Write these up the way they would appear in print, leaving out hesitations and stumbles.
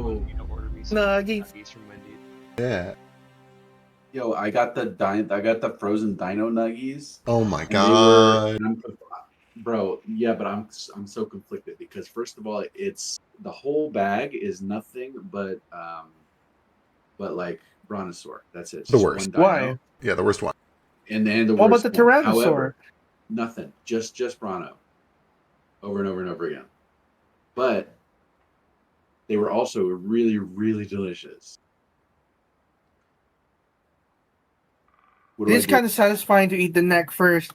Bro, You need to order me some Nuggies. nuggies from Wendy's. Yeah. yo, I got the frozen dino nuggies. Oh my And they were, god. bro, yeah, but I'm so conflicted because first of all, it's the whole bag is nothing but like brontosaur. That's it. It's The just worst. one dino. Why? Yeah, the worst one. And then the What about worst the one. Tyrannosaur? However, nothing. Just Bronto. Over and over and over again. But they were also really, really delicious. What do It I is do? kind of satisfying to eat the neck first.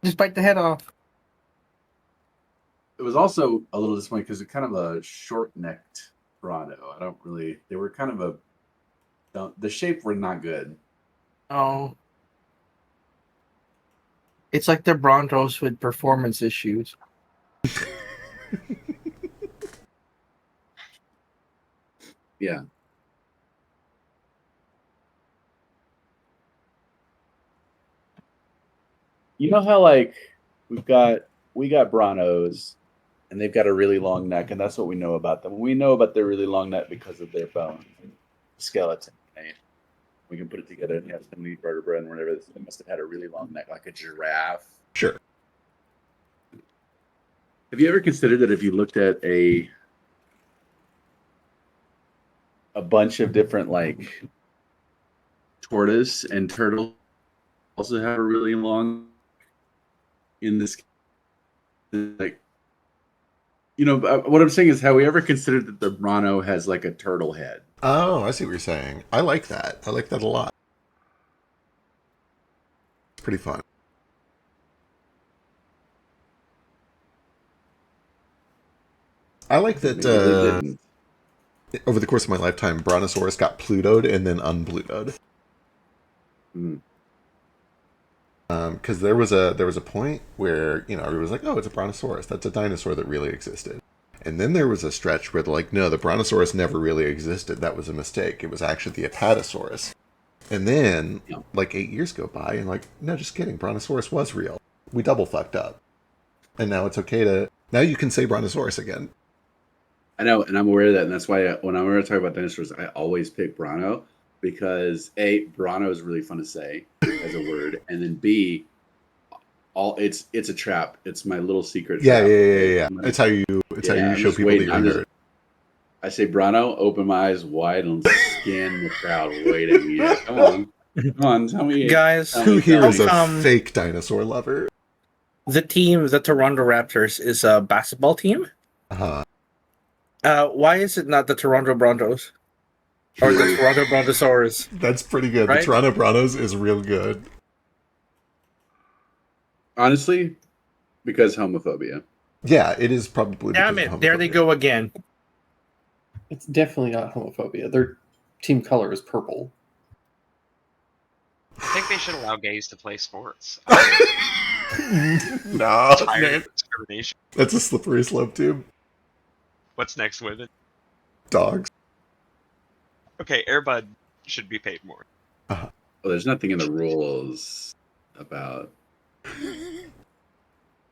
Just bite the head off. It was also a little disappointing because it's kind of a short-necked Bronto. I don't really. They were kind of the shape were not good. Oh. It's like the Brontos with performance issues. Yeah. You know how like we got Brontos and they've got a really long neck, and that's what we know about them. We know about their really long neck because of their bone skeleton. Right? We can put it together and have some meat vertebra and whatever. They must have had a really long neck, like a giraffe. Sure. Have you ever considered that if you looked at a bunch of different like tortoise and turtle also have a really long in this like what I'm saying is, have we ever considered that the Bronto has like a turtle head? Oh, I see what you're saying. I like that. I like that a lot. It's pretty fun. I like that over the course of my lifetime, Brontosaurus got Plutoed and then unplutoed. Because there was a point where everyone was like, oh, it's a Brontosaurus. That's a dinosaur that really existed. And then there was a stretch where they're like, no, the Brontosaurus never really existed. That was a mistake. It was actually the Apatosaurus. And then, like 8 years go by, and like, no, just kidding. Brontosaurus was real. We double fucked up. And now it's okay to... Now you can say Brontosaurus again. I know, and I'm aware of that. And that's why when I'm going to talk about dinosaurs, I always pick Bronto. Because A, Bronto is really fun to say as a word. And then B, it's a trap. It's my little secret trap. Yeah. It's how you show people that you're a nerd. I say Bronto, open my eyes wide and scan the crowd waiting. Yeah, come on, tell me. Guys, who here is a fake dinosaur lover? The team, the Toronto Raptors, is a basketball team. Uh-huh. Why is it not the Toronto Brontos? Or the Toronto Brontosaurus? That's pretty good. Right? The Toronto Brontos is real good. Honestly, because homophobia. Yeah, it is probably. Damn it! There they go again. It's definitely not homophobia. Their team color is purple. I think they should allow gays to play sports. No, discrimination. That's a slippery slope, too. What's next, women? Dogs. Okay, Airbud should be paid more. Well, there's nothing in the rules about.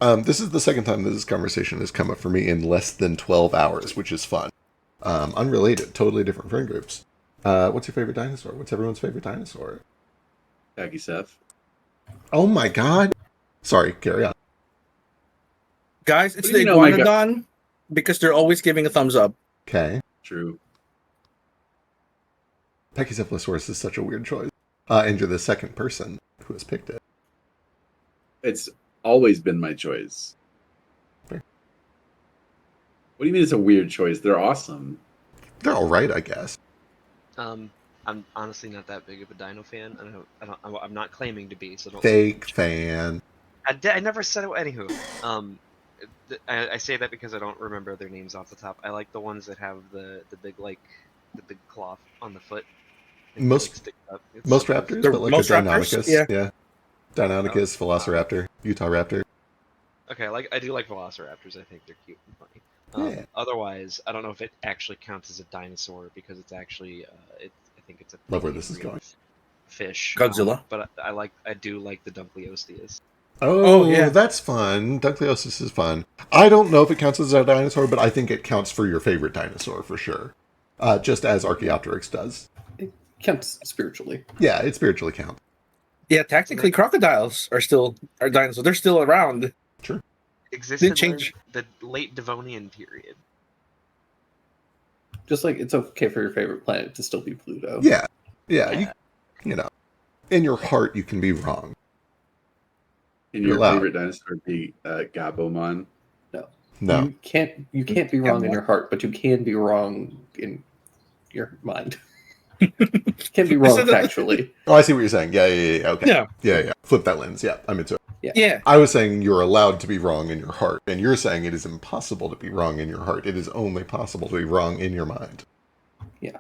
This is the second time that this conversation has come up for me in less than 12 hours, which is fun. Unrelated, totally different friend groups. What's your favorite dinosaur? What's everyone's favorite dinosaur? Pachyceph. Oh my god! Sorry, carry on. Guys, it's the Iguanodon because they're always giving a thumbs up. Okay. True. Pachycephalosaurus is such a weird choice. And you're the second person who has picked it. It's always been my choice. Fair. What do you mean it's a weird choice? They're awesome. They're all right, I guess. I'm honestly not that big of a dino fan. I'm not claiming to be. So don't. Fake fan. I never said it. Anywho, I say that because I don't remember their names off the top. I like the ones that have the big the big cloth on the foot. Most raptors, but like a Deinonychus. Yeah. Deinonychus, Velociraptor, Utah Raptor. Okay, I do like Velociraptors. I think they're cute and funny. Otherwise, I don't know if it actually counts as a dinosaur because it's actually I think it's a love where this is going. Fish. Godzilla. But I do like the Dunkleosteus. Oh yeah, that's fun. Dunkleosteus is fun. I don't know if it counts as a dinosaur, but I think it counts for your favorite dinosaur for sure. just as Archaeopteryx does. Counts spiritually. Yeah, it spiritually counts. Yeah, technically, crocodiles are dinosaurs. They're still around. Existed Didn't change. the late Devonian period. Just like it's okay for your favorite planet to still be Pluto. Yeah. You know, in your heart, you can be wrong. And You're your allowed. favorite dinosaur would be Gabomon. No. You can't be wrong in your heart, but you can be wrong in your mind. Can't be wrong factually. Oh, I see what you're saying. Yeah. Okay. Yeah. Yeah. Flip that lens. Yeah, I'm into it. Yeah. I was saying you're allowed to be wrong in your heart, and you're saying it is impossible to be wrong in your heart. It is only possible to be wrong in your mind. Yeah.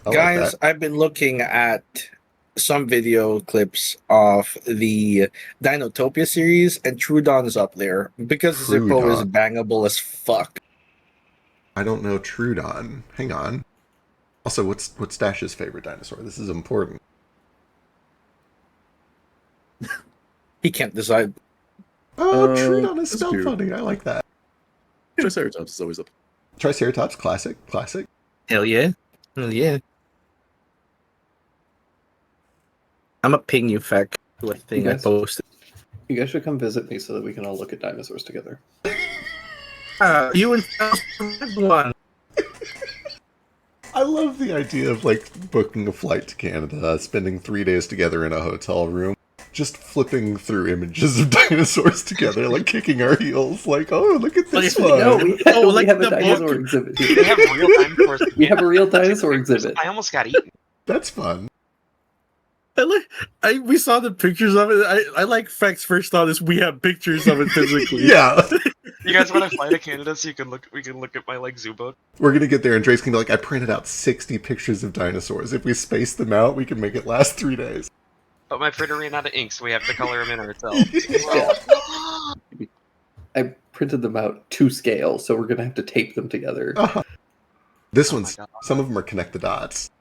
I like Guys, that. I've been looking at some video clips of the Dinotopia series, and Trudon is up there because Zippo is Trudon. bangable as fuck. I don't know Trudon. Hang on. Also, what's Dash's favorite dinosaur? This is important. He can't decide. Oh, Trudon is that's so cute. funny. I like that. Triceratops is always up. Triceratops, classic. Hell yeah. Hell yeah. I'm gonna ping you, Feck, to a thing I Yes. posted. You guys should come visit me so that we can all look at dinosaurs together. You and one. I love the idea of like booking a flight to Canada, spending 3 days together in a hotel room, just flipping through images of dinosaurs together, like kicking our heels, like, oh, look at this Like, one. No, we like have a the dinosaur book. exhibit They here. have real dinosaurs. We have a real dinosaur exhibit. I almost got eaten. That's fun. We saw the pictures of it. I like Feck's first thought is we have pictures of it physically. Yeah. You guys want to fly to Canada so you can look? We can look at my like zoo book. We're going to get there and Drake's going to be like, I printed out 60 pictures of dinosaurs. If we space them out, we can make it last 3 days. But my printer ran out of ink, so we have to color them in ourselves. I printed them out to scale, so we're gonna have to tape them together. This Oh my one's, God. some of them are connect the dots.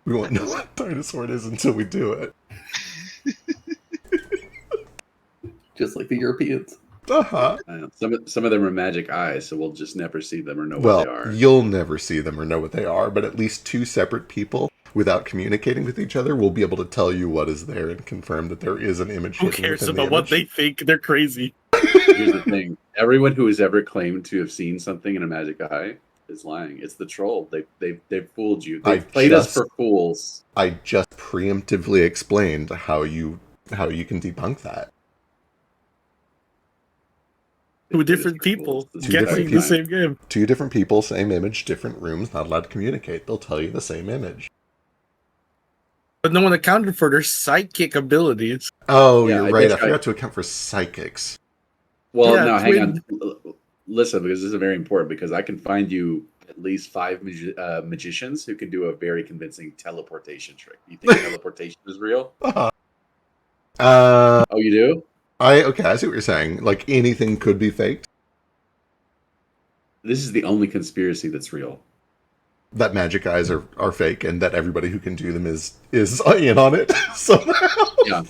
We won't know what dinosaur it is until we do it. Just like the Europeans. Uh-huh. Some of them are magic eyes, so we'll just never see them or know what they Well, are. you'll never see them or know what they are, but at least two separate people, without communicating with each other, will be able to tell you what is there and confirm that there is an image. Who hidden cares within the about what image. they think? They're crazy. Here's the thing: everyone who has ever claimed to have seen something in a magic eye is lying. It's the troll. They've fooled you. They've played us for fools. I just preemptively explained how you can debunk that. Two different people Two guessing different the same game. Two different people, same image, different rooms, not allowed to communicate. They'll tell you the same image. But no one accounted for their psychic abilities. Oh, Yeah, you're I right. I bet you forgot to account for psychics. Well, Yeah, no, hang on. twin- Listen, because this is very important. Because I can find you at least 5 magicians who can do a very convincing teleportation trick. You think teleportation is real? Uh, Oh, you do? okay, I see what you're saying. Like anything could be faked. This is the only conspiracy that's real. That magic eyes are fake, and that everybody who can do them is in on it somehow. Yeah.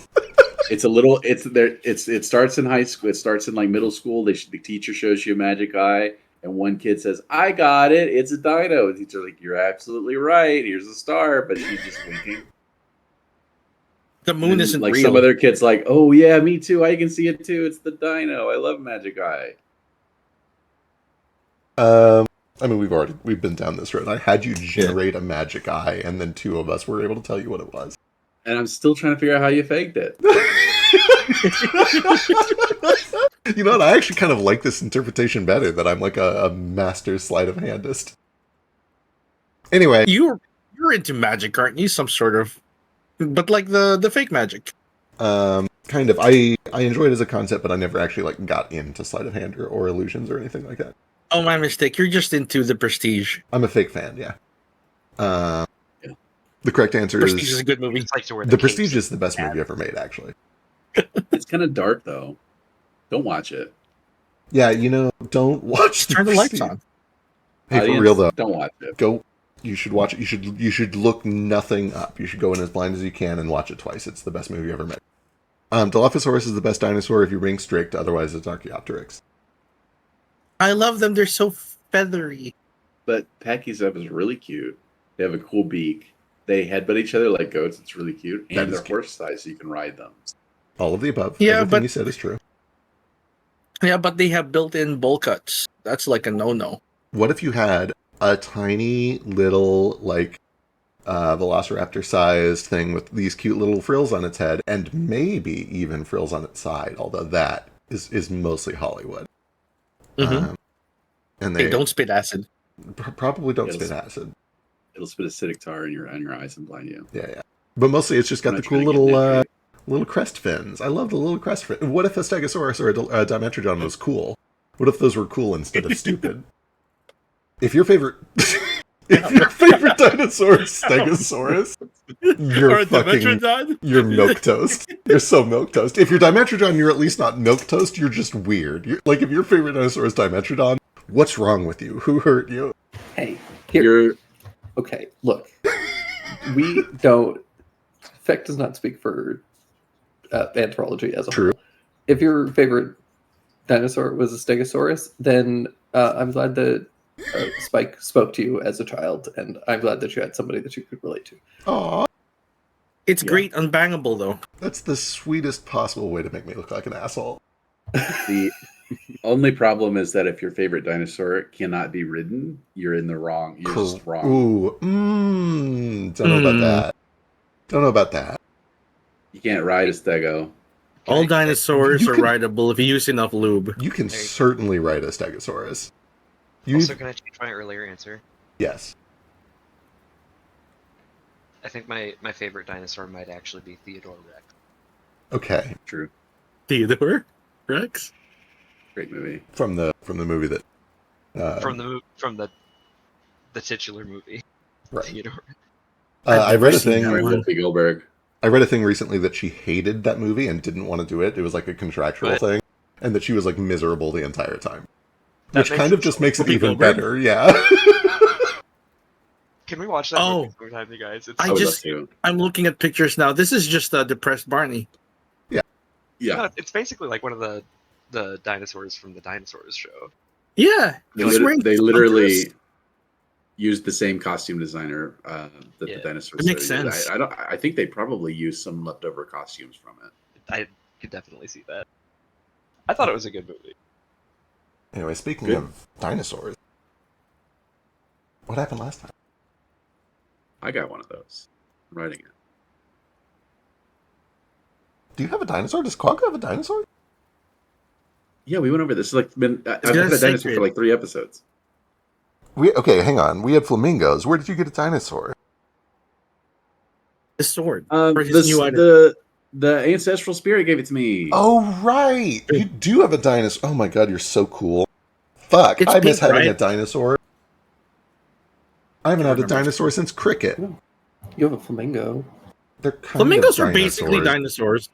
It's a little. It's there. It starts in high school. It starts in like middle school. The teacher shows you a magic eye, and one kid says, "I got it. It's a dino." The teacher's like, "You're absolutely right. Here's a star," but she's just winking. The moon And, isn't like real. some other kids, like, "Oh yeah, me too. I can see it too. It's the dino. I love magic eye." I mean, we've been down this road. I had you generate a magic eye, and then two of us were able to tell you what it was. And I'm still trying to figure out how you faked it. You know what? I actually kind of like this interpretation better. That I'm like a master sleight of handist. Anyway, You're into magic, aren't you? Some sort of, but like the fake magic. kind of. I enjoy it as a concept, but I never actually like got into sleight of hand or illusions or anything like that. Oh, my mistake. You're just into the Prestige. I'm a fake fan. Yeah. Yeah. The correct answer Prestige is is a good movie. It's like to wear The capes. Prestige is the best movie ever made. Actually. It's kind of dark though. Don't watch it. Yeah, you know, don't watch. Turn the lights Prestige. on. Hey, for Audience, real though, don't watch it. go. You should watch it. You should look nothing up. You should go in as blind as you can and watch it twice. It's the best movie ever made. Dilophosaurus is the best dinosaur if you rank strict. Otherwise, it's Archaeopteryx. I love them. They're so feathery. But Pachysep is really cute. They have a cool beak. They headbutt each other like goats. It's really cute. That And is they're cute. horse sized, so you can ride them. All of the above. Yeah, Everything but- you said is true. Yeah, but they have built-in bowl cuts. That's like a no-no. What if you had a tiny little, like, velociraptor sized thing with these cute little frills on its head and maybe even frills on its side, although that is mostly Hollywood. Mhm. And They they don't spit acid. probably don't Yes. spit acid. It'll spit acidic tar in your eyes and blind you. Yeah. But mostly it's just got I'm the not cool trying to get little nitpicky. little crest fins. I love the little crest fins. What if a Stegosaurus or a Dimetrodon was cool? What if those were cool instead of stupid? If your favorite dinosaur is Stegosaurus, you're fucking you're milk toast. You're so milk toast. If you're Dimetrodon, you're at least not milk toast. You're just weird. Like if your favorite dinosaur is Dimetrodon, what's wrong with you? Who hurt you? Hey, here. You're Okay, look. We don't. Feck does not speak for anthropology as a True. whole. If your favorite dinosaur was a Stegosaurus, then I'm glad that Spike spoke to you as a child, and I'm glad that you had somebody that you could relate to. Aw, It's Yeah. great unbangable though. that's the sweetest possible way to make me look like an asshole. the only problem is that if your favorite dinosaur cannot be ridden, you're in the wrong. You're just wrong. Ooh, don't know about Mm. that. Don't know about that. You can't ride a stego. All dinosaurs You are can- rideable if you use enough lube. You can There you go. certainly ride a Stegosaurus. You Also, can I change my earlier answer? yes. I think my favorite dinosaur might actually be Theodore Rex. Okay. True. Theodore Rex. Great movie. From the movie that From the titular movie. right. Theodore. I read a seen thing. that Starring one. Whoopi Goldberg. I read a thing recently that she hated that movie and didn't want to do it. It was like a contractual What? thing, and that she was like miserable the entire time. That Which makes kind of sense. just makes it Whoopi even Goldberg? better. Yeah. Can we watch that Oh. movie sometime, you guys? It's I I would just- love to. I'm looking at pictures now. This is just a depressed Barney. Yeah. no, it's basically like one of the dinosaurs from the Dinosaurs show. Yeah, They, he's wearing they sunglasses. literally used the same costume designer that Yeah. the dinosaurs. It makes study did. sense. I think they probably used some leftover costumes from it. I could definitely see that. I thought it was a good movie. Anyway, speaking Good. of dinosaurs, what happened last time? I got one of those. I'm writing it. Do you have a dinosaur? Does Quagga have a dinosaur? Yeah, we went over this. Like, I've got had a a dinosaur sacred. for like 3 episodes. Okay, hang on. We had flamingos. Where did you get a dinosaur? His sword. Or his The, new item. the ancestral spirit gave it to me. Oh, right. You do have a dinosaur. Oh my god, you're so cool. Fuck, It's I miss pink, having a right? dinosaur. I haven't had a remember. dinosaur since cricket. You have a flamingo. They're kind Flamingos of are basically dinosaurs. dinosaurs.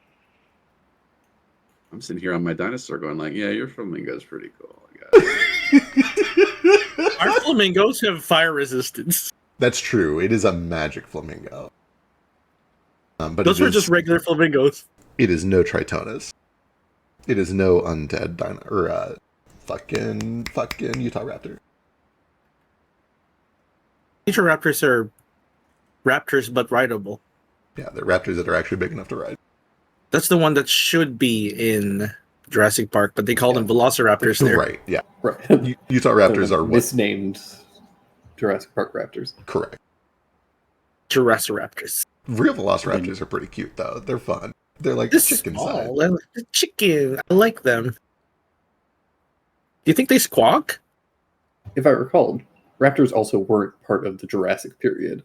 I'm sitting here on my dinosaur going like, yeah, your flamingo's pretty cool. I guess. Our flamingos have fire resistance. That's true. It is a magic flamingo. But Those it were is- just regular flamingos. It is no Tritonus. It is no undead dino or fucking Utah Raptor. Nature raptors are raptors but rideable. Yeah, they're raptors that are actually big enough to ride. That's the one that should be in Jurassic Park, but they call them velociraptors there. Right. Yeah. Right. Utah Raptors The are what? misnamed Jurassic Park raptors. Correct. Jurassiraptors. Real Velociraptors are pretty cute though. They're fun. They're like This chicken size. small. And the chicken. I like them. Do you think they squawk? If I recall, raptors also weren't part of the Jurassic period.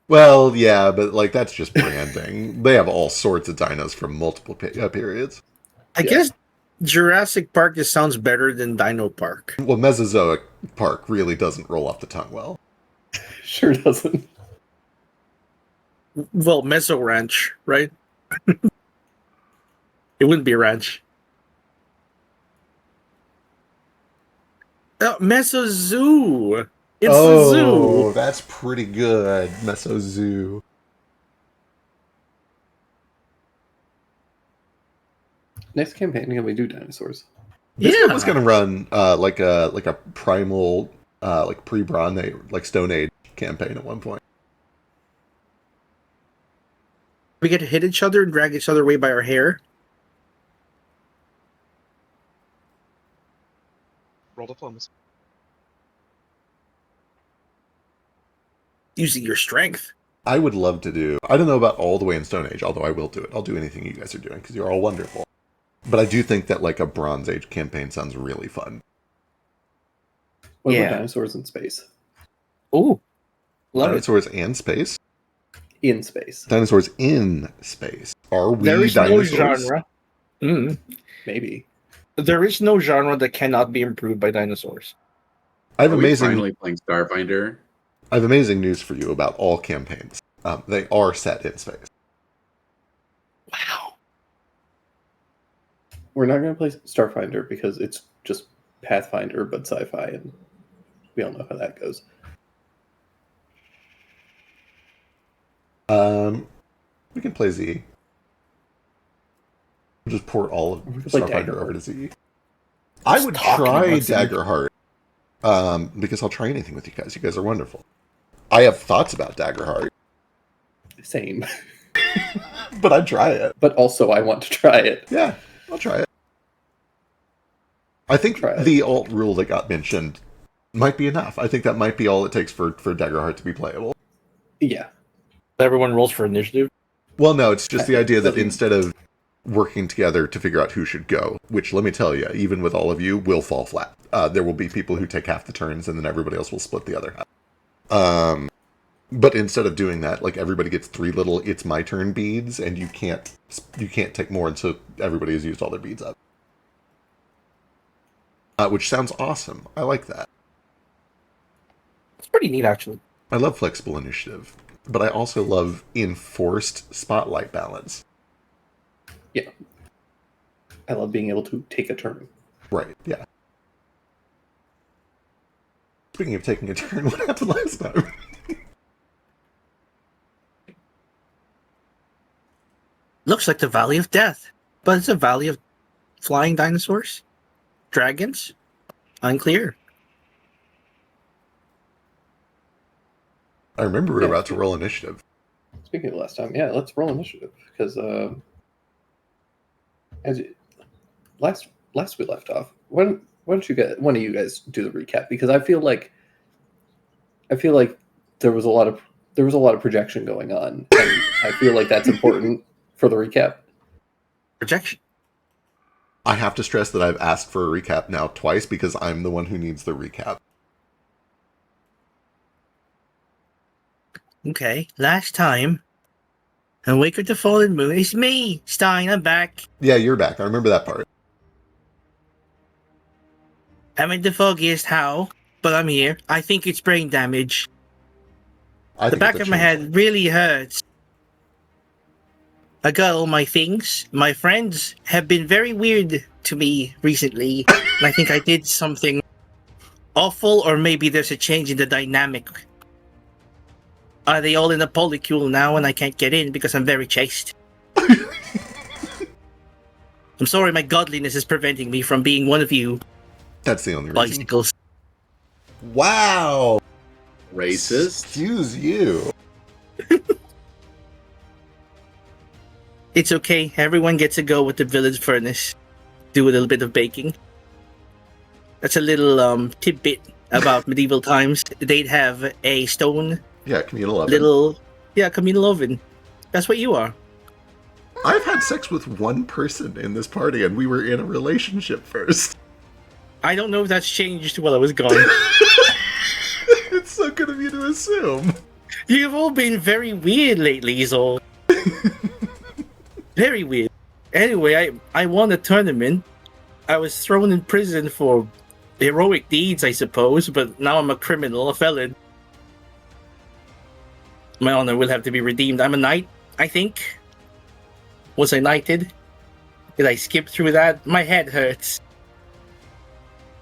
Well, yeah, but like that's just branding. They have all sorts of dinos from multiple periods. I guess Jurassic Park just sounds better than Dino Park. Well, Mesozoic Park really doesn't roll off the tongue well. Sure doesn't. Well, Meso Ranch, right? It wouldn't be a ranch. Meso Zoo. It's a zoo. That's pretty good. Mesozoo. Next campaign, can we do dinosaurs? This Yeah. one was gonna run like a primal like pre-Bronze Age, like Stone Age campaign at one point. We get to hit each other and drag each other away by our hair. Roll diplomacy. Using your strength. I would love to do. I don't know about all the way in Stone Age, although I will do it. I'll do anything you guys are doing because you're all wonderful. But I do think that like a Bronze Age campaign sounds really fun. What Yeah. about dinosaurs in space? Oh, love it. Dinosaurs and space. In space, Dinosaurs in space. Are we There is no dinosaurs? genre. Mm. maybe. There is no genre that cannot be improved by dinosaurs. I have Are we amazing. finally playing Starfinder? I have amazing news for you about all campaigns. They are set in space. Wow. We're not going to play Starfinder because it's just Pathfinder but sci-fi, and we all know how that goes. We can play Z. We'll just port all of We can play Starfinder Daggerheart. over to Z. I would talking try about Z. Daggerheart. Because I'll try anything with you guys. You guys are wonderful. I have thoughts about Daggerheart, Same. but I'd try it. But also I want to try it. Yeah, I'll try it. I think Try it. the alt rule that got mentioned might be enough. I think that might be all it takes for Daggerheart to be playable. Yeah. Everyone rolls for initiative. Well, no, it's just the idea that Doesn't- instead of working together to figure out who should go, which, let me tell you, even with all of you, will fall flat. There will be people who take half the turns, and then everybody else will split the other half. But instead of doing that, like, everybody gets 3 little "it's my turn" beads, and you can't take more until everybody has used all their beads up. Which sounds awesome. I like that. It's pretty neat, actually. I love flexible initiative, but I also love enforced spotlight balance. I love being able to take a turn. Right, yeah. Speaking of taking a turn, what happened last time? Looks like the Valley of Death, but it's a valley of flying dinosaurs, dragons. Unclear. I remember we were Yeah. about to roll initiative. Speaking of last time, yeah, let's roll initiative because last we left off. Why don't you guys, one of you guys, do the recap? Because I feel like there was a lot of projection going on, and I feel like that's important for the recap. Projection. I have to stress that I've asked for a recap now twice because I'm the one who needs the recap. Okay, last time. Awake with the Fallen Moon. It's me, Stein. I'm back. Yeah, you're back. I remember that part. I'm in the foggiest how, but I'm here. I think it's brain damage. I The think back it's a of my change. head really hurts. I got all my things. My friends have been very weird to me recently. And I think I did something awful, or maybe there's a change in the dynamic. Are they all in a polycule now and I can't get in because I'm very chaste? I'm sorry, my godliness is preventing me from being one of you That's the only reason. bicycles. Wow! Racist. Excuse you. It's okay. Everyone gets to go with the village furnace. Do a little bit of baking. That's a little tidbit about medieval times. They'd have a stone Yeah, communal oven. little, communal oven. That's what you are. I've had sex with one person in this party, and we were in a relationship first. I don't know if that's changed while I was gone. It's so good of you to assume. You've all been very weird lately, Zol. Very weird. Anyway, I won a tournament. I was thrown in prison for heroic deeds, I suppose, but now I'm a criminal, a felon. My honor will have to be redeemed. I'm a knight, I think. Was I knighted? Did I skip through that? My head hurts.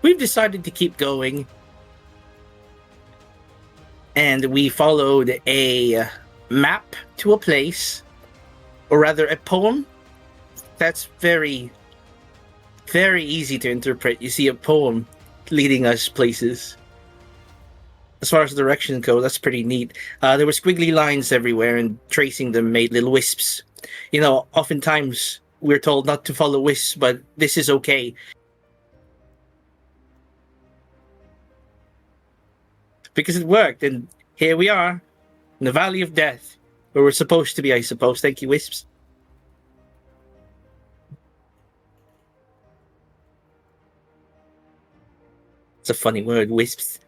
We've decided to keep going. And we followed a map to a place, or rather a poem. That's very, very easy to interpret. You see a poem leading us places. as far as the directions go, that's pretty neat. There were squiggly lines everywhere, and tracing them made little wisps. You know, oftentimes we're told not to follow wisps, but this is okay. Because it worked, and here we are, in the Valley of Death, where we're supposed to be, I suppose. Thank you, wisps. It's a funny word, wisps.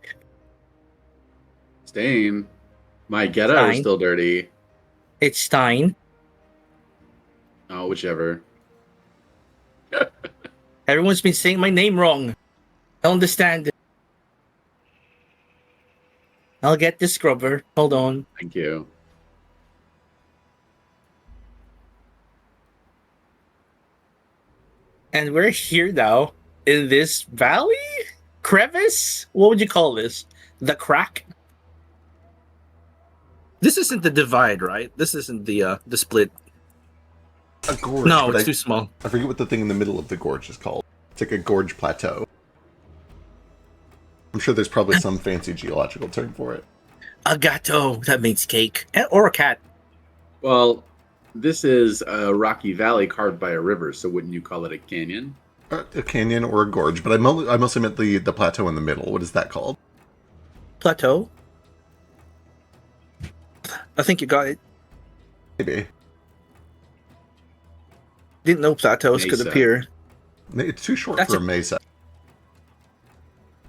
Stain. My ghetto is Stein. still dirty. It's Stein. Oh, whichever. Everyone's been saying my name wrong. I don't understand. I'll get the scrubber. Hold on. Thank you. And we're here now in this valley? Crevice? What would you call this? The crack? This isn't the divide, right? This isn't the split. A gorge. No, but it's too small. I forget what the thing in the middle of the gorge is called. It's like a gorge plateau. I'm sure there's probably some fancy geological term for it. A gato. That means cake. Or a cat. Well, this is a rocky valley carved by a river, so wouldn't you call it a canyon? A canyon or a gorge, but I mostly meant the plateau in the middle. What is that called? Plateau. I think you got it. Maybe. Didn't know plateaus could Mesa. appear. It's too short That's for a mesa.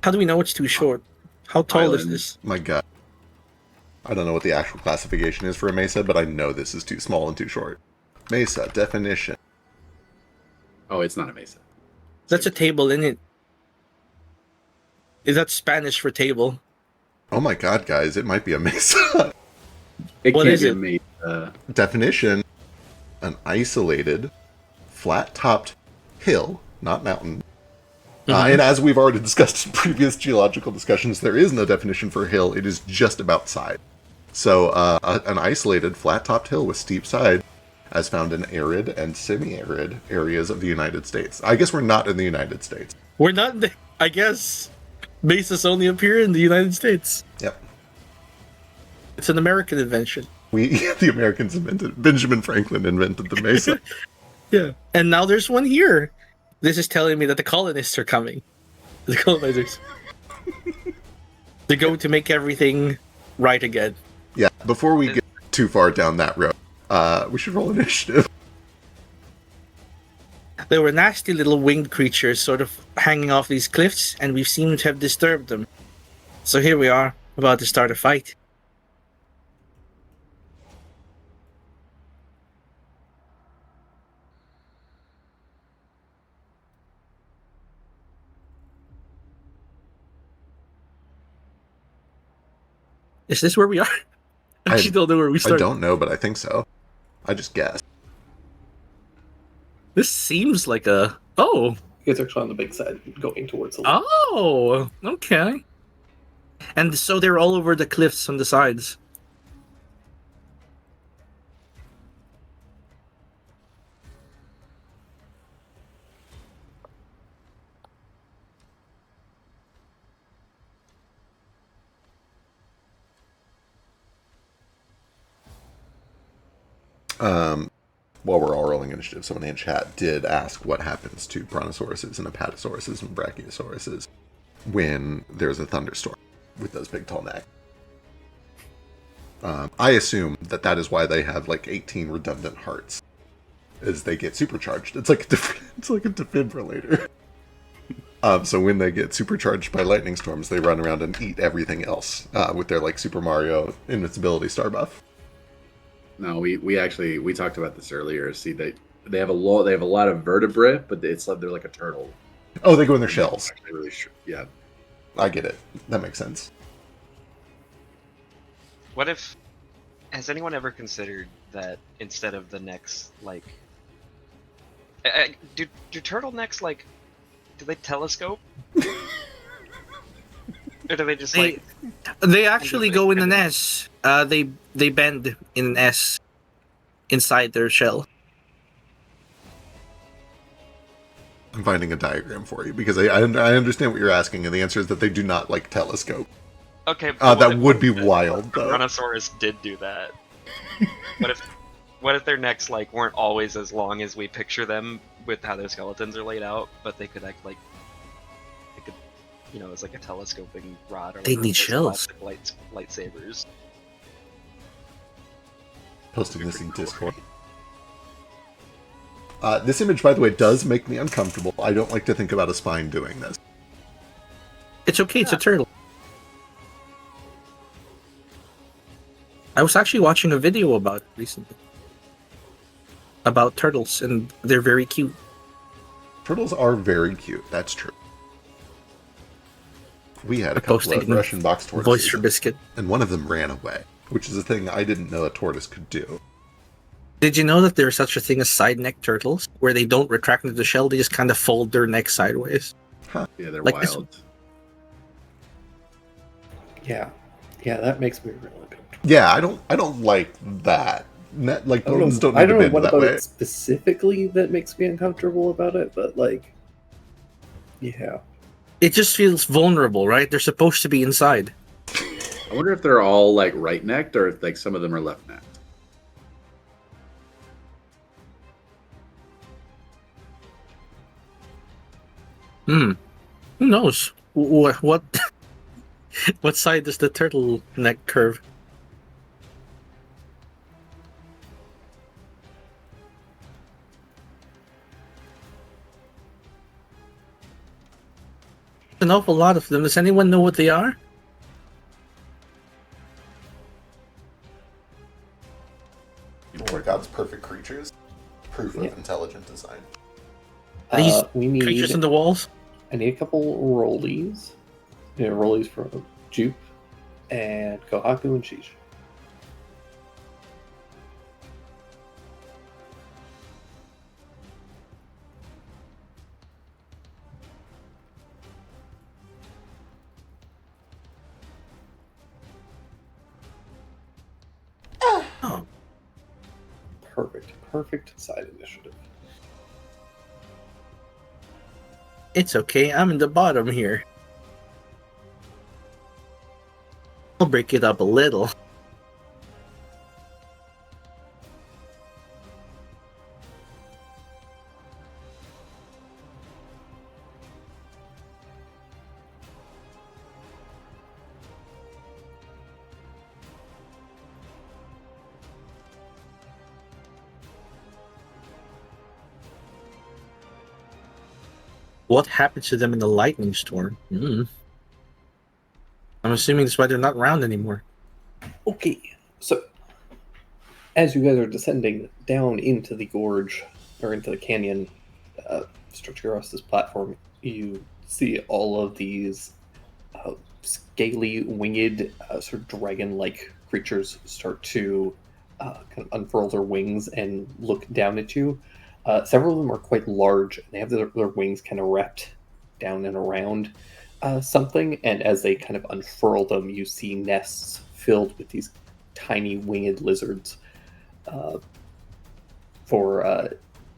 How do we know it's too short? How tall is Island. this? My God. I don't know what the actual classification is for a mesa, but I know this is too small and too short. Mesa, definition. Oh, it's not a mesa. That's a table, isn't it? Is that Spanish for table? Oh my God, guys, it might be a mesa. It What can't is be it? a mesa. Definition, an isolated, flat-topped hill, not mountain. And as we've already discussed in previous geological discussions, there is no definition for a hill. It is just about side. So an isolated, flat-topped hill with steep side, as found in arid and semi-arid areas of the United States. I guess we're not in the United States. We're not. I guess mesas only appear in the United States. Yep. It's an American invention. The Americans invented, Benjamin Franklin invented the mesa. Yeah. And now there's one here. This is telling me that the colonists are coming. The colonizers. They're going to make everything right again. Yeah, before we get too far down that road, we should roll initiative. There were nasty little winged creatures sort of hanging off these cliffs, and we seem to have disturbed them. So here we are, about to start a fight. Is this where we are? I actually don't know where we I started. don't know, but I think so. I just guessed. This seems like a... Oh! You guys are actually on the big side, going towards the lake. Oh! Okay. And so they're all over the cliffs on the sides. While we're all rolling initiative, someone in chat did ask what happens to brontosauruses and apatosauruses and brachiosauruses when there's a thunderstorm with those big tall necks. I assume that is why they have like 18 redundant hearts, as they get supercharged. It's like a defibrillator. So when they get supercharged by lightning storms, they run around and eat everything else with their like Super Mario invincibility star buff. No, we talked about this earlier. See, they have a lot of vertebrae, but it's like they're like a turtle. Oh, they go in their shells. Actually, really yeah. I get it. That makes sense. What if? Has anyone ever considered that instead of the necks, like, do turtlenecks like, do they telescope? Or do they just like? They actually go in an S. They bend in an S inside their shell. I'm finding a diagram for you because I understand what you're asking, and the answer is that they do not like telescope. Okay, but That would be wild, the though. Brontosaurus did do that. What if their necks like weren't always as long as we picture them with how their skeletons are laid out, but they could act like they could, it's like a telescoping rod or They like need those shells. classic lightsabers. Posting this in Discord. This image, by the way, does make me uncomfortable. I don't like to think about a spine doing this. It's okay, it's a turtle. I was actually watching a video about it recently. About turtles, and they're very cute. Turtles are very cute. That's true. We had a couple Posting of Russian box tortoises, Voice for Biscuit. and one of them ran away, which is a thing I didn't know a tortoise could do. Did you know that there's such a thing as side neck turtles, where they don't retract into the shell, they just kind of fold their neck sideways? Yeah, they're Like this wild. Yeah, that makes me really uncomfortable. Yeah, I don't like that. Like bones don't need I to don't know bend what that about way. it specifically that makes me uncomfortable about it, but like, yeah. It just feels vulnerable, right? They're supposed to be inside. I wonder if they're all like right necked or if like some of them are left necked. Who knows? What what side does the turtle neck curve? An awful lot of them. Does anyone know what they are? Or God's perfect creatures. Proof Yeah. of intelligent design. These We Creatures need. in the walls? I need a couple rollies. Rollies from Jupe and Kohaku and Sheesh. Oh, Perfect side initiative. it's okay. I'm in the bottom here. I'll break it up a little. What happened to them in the lightning storm? I'm assuming that's why they're not around anymore. Okay, so as you guys are descending down into the gorge or into the canyon, stretching across this platform, you see all of these scaly, winged, sort of dragon-like creatures start to kind of unfurl their wings and look down at you. Several of them are quite large, and they have their wings kind of wrapped down and around something, and as they kind of unfurl them, you see nests filled with these tiny winged lizards. For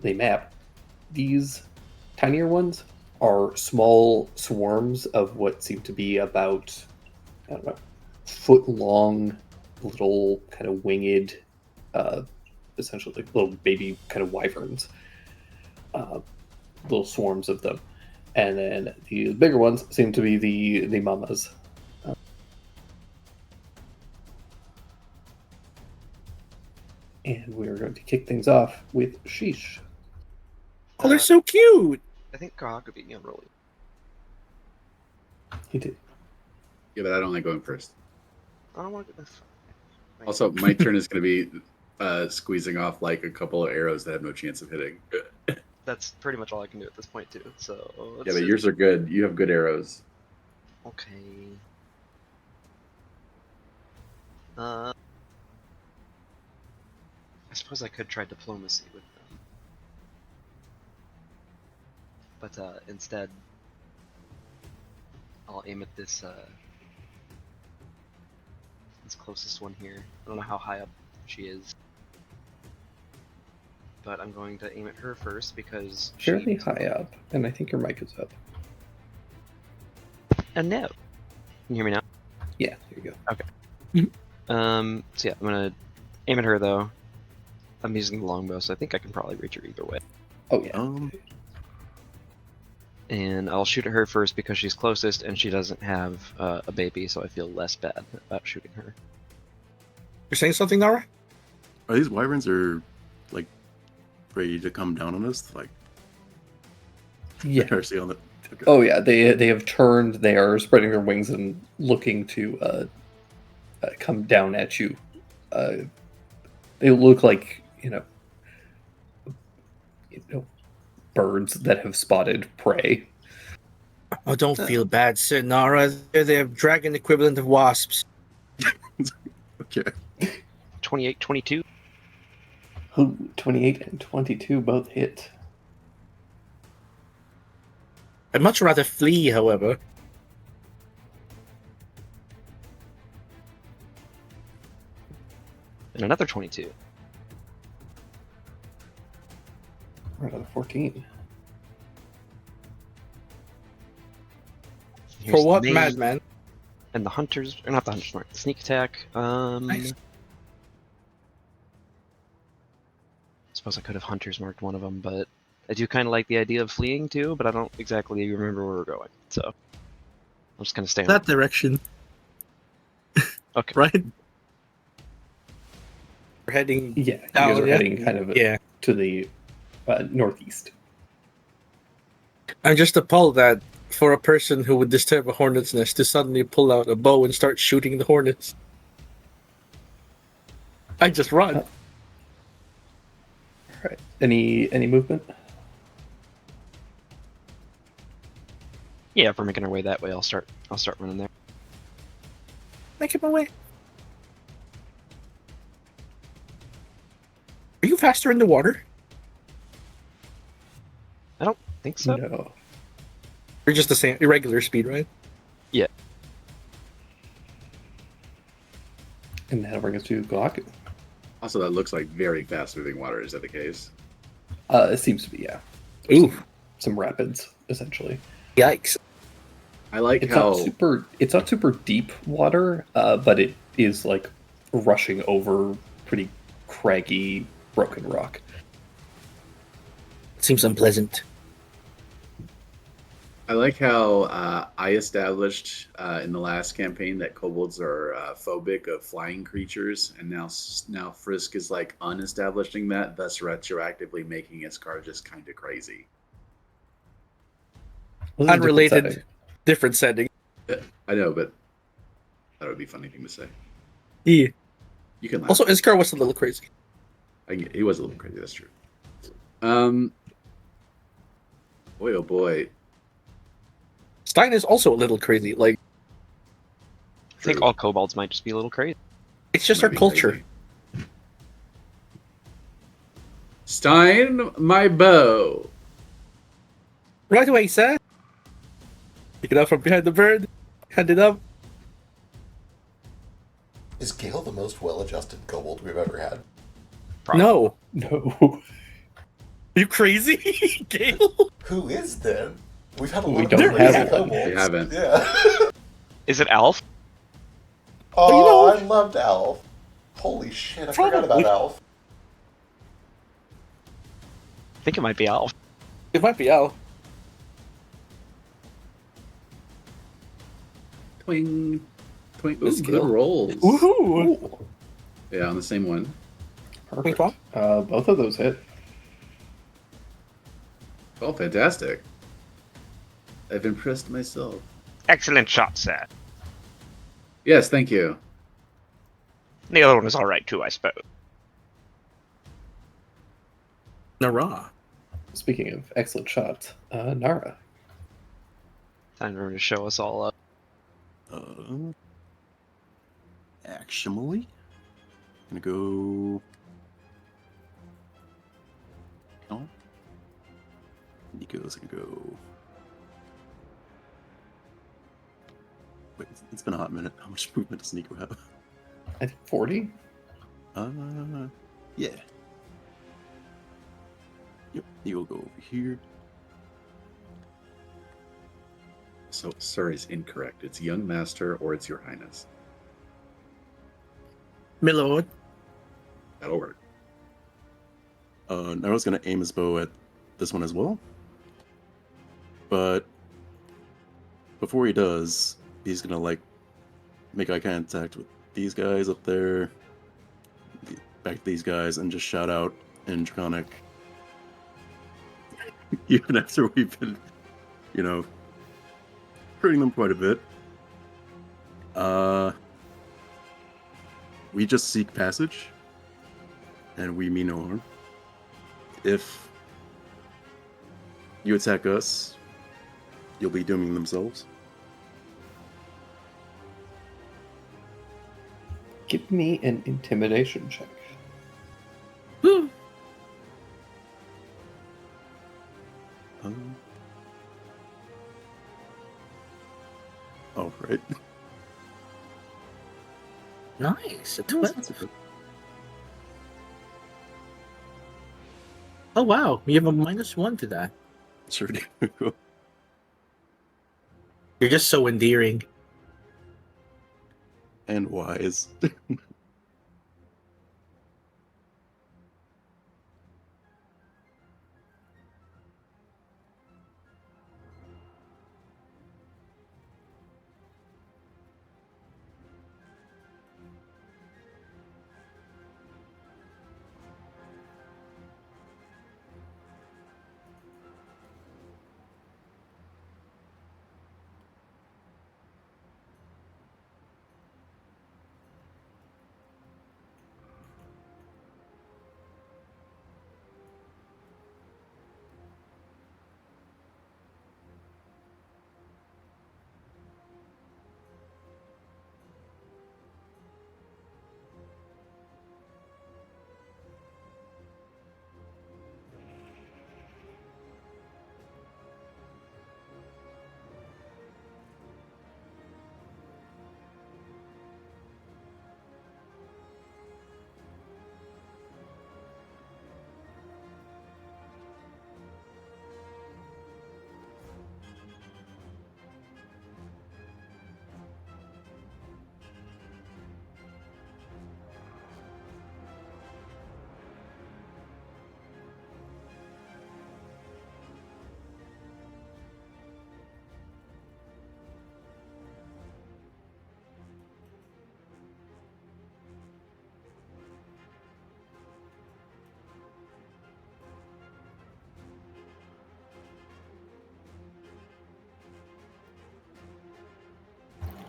the map, these tinier ones are small swarms of what seem to be about, I don't know, foot-long little kind of winged, essentially like little baby kind of wyverns, little swarms of them. And then the bigger ones seem to be the mamas. And we are going to kick things off with Sheesh. Oh, they're so cute! I think Kohaku beat me on rolling. He did. Yeah, but I don't like going first. I don't want to. Also, my turn is going to be squeezing off like a couple of arrows that have no chance of hitting. That's pretty much all I can do at this point too. So Yeah, but yours are good. You have good arrows. okay. I suppose I could try diplomacy with them, but instead, I'll aim at this this closest one here. I don't know how high up she is, but I'm going to aim at her first because Fairly high up, and I think your mic is up. And no. Can you hear me now? Yeah, there you go. So yeah, I'm gonna aim at her though. I'm using the longbow, so I think I can probably reach her either way. Oh yeah. And I'll shoot at her first because she's closest and she doesn't have a baby, so I feel less bad about shooting her. You're saying something, Nara? Are these wyverns are like ready to come down on us? Like, Yeah. Percy on the. Okay. Oh yeah. They have turned. They are spreading their wings and looking to come down at you. They look like birds that have spotted prey. Oh, don't feel bad, Sir Nara. They're the dragon equivalent of wasps. Okay. 28, 22. Ooh, 28 and 22 both hit. I'd much rather flee, however. And another 22. Another 14. Here's For what, the main- madman? And the hunters, or not the hunters mark, the sneak attack. Nice. Suppose I could have hunters marked one of them, but I do kind of like the idea of fleeing too, but I don't exactly remember where we're going, so I'm just gonna stay on. That direction, Okay. right? We're heading. Yeah, you down, guys are yeah? heading kind of Yeah. to the northeast. I'm just appalled that for a person who would disturb a hornet's nest to suddenly pull out a bow and start shooting the hornets. I just run. All right. Any movement? Yeah, if we're making our way that way, I'll start running there. Make my way. Are you faster in the water? I don't think so. No. You're just the same irregular speed, right? And that'll bring us to Galaku. Also, that looks like very fast-moving water. Is that the case? It seems to be, yeah. Ooh, Some rapids, essentially. yikes! I like It's how not super deep water, but it is like rushing over pretty craggy, broken rock. Seems unpleasant. I like how I established in the last campaign that kobolds are phobic of flying creatures, and now Frisk is like unestablishing that, thus retroactively making Iskar just kind of crazy. This is a different Unrelated, setting. different setting. I know, but that would be a funny thing to say. Yeah. You can laugh. Also, Iskar was a little crazy. He was a little crazy. That's true. Boy, oh boy. Stein is also a little crazy. Like, I think True. all kobolds might just be a little crazy. it's just Might our be culture. crazy. Stein, my bow. Right away, sir. Pick it up from behind the bird. Hand it up. Is Gale the most well-adjusted kobold we've ever had? Probably. No. No. Are you crazy, Gale? Who is then? We've had a We lot don't of have crazy it. kobolds. We haven't. Yeah. Is it Alf? Oh, you know- I loved Alf. Holy shit, I forgot Probably. about Alf. I think it might be Alf. It might be Al. Twing. Twing. Ooh, This good kill. rolls. Woohoo! Yeah, on the same one. Perfect. Twink Both of those hit. Oh, fantastic. I've impressed myself. Excellent shot, sir. Yes, thank you. The other one was alright too, I suppose. Nara. Speaking of excellent shots, Nara. Time for her to show us all up. Actually, I'm gonna go. Oh, Nico's gonna go. Wait, it's been a hot minute. How much movement does Nico have? I think 40. Yeah. Yep, Nico will go over here. So, sir is incorrect. It's young master or it's your highness. Milord. That'll work. Naro's gonna aim his bow at this one as well. But before he does, he's gonna like make eye contact with these guys up there, back to these guys, and just shout out in Draconic. Even after we've been, hurting them quite a bit. We just seek passage, and we mean no harm. If you attack us, you'll be dooming themselves. Give me an intimidation check. Woo. Oh, right. Nice. A No, 12. that's okay. Oh wow, you have a -1 to that. Sure do. You're just so endearing. And wise.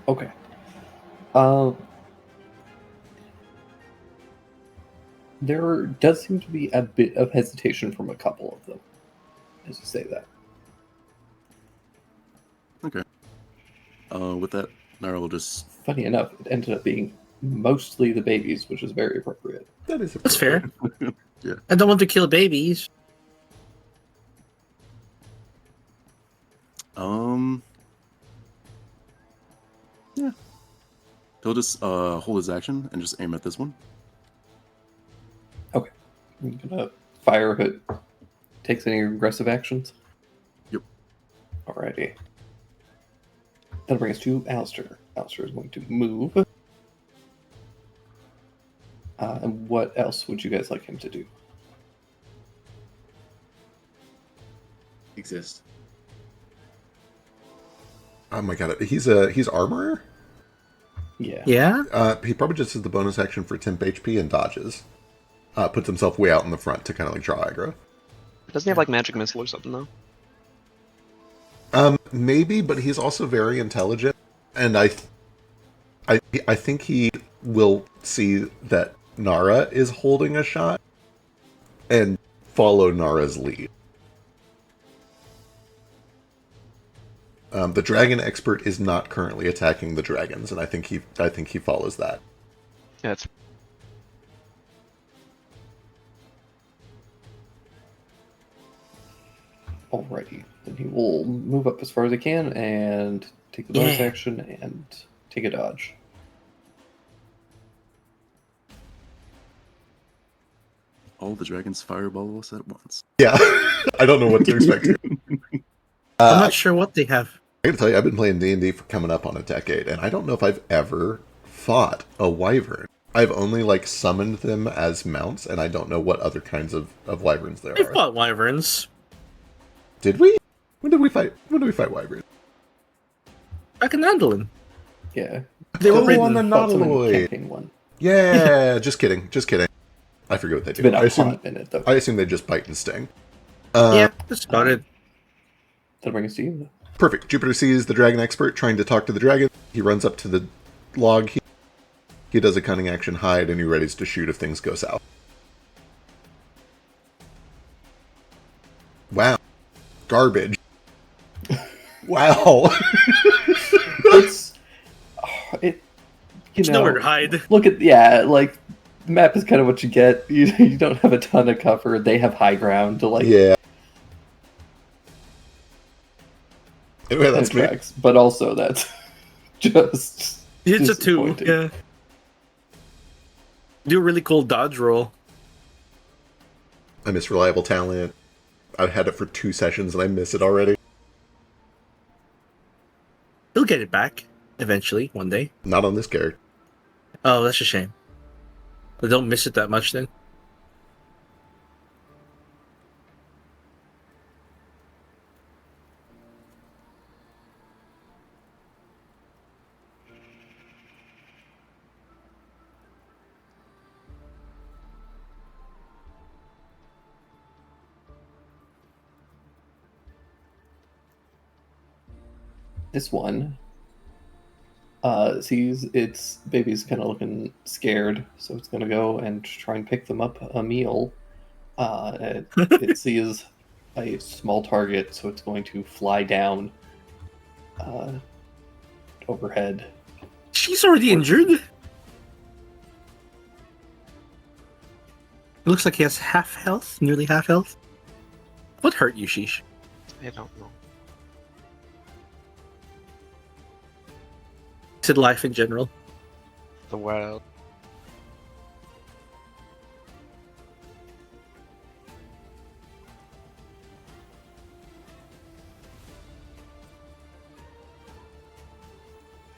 Okay. There does seem to be a bit of hesitation from a couple of them, as you say that. Okay. With that, Nara will just... Funny enough, it ended up being mostly the babies, which is very appropriate. That is That's fair. Yeah. I don't want to kill babies. Yeah. He'll just hold his action and just aim at this one. I'm gonna fire if it takes any aggressive actions. Yep. Alrighty. That'll bring us to Alistair. Alistair is going to move. And what else would you guys like him to do? Exist. Oh my god, he's armorer. Yeah. Yeah? He probably just does the bonus action for temp HP and dodges. Puts himself way out in the front to kind of like draw aggro. Doesn't he have like magic missile or something though? Maybe, but he's also very intelligent, and I think he will see that Nara is holding a shot and follow Nara's lead. The dragon expert is not currently attacking the dragons, and I think he follows that. Yeah, it's Alrighty. Then he will move up as far as he can and take the bonus Yeah. action and take a dodge. All the dragons fireball us at once. Yeah, I don't know what to expect here. I'm not sure what they have. gotta tell you, I've been playing D&D for coming up on a decade, and I don't know if I've ever fought a wyvern. I've only, like, summoned them as mounts, and I don't know what other kinds of wyverns there We've are. fought wyverns. Did we? When did we fight wyverns? Back in Andalin. Yeah. They were Oh, ridden. on the Fought some in Nautiloid. campaign one. Yeah, just kidding. I forget what they It's do. been I a assume hot minute, though. I assume they just bite and sting. Yeah, that's about it. That'll bring us to you. Perfect. Jupiter sees the dragon expert trying to talk to the dragon. He runs up to the log. He does a cunning action hide, and he readies to shoot if things go south. Wow. Garbage. Wow. It's it. You There's know, nowhere to hide. Look at like the map is kind of what you get. You don't have a ton of cover. They have high ground to like Yeah. Anyway, that's me. tracks, but also that's just It's a 2. disappointing. Yeah. Do a really cool dodge roll. I miss reliable talent. I've had it for 2 sessions, and I miss it already. He'll get it back eventually, one day. Not on this character. Oh, that's a shame. But don't miss it that much then. This one sees its baby's kind of looking scared, so it's gonna go and try and pick them up a meal. It sees a small target, so it's going to fly down overhead. She's already injured. It looks like he has half health, nearly half health. What hurt you, Sheesh? I don't know. Is it life in general? The world.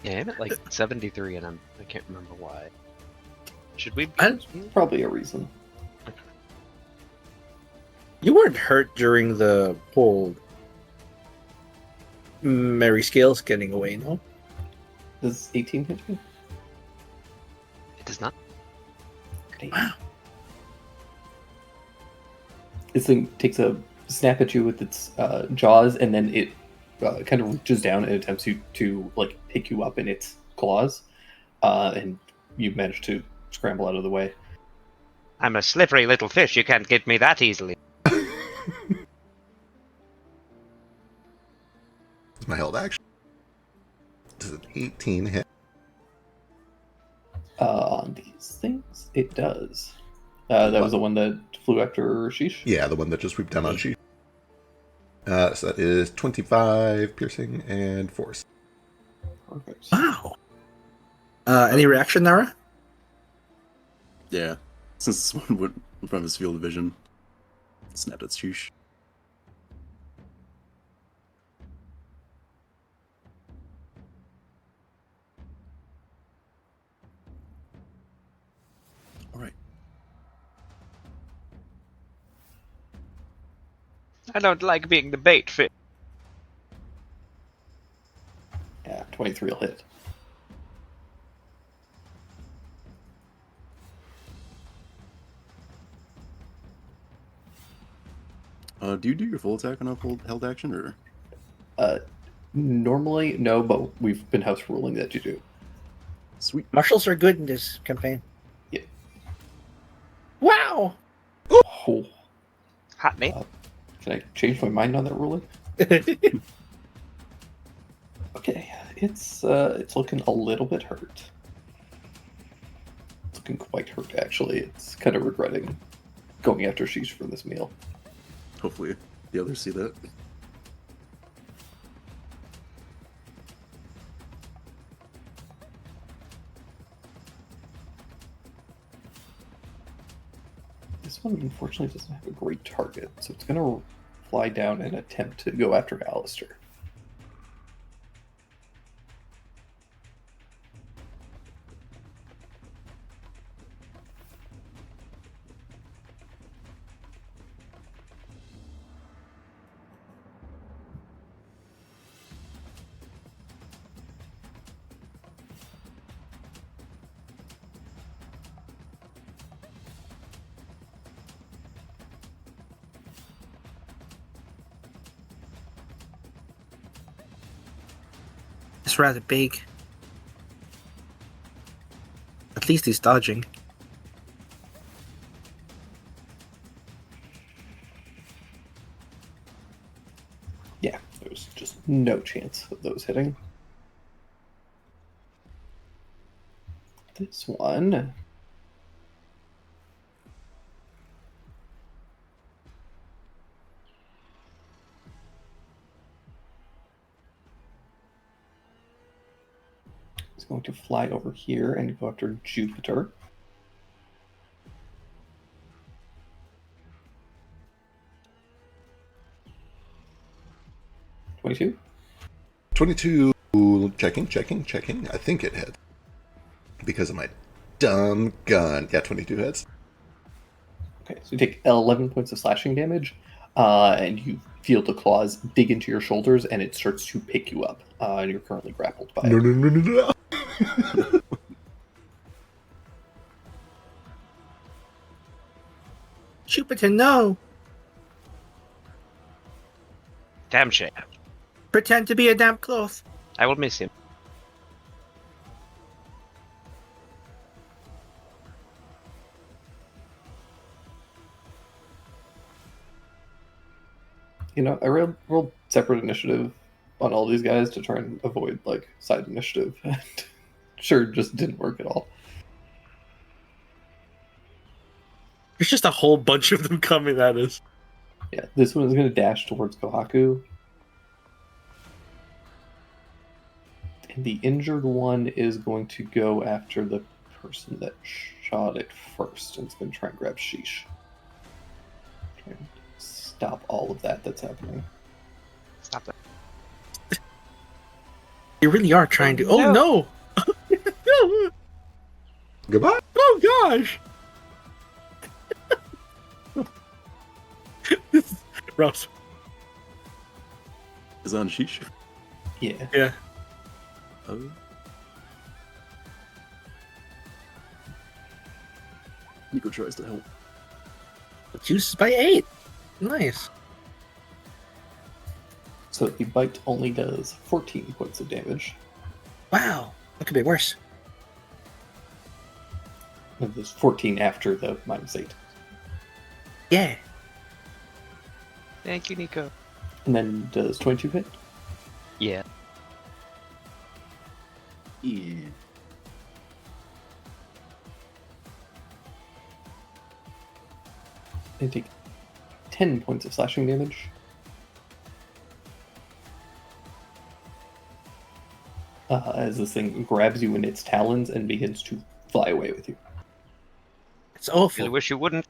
Yeah, I'm at like 73 and I can't remember why. Should we? Probably a reason. You weren't hurt during the whole Mary Scales getting away, no? Does 18 hit you? It does not. Wow. This thing takes a snap at you with its jaws, and then it kind of reaches down and attempts to like pick you up in its claws, and you manage to scramble out of the way. I'm a slippery little fish. You can't get me that easily. It's my held action. Does an 18 hit? On these things, it does. That was the one that flew after Sheesh. Yeah, the one that just swooped down on Sheesh. So that is 25 piercing and force. Perfect. Wow. Any reaction, Nara? Yeah. Since this one went in front of his field of vision, snapped its shoosh. Alright. I don't like being the bait fish. Yeah, 23 will hit. Do you do your full attack on a full held action, or? Normally, no, but we've been house ruling that you do. Sweet. Marshals are good in this campaign. Yeah. Wow. Oh, Hot me. can I change my mind on that ruling? Okay, it's looking a little bit hurt. It's looking quite hurt, actually. It's kind of regretting going after Sheesh for this meal. Hopefully the others see that. This one, unfortunately, doesn't have a great target, so it's going to fly down and attempt to go after Alistair. It's rather big. At least he's dodging. Yeah, there's just no chance of those hitting. This one. Is going to fly over here and go after Jupiter. $22. 22. Checking. I think it hit. Because of my dumb gun. Yeah, 22 hits. Okay, so you take 11 points of slashing damage, and you feel the claws dig into your shoulders, and it starts to pick you up. And you're currently grappled by No, it. no. Jupiter, no! Damn shame. Pretend to be a damp cloth. I will miss him. You know, I rolled separate initiative on all these guys to try and avoid like side initiative. Sure, just didn't work at all. There's just a whole bunch of them coming at us. Yeah, this one is going to dash towards Kohaku. And the injured one is going to go after the person that shot it first. And it's going to try and grab Sheesh. Try and stop all of that that's happening. Stop that. You really are trying to. Oh no! Goodbye. Oh gosh! Ross. Is on Sheesh? Yeah. Yeah. Oh. Nico tries to help. Juices by 8. Nice. So the bite only does 14 points of damage. Wow. That could be worse. And there's 14 after the -8. Yeah. Thank you, Nico. And then does 22 hit? Yeah. Yeah. And take 10 points of slashing damage. As this thing grabs you in its talons and begins to fly away with you. It's Really awful. wish you wouldn't.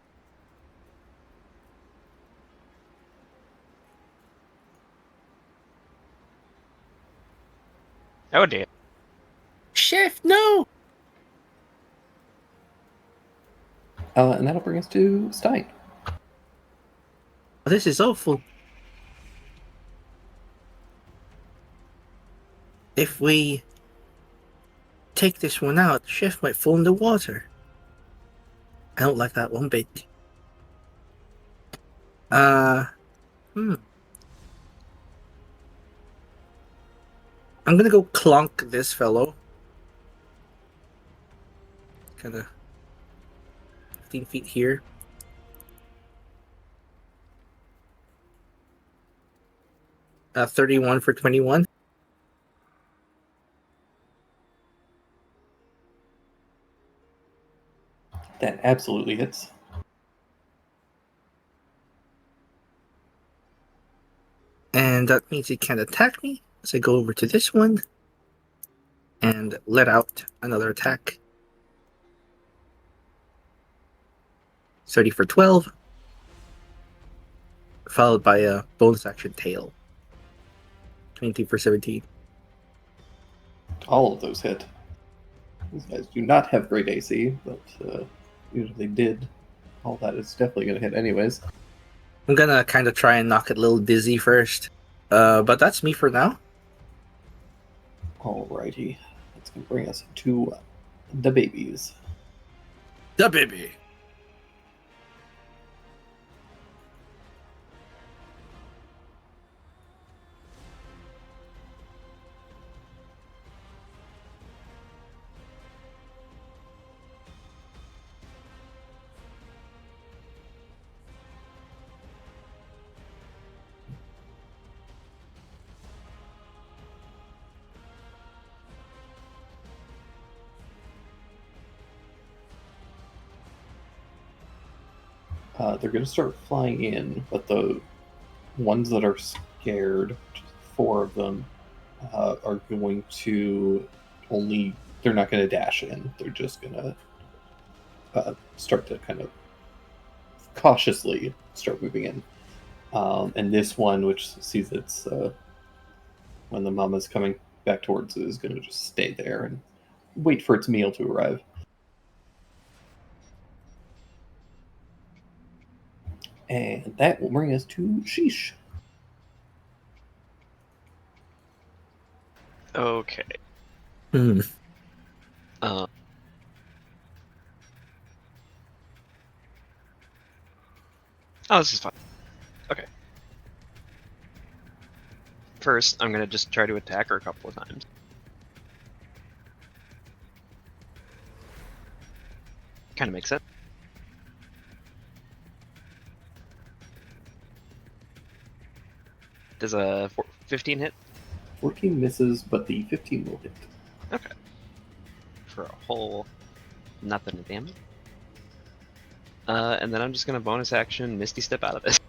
Oh dear. Chef, no! And that'll bring us to Stein. This is awful. If we take this one out, Chef might fall in the water. I don't like that one bit. I'm gonna go clunk this fellow. Kinda 15 feet here. Uh, 31 for 21. That absolutely hits. And that means he can't attack me. So I go over to this one and let out another attack. 30 for 12. Followed by a bonus action tail. 20 for 17. All of those hit. These guys do not have great AC, but even if they did, all that is definitely going to hit anyways. I'm gonna kind of try and knock it a little dizzy first. But that's me for now. Alrighty. That's going to bring us to the babies. The baby. They're going to start flying in, but the ones that are scared, four of them, are going to only. They're not going to dash in. They're just going to start to kind of cautiously start moving in. And this one, which sees its when the mama's coming back towards it, is going to just stay there and wait for its meal to arrive. And that will bring us to Sheesh. Okay. Hmm. Uh, oh, this is fine. Okay. First, I'm gonna just try to attack her a couple of times. Kind of makes sense. Does a 15 hit? 14 misses, but the 15 will hit. Okay. For a whole nothing of damage. And then I'm just gonna bonus action Misty Step out of this.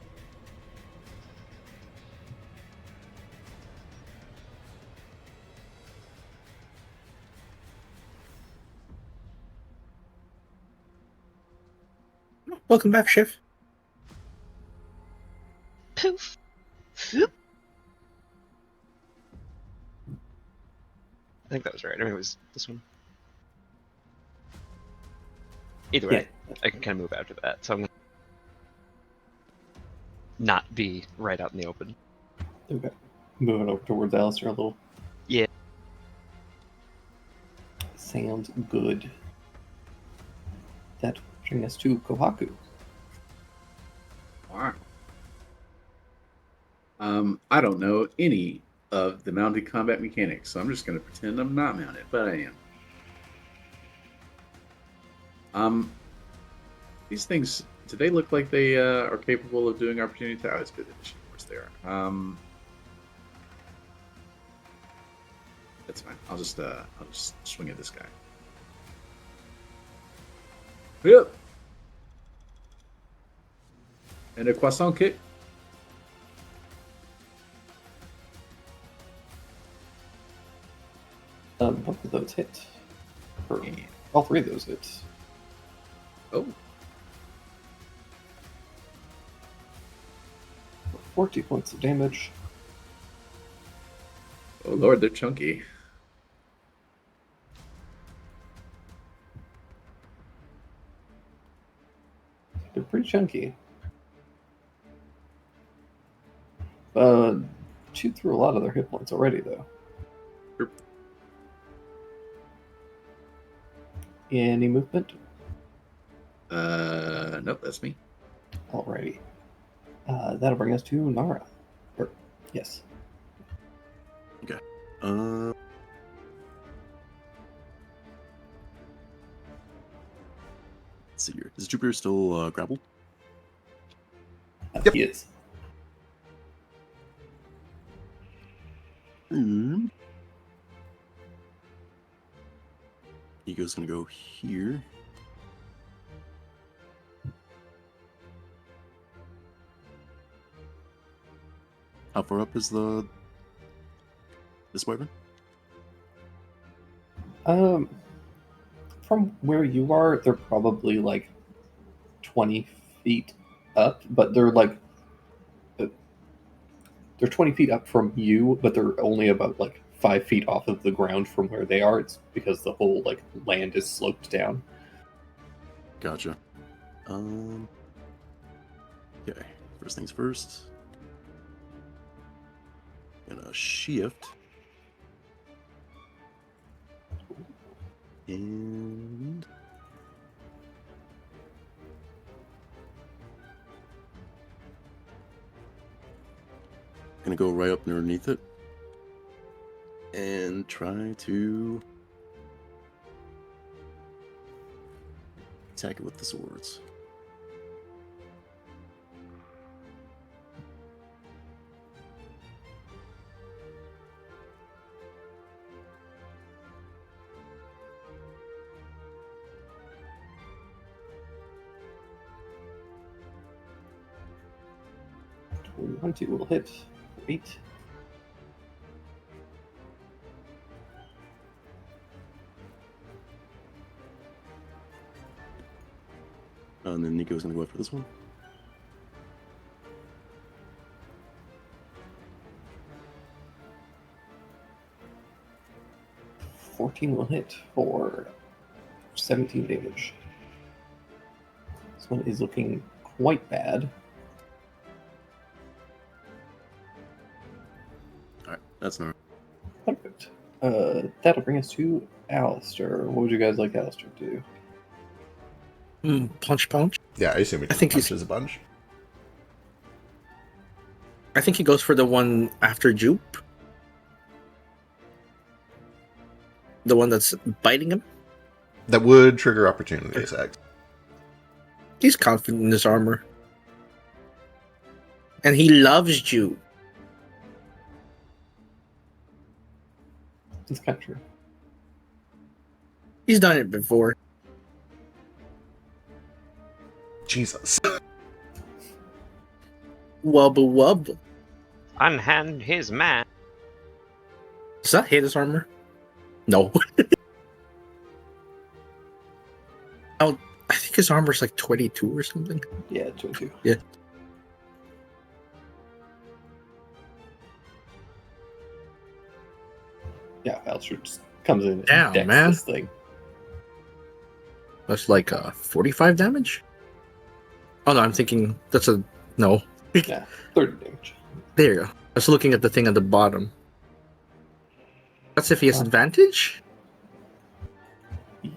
Welcome back, Chef. Poof. I think that was right. Or it was this one. Either way, I can kind of move after that. So I'm gonna not be right out in the open. Okay. Moving over towards Alistair a little. Yeah. Sounds good. That brings us to Kohaku. Wow. I don't know any of the mounted combat mechanics, so I'm just going to pretend I'm not mounted, but I am. These things, do they look like they are capable of doing opportunity attack? Oh, it's good that of course they are. That's fine. I'll just swing at this guy. Yep. And a croissant kick. Both of those hit. Or all three of those hits. Oh. 40 points of damage. Oh lord, they're chunky. They're pretty chunky. Chewed through a lot of their hit points already, though. Sure. Any movement? Nope, that's me. Alrighty. That'll bring us to Nara. Yes. Okay. Let's see here. Is Jupiter still grappled? Yep. He is. Ego's gonna go here. How far up is this wyvern? From where you are, they're probably like 20 feet up, but they're like they're 20 feet up from you, but they're only about like 5 feet off of the ground from where they are. It's because the whole like land is sloped down. Gotcha. Okay. First things first. Gonna shift. And gonna go right up underneath it and try to attack it with the swords. 1, 2 will hit. 8. And then Nico's gonna go after this one. Will hit for 17 damage. This one is looking quite bad. Alright, that's not. Perfect. That'll bring us to Alistair. What would you guys like Alistair to do? Punch. Yeah, I assume he I think he's- punches a bunch. I think he goes for the one after Jupe. The one that's biting him. That would trigger opportunity attacks. He's confident in his armor. And he loves Jupe. It's kind of true. He's done it before. Jesus. Wubba wubba. Unhand his man. Does that hit his armor? No. Oh, I think his armor's like 22 or something. Yeah, 22. Yeah. Yeah, Alistair just comes in Damn, and decks man. this thing. That's like 45 damage? Oh no, I'm thinking that's a... No. Yeah, 30 damage. There you go. I was looking at the thing at the bottom. That's if he has Oh. advantage?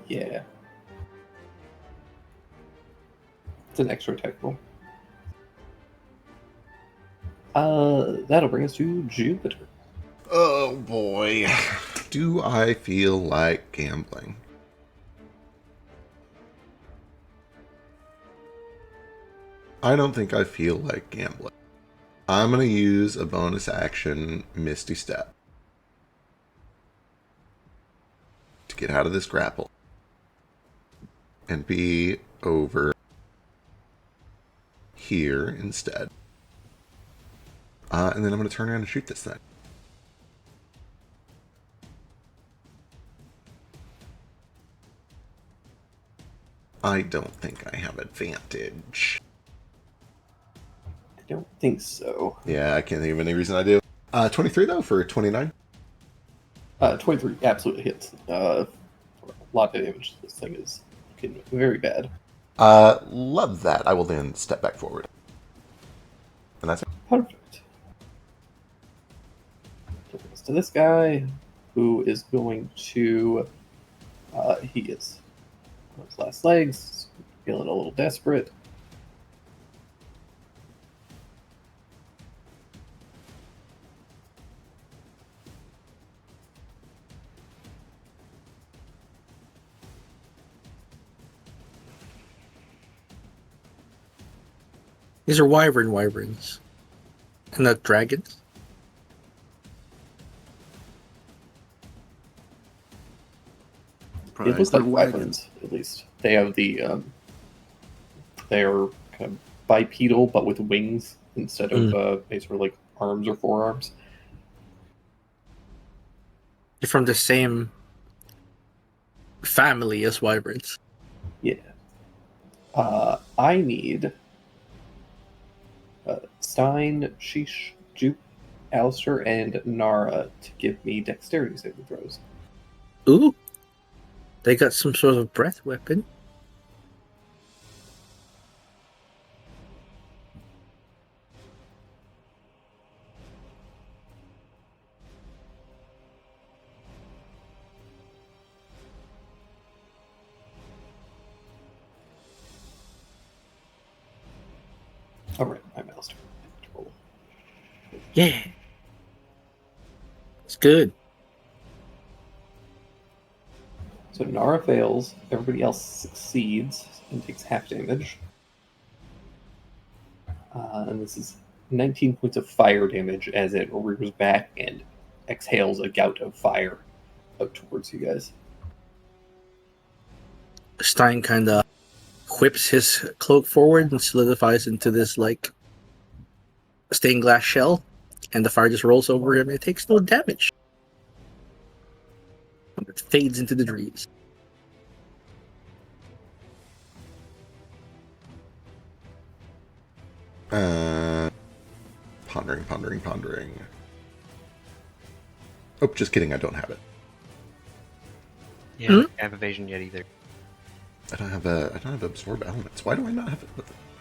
Yeah. It's an extra attack roll. That'll bring us to Jupiter. Oh boy. Do I feel like gambling? I don't think I feel like gambling. I'm going to use a bonus action Misty Step to get out of this grapple and be over here instead. And then I'm going to turn around and shoot this thing. I don't think I have advantage. I don't think so. Yeah, I can't think of any reason I do. 23 though for 29. 23 absolutely hits. For a lot of damage. This thing is looking very bad. Love that. I will then step back forward. And that's it. Perfect. So it goes to this guy, who is going to. He is on his last legs, feeling a little desperate. These are wyverns. And not dragons. It looks like wyverns, at least. They have the. They are kind of bipedal, but with wings instead of basically like arms or forearms. They're from the same family as wyverns. Yeah. I need Stein, Sheesh, Jupe, Alistair, and Nara to give me dexterity saving throws. Ooh. They got some sort of breath weapon. Alright, I'm Alistair. Roll. Yeah. It's good. So Nara fails, everybody else succeeds and takes half damage. And this is 19 points of fire damage as it rears back and exhales a gout of fire up towards you guys. Stein kind of whips his cloak forward and solidifies into this like stained glass shell, and the fire just rolls over him. It takes no damage. It fades into the trees. Pondering. Oh, just kidding. I don't have it. Yeah, I don't have evasion yet either. I don't have absorb elements. Why do I not have it?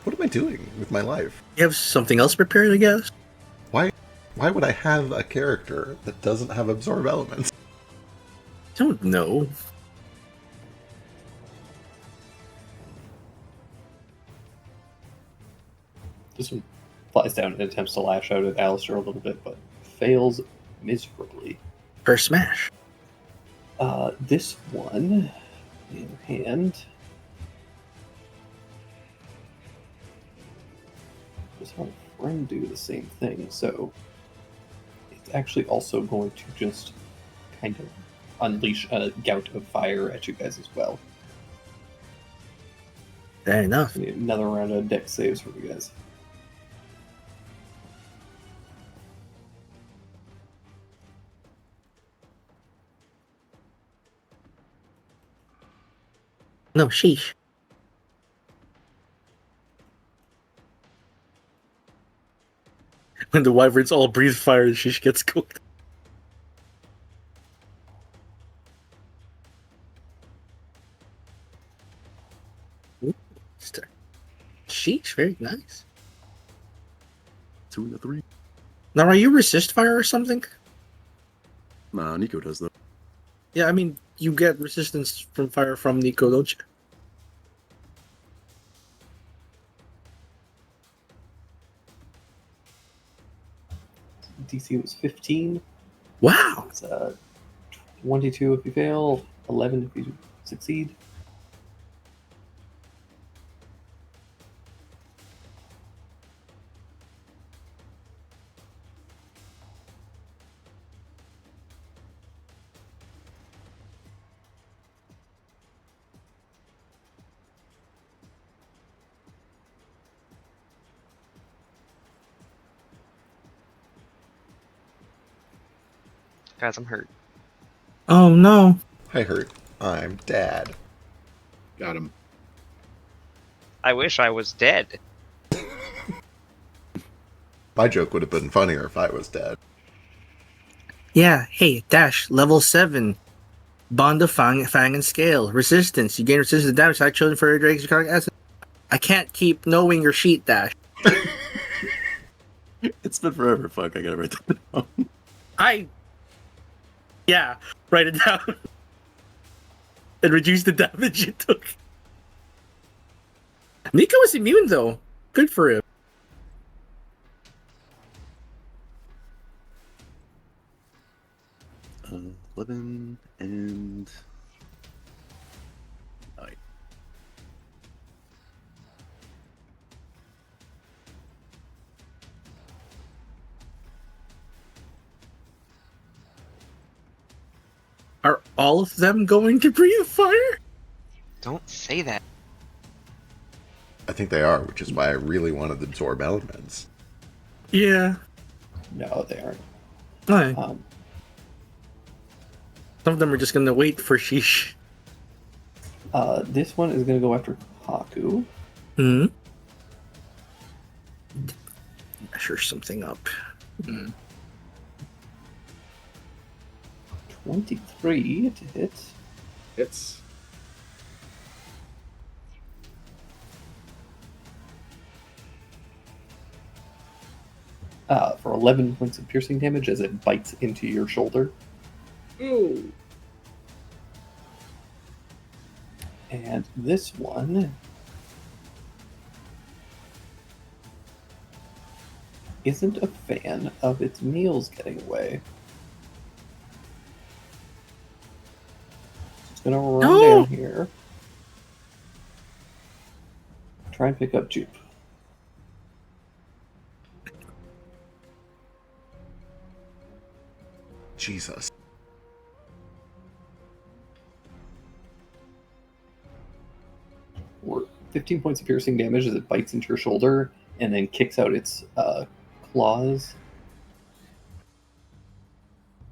What am I doing with my life? You have something else prepared, I guess? Why would I have a character that doesn't have absorb elements? I don't know. This one flies down and attempts to lash out at Alistair a little bit, but fails miserably. First smash. This one, on the other hand, just have a friend do the same thing, so it's actually also going to just kind of unleash a gout of fire at you guys as well. Fair enough. I need another round of dex saves for you guys. No, sheesh. When the wyverns all breathe fire, sheesh gets cooked. Ooh, sheesh, very nice. 2 and a 3. Now, are you resist fire or something? Nah, Nico does though. Yeah, I mean, you get resistance from fire from Nico, don't you? DC was 15. Wow. It's 22 if you fail, 11 if you succeed. Guys, I'm hurt. Oh, no. I hurt. I'm dad. Got him. I wish I was dead. My joke would have been funnier if I was dead. Yeah, hey, Dash, level 7. Bond of Fang and Scale. Resistance. You gain resistance to damage I chosen for your Drake's card acid. I can't keep knowing your sheet, Dash. It's been forever. Fuck, I gotta write that down. Yeah, write it down. And reduce the damage it took. Nico is immune, though. Good for him. 11 and 9. Are all of them going to breathe fire? Don't say that. I think they are, which is why I really wanted the absorb elements. Yeah. No, they aren't. Alright. Um, Some of them are just gonna wait for sheesh. this one is going to go after Haku. Hmm. Measure something up. 23 to hit. Hits. For 11 points of piercing damage as it bites into your shoulder. Ooh. And this one isn't a fan of its meals getting away. It's gonna run No! down here. Try and pick up Jupe. Jesus. Or 15 points of piercing damage as it bites into your shoulder and then kicks out its claws.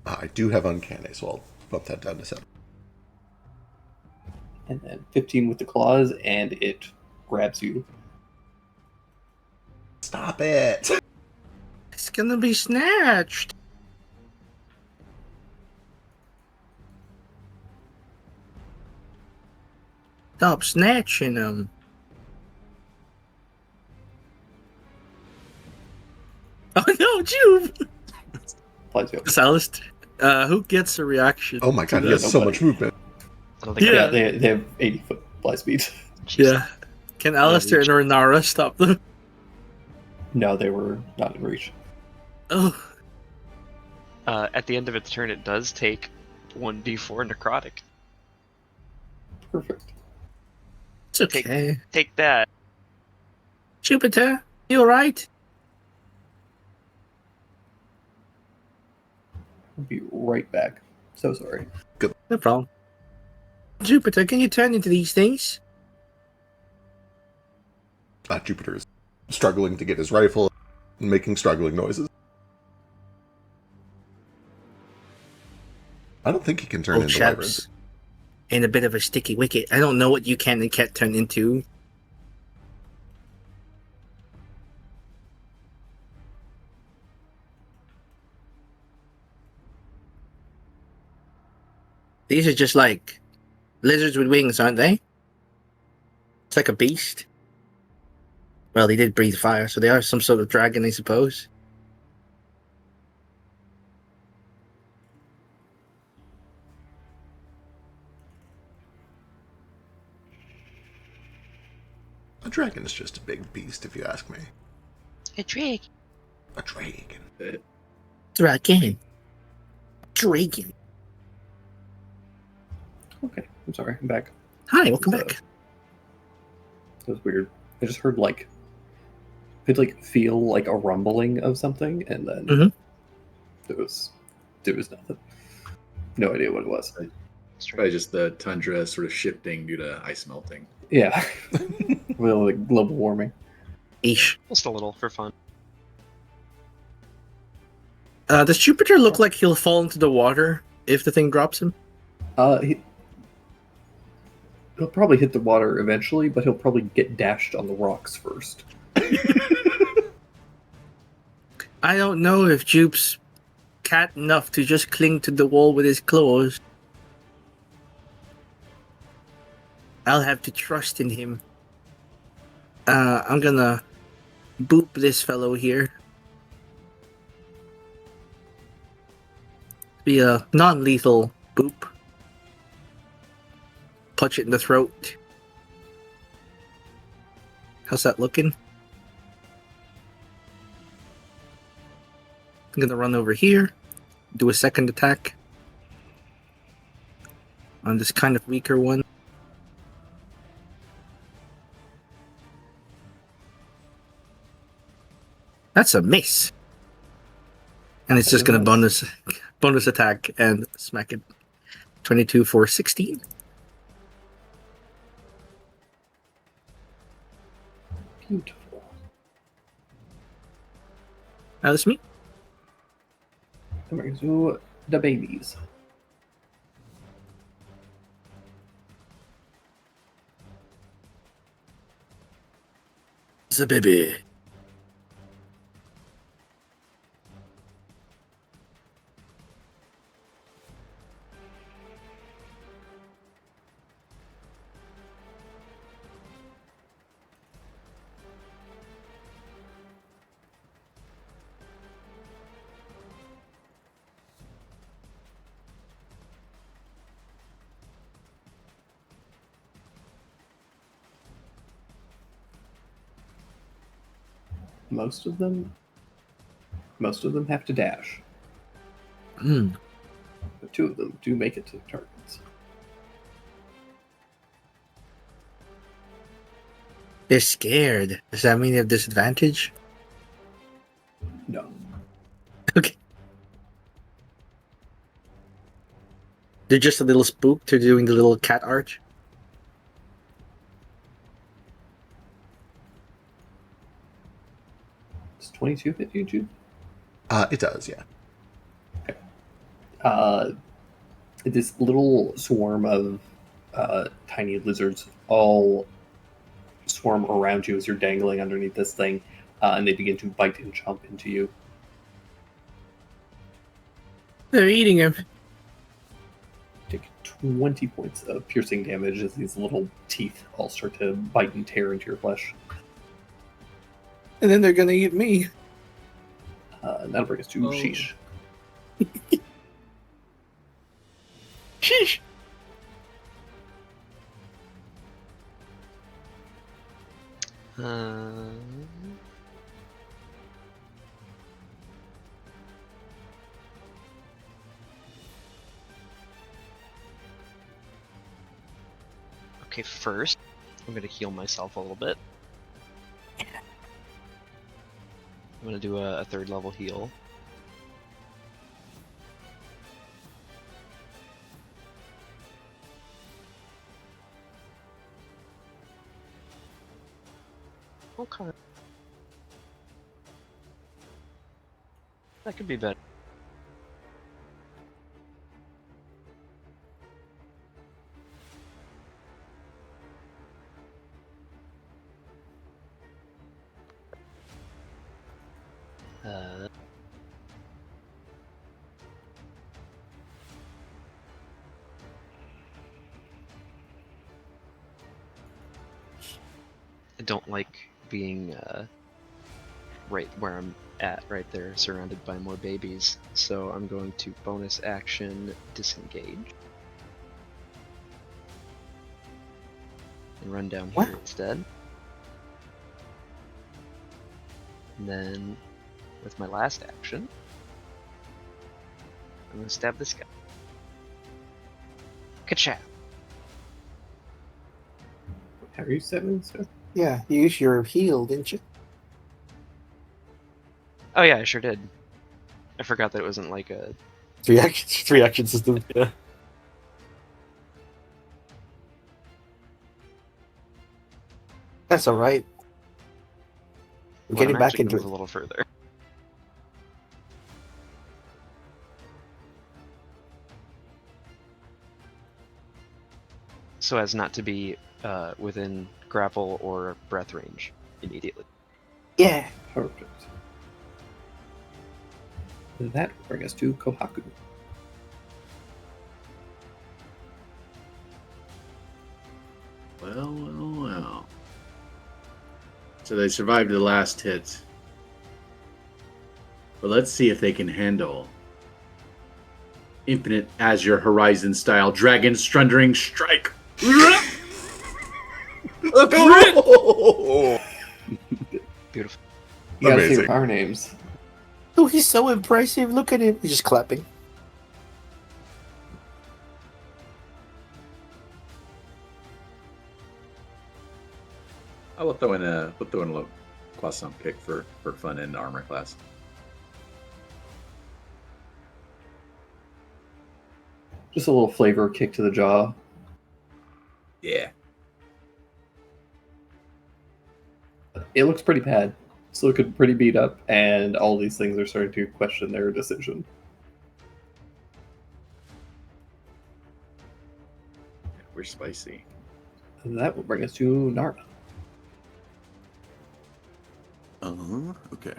I do have uncanny, so I'll bump that down to 7. And then 15 with the claws, and it grabs you. Stop it! It's gonna be snatched. Stop snatching them. Oh no, Juve! Flies you up. Celeste, who gets a reaction? Oh my god, to he has that? so nobody. much movement. I don't think Yeah. Yeah, they have 80-foot fly speed. Yeah. Can Alistair and Renara stop them? No, they were not in reach. Oh, At the end of its turn, it does take 1d4 necrotic. Perfect. it's okay. Take that. Jupiter, you alright? I'll be right back. So sorry. No problem. Jupiter, can you turn into these things? Jupiter is struggling to get his rifle and making struggling noises. I don't think he can turn Oh, into chaps. wyverns. In a bit of a sticky wicket. I don't know what you can and can't turn into. These are just like lizards with wings, aren't they? It's like a beast. Well, they did breathe fire, so they are some sort of dragon, I suppose. A dragon is just a big beast, if you ask me. A drake. A dragon. Dragon. Dragon. Okay, I'm sorry. I'm back. Hi, welcome So- back. That was weird. I just heard I could feel like a rumbling of something, and then Mhm. there was nothing. No idea what it was. It's probably just the tundra sort of shifting due to ice melting. Yeah, well, like global warming. Ish. Just a little for fun. Does Jupiter look like he'll fall into the water if the thing drops him? He'll probably hit the water eventually, but he'll probably get dashed on the rocks first. I don't know if Jupe's cat enough to just cling to the wall with his claws. I'll have to trust in him. I'm gonna boop this fellow here. Be a non-lethal boop. Punch it in the throat. How's that looking? I'm gonna run over here, do a second attack on this kind of weaker one. That's a miss. And it's just gonna bonus attack and smack it. 22 for 16. Beautiful. That's me. That brings you the babies. The baby. Most of them have to dash, Hmm. but 2 of them do make it to the targets. They're scared. Does that mean they have disadvantage? No. Okay. They're just a little spooked. They're doing the little cat arch. It's 22 hit you, Jude? It does, yeah. This little swarm of tiny lizards all swarm around you as you're dangling underneath this thing, and they begin to bite and chomp into you. They're eating him. Take 20 points of piercing damage as these little teeth all start to bite and tear into your flesh. And then they're gonna eat me. And that'll bring us to Oh. Sheesh. Sheesh. Okay, first, I'm gonna heal myself a little bit. I'm gonna do a third level heal. Okay. That could be better. I don't like being right where I'm at right there, surrounded by more babies. So I'm going to bonus action disengage. And run down What? here instead. And then, with my last action, I'm gonna stab this guy. Ka-chow! How are you 7, sir? Yeah, you used your heal, didn't you? Oh yeah, I sure did. I forgot that it wasn't like a... Three action system. Yeah. That's all right. We're Well, getting I'm back actually into gonna it. move a little further. So as not to be within grapple or breath range immediately. Yeah. Perfect. That will bring us to Kohaku. Well. So they survived the last hit. But let's see if they can handle Infinite Azure Horizon style Dragon Strundering Strike. Beautiful. You gotta see Amazing. your power names. Oh, he's so impressive. Look at him. He's just clapping. I will throw in a little croissant kick for fun in armor class. Just a little flavor kick to the jaw. Yeah. It looks pretty bad. It's looking pretty beat up, and all these things are starting to question their decision. We're spicy. And that will bring us to Nara. Okay.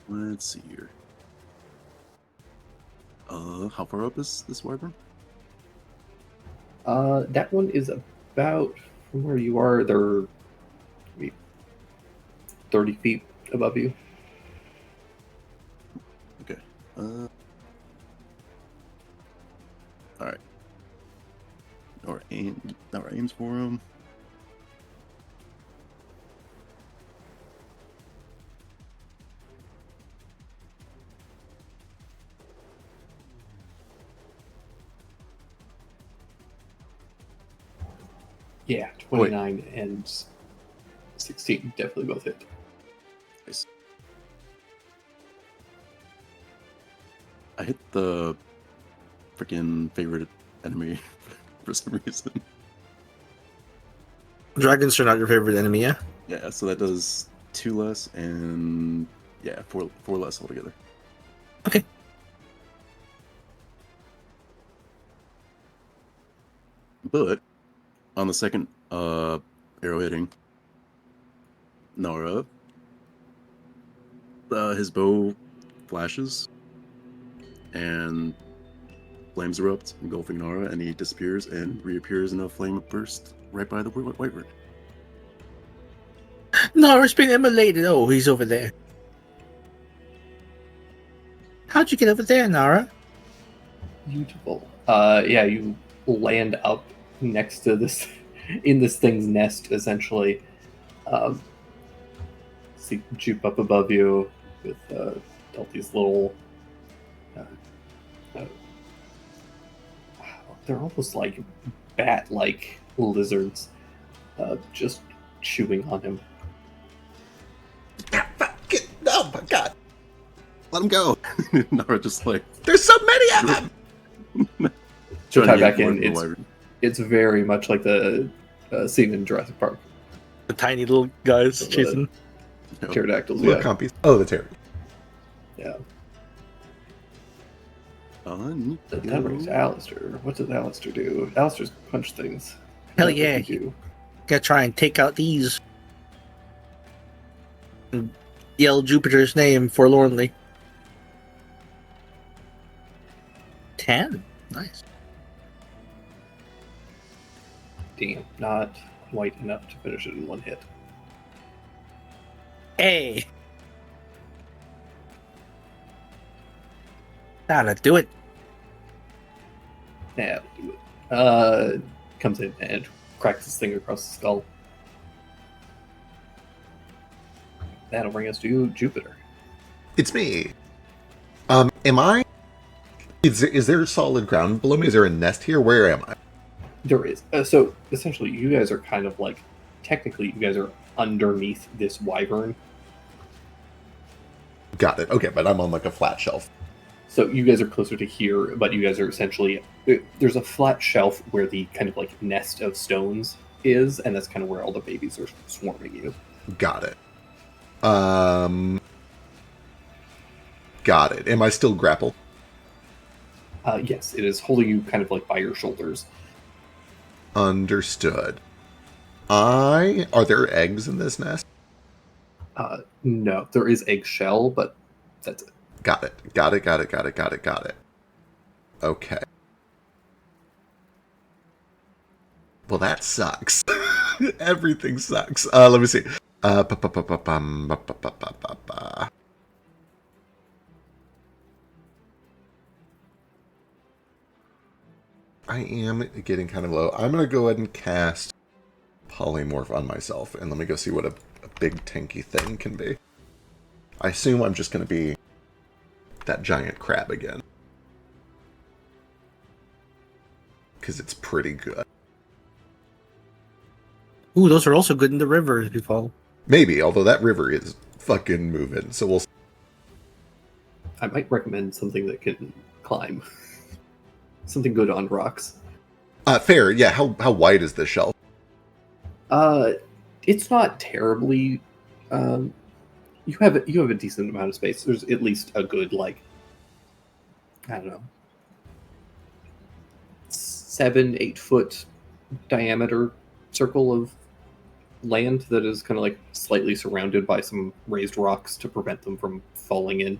Let's see here. How far up is this wyvern? That one is about from where you are. They're maybe 30 feet above you. Okay. All right. Our aims for him. Yeah, 29 and 16 definitely both hit. Nice. I hit the freaking favorite enemy for some reason. Dragons are not your favorite enemy, yeah? Yeah, so that does 2 less and yeah, four less altogether. Okay. But on the second arrow hitting Nara, his bow flashes and flames erupt, engulfing Nara, and he disappears and reappears in a flame burst right by the wyvern. Nara's been immolated. Oh, he's over there. How'd you get over there, Nara? Beautiful. Yeah, you land up next to this, in this thing's nest, essentially. See Jupe up above you with all these little. They're almost like bat-like lizards, just chewing on him. Oh my god! Let him go! Nara just like There's so many of them! trying Tie to back get more in, of the it's- wyvern. It's very much like the scene in Jurassic Park. The tiny little guys So, chasing. No. Pterodactyls, Little yeah. compies. Oh, the terror. Yeah. Neat. That brings Alistair. What does Alistair do? Alistair's punch things. Hell What does yeah. he do? Gotta try and take out these. And yell Jupiter's name forlornly. 10. Nice. Damn, not quite enough to finish it in one hit. Hey. That'll do it. Yeah, do it. Comes in and cracks his thing across the skull. That'll bring us to Jupiter. It's me. Am I? Is there solid ground below me? Is there a nest here? Where am I? There is. So essentially, you guys are kind of like, technically, you guys are underneath this wyvern. Got it. Okay, but I'm on like a flat shelf. So you guys are closer to here, but you guys are essentially, there's a flat shelf where the kind of like nest of stones is, and that's kind of where all the babies are swarming you. Got it. Got it. Am I still grappled? Yes, it is holding you kind of like by your shoulders. Understood. Are there eggs in this nest? No, there is eggshell, but that's it. Got it. Got it. Okay. Well, that sucks. Everything sucks. Let me see. I am getting kind of low. I'm going to go ahead and cast Polymorph on myself, and let me go see what a big tanky thing can be. I assume I'm just going to be that giant crab again. Because it's pretty good. Ooh, those are also good in the river if you fall. Maybe, although that river is fucking moving, so we'll... I might recommend something that can climb. Something good on rocks. Fair, yeah, how wide is this shelf? It's not terribly. You have a decent amount of space. There's at least a good, like, I don't know, 7-8 foot diameter circle of land that is kind of like slightly surrounded by some raised rocks to prevent them from falling in.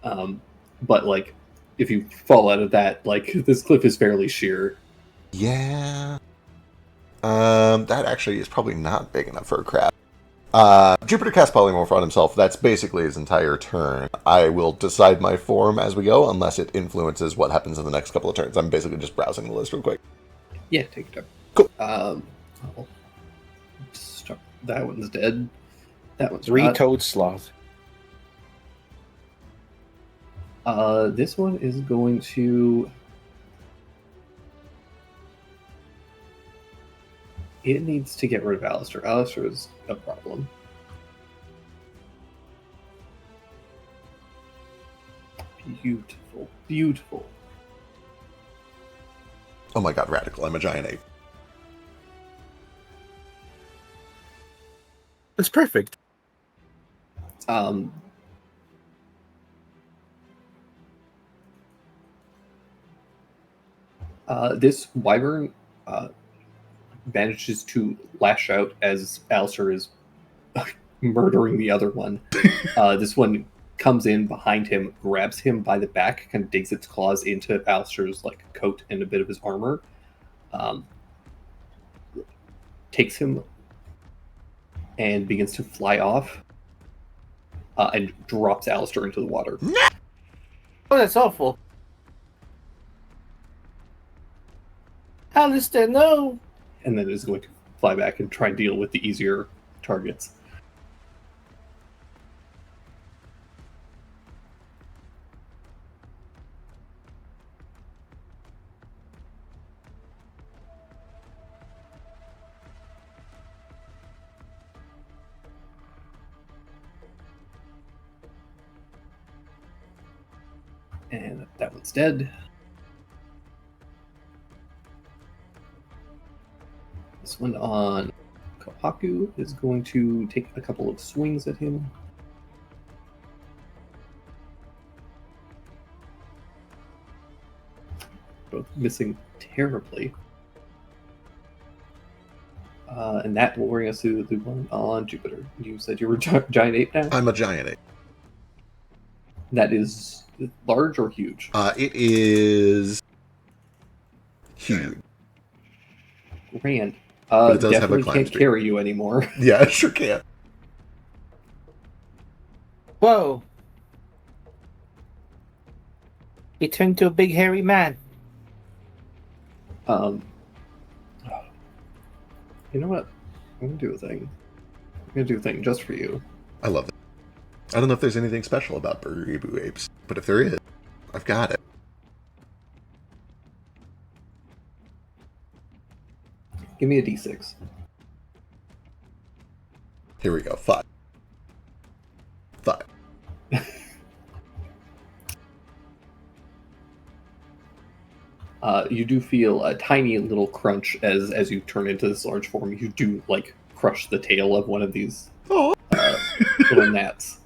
But like, if you fall out of that, like, this cliff is fairly sheer. Yeah. That actually is probably not big enough for a crab. Jupiter casts Polymorph on himself. That's basically his entire turn. I will decide my form as we go, unless it influences what happens in the next couple of turns. I'm basically just browsing the list real quick. Yeah, take your time. Cool. I'll start. That one's dead. That one's not. Three-toed sloth. This one is going to. It needs to get rid of Alistair. Alistair is a problem. Beautiful. Beautiful. Oh my god, radical. I'm a giant ape. That's perfect. Um, this wyvern manages to lash out as Alistair is murdering the other one. This one comes in behind him, grabs him by the back, kind of digs its claws into Alistair's like coat and a bit of his armor, takes him and begins to fly off, and drops Alistair into the water. Oh, that's awful. Alistair, no! And then is going to fly back and try and deal with the easier targets. And that one's dead. This one on Kohaku is going to take a couple of swings at him. Both missing terribly. And that will bring us to the one on Jupiter. You said you were giant ape now? I'm a giant ape. That is large or huge? It is huge. Grand. But it does have a Definitely climb can't speed. carry you anymore. Yeah, it sure can. Whoa. He turned to a big hairy man. You know what? I'm gonna do a thing. I'm gonna do a thing just for you. I love it. I don't know if there's anything special about Buribu apes, but if there is, I've got it. Give me a d6. Here we go. 5. 5. You do feel a tiny little crunch as you turn into this large form. You do like crush the tail of one of these Oh. little gnats.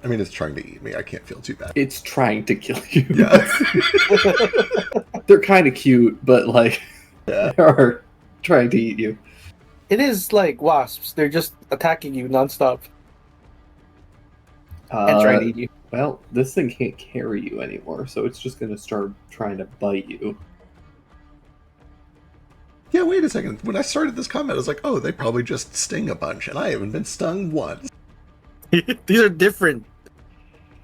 I mean, it's trying to eat me. I can't feel too bad. It's trying to kill you. Yeah. They're kind of cute, but like Yeah. they are trying to eat you. It is like wasps. They're just attacking you nonstop and trying to eat you. Well, this thing can't carry you anymore, so it's just going to start trying to bite you. Yeah, wait a second. When I started this comment, I was like, oh, they probably just sting a bunch, and I haven't been stung once. These are different.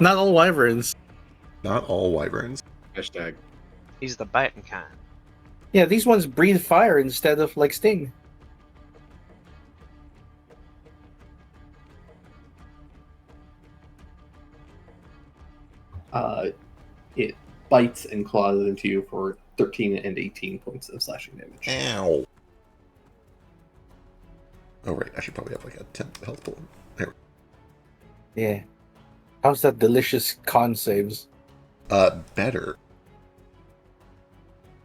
Not all wyverns. Not all wyverns. Hashtag. He's the biting kind. Yeah, these ones breathe fire instead of like sting. It bites and claws into you for 13 and 18 points of slashing damage. Ow. Oh, right. I should probably have like a 10 health pool. There. Yeah. How's that delicious con saves? Better.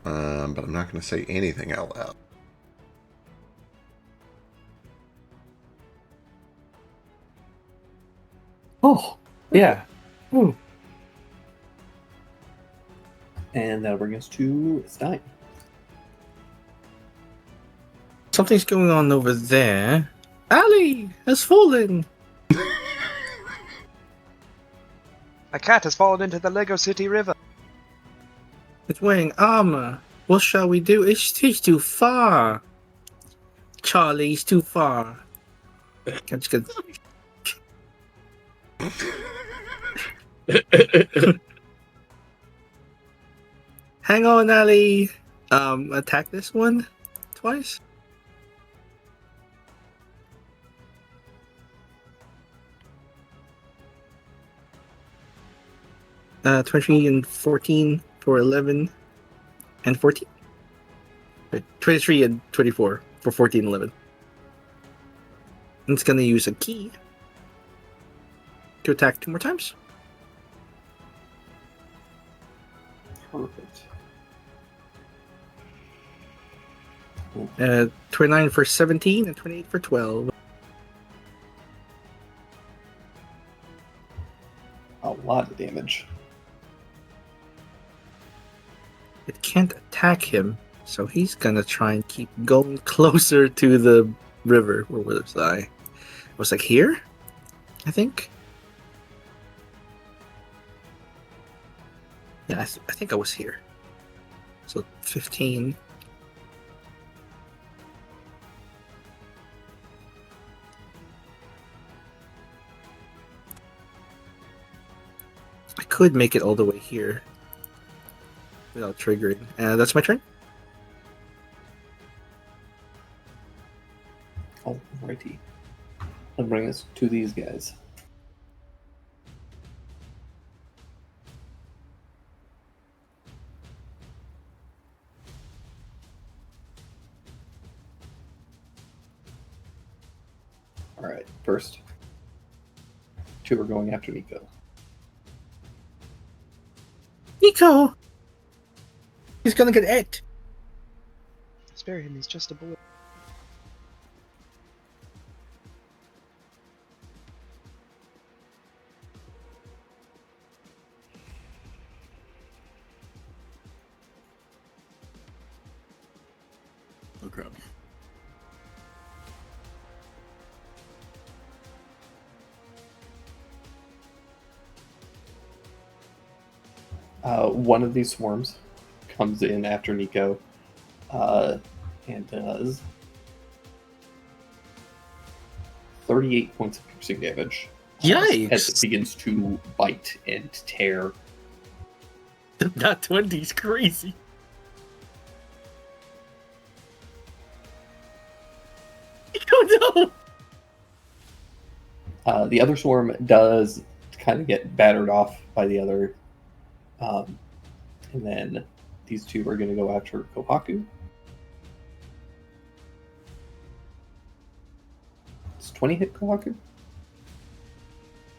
But I'm not going to say anything out loud. Oh, yeah. Ooh. And that'll bring us to Stein. Something's going on over there. Ali has fallen. A cat has fallen into the Lego City River. It's wearing armor. What shall we do? He's too far. Charlie's too far. I'm just gonna... Hang on, Ali. Attack this one twice. Uh, 20 and 14 for 11 and 14. Wait, 23 and 24 for 14 and 11. And it's gonna use a key to attack 2 more times. Perfect. 29 for 17 and 28 for 12. A lot of damage. It can't attack him, so he's gonna try and keep going closer to the river. Where was I? I was like here, I think. Yeah, I think I was here. So 15. I could make it all the way here without triggering. That's my turn. Alrighty. I'll bring us to these guys. Alright, first. Two are going after Nico. Nico! He's gonna get it. Spare him, he's just a boy. Oh crap. One of these swarms comes in after Nico and does 38 points of piercing damage. Yikes! As it begins to bite and tear. That 20 is crazy. Oh no! The other swarm does kind of get battered off by the other. And then these two are going to go after Kohaku. Does 20 hit Kohaku?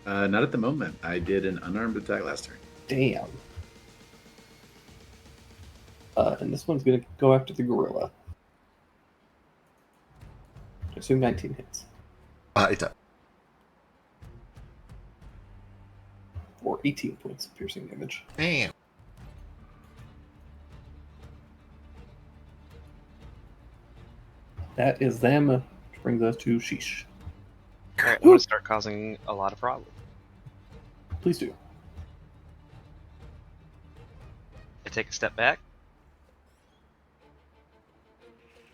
Not at the moment. I did an unarmed attack last turn. Damn. And this one's going to go after the gorilla. I assume 19 hits. It does. For 18 points of piercing damage. Damn. That is them. Which brings us to Sheesh. Alright, I'm gonna start causing a lot of problems. Please do. I take a step back.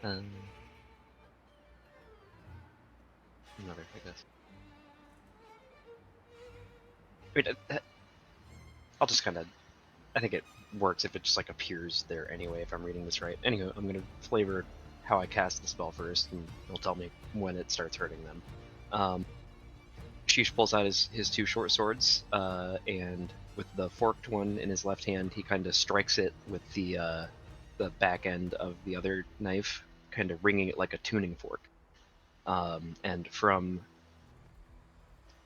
Another, I guess. I'll just kind of. I think it works if it just like appears there anyway. If I'm reading this right. Anyway, I'm gonna flavor how I cast the spell first, and it'll tell me when it starts hurting them. Sheesh pulls out his two short swords, and with the forked one in his left hand, he kind of strikes it with the back end of the other knife, kind of ringing it like a tuning fork. And from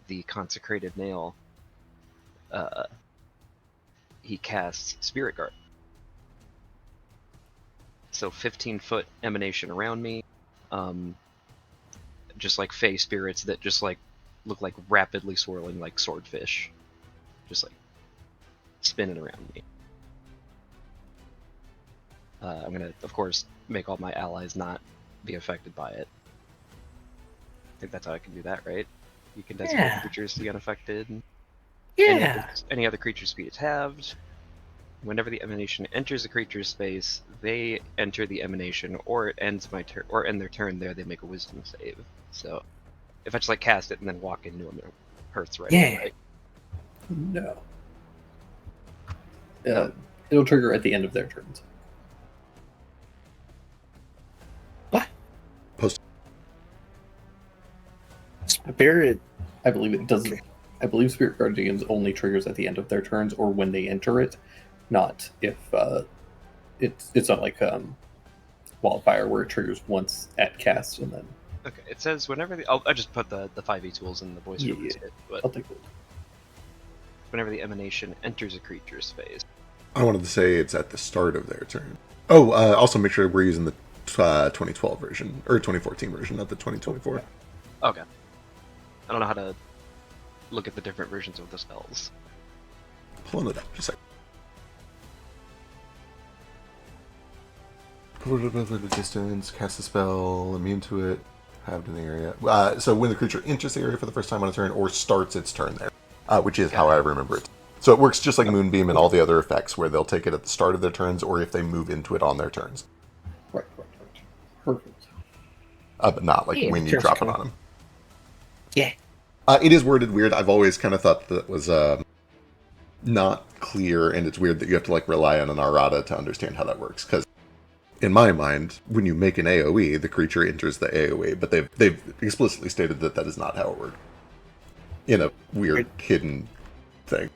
the consecrated nail, he casts Spirit Guard. So 15-foot emanation around me, just like fey spirits that just like look like rapidly swirling like swordfish, just like spinning around me. I'm gonna, of course, make all my allies not be affected by it. I think that's how I can do that, right? You can designate Yeah. creatures to be unaffected. Yeah. Any other creature speed is halved. Whenever the emanation enters a creature's space, they enter the emanation, or it ends my turn, or end their turn there. They make a Wisdom save. So, if I just like cast it and then walk into them, it hurts right Yeah. away. Right? No. It'll trigger at the end of their turns. Spirit. I believe it doesn't. Okay. I believe Spirit Guardians only triggers at the end of their turns or when they enter it, not if it's not like Wildfire where it triggers once at cast and then Okay, it says whenever the I just put the 5e tools in the voice Yeah, for this bit, but I'll take a look. whenever the emanation enters a creature's space. I wanted to say it's at the start of their turn. Oh, also make sure we're using the 2012 version or 2014 version, not the 2024. Okay. I don't know how to look at the different versions of the spells. Pulling it up, just a second. Put it over the distance, cast a spell, immune to it, have it in the area. So when the creature enters the area for the first time on a turn or starts its turn there, which is how I remember it. So it works just like Moonbeam and all the other effects, where they'll take it at the start of their turns or if they move into it on their turns. Right. Perfect. But not like Yeah, when you just drop it cool. on them. Yeah. It is worded weird. I've always kind of thought that was not clear, and it's weird that you have to like rely on an errata to understand how that works. Because in my mind, when you make an AOE, the creature enters the AOE, but they've explicitly stated that that is not how it works. In a weird hidden thing.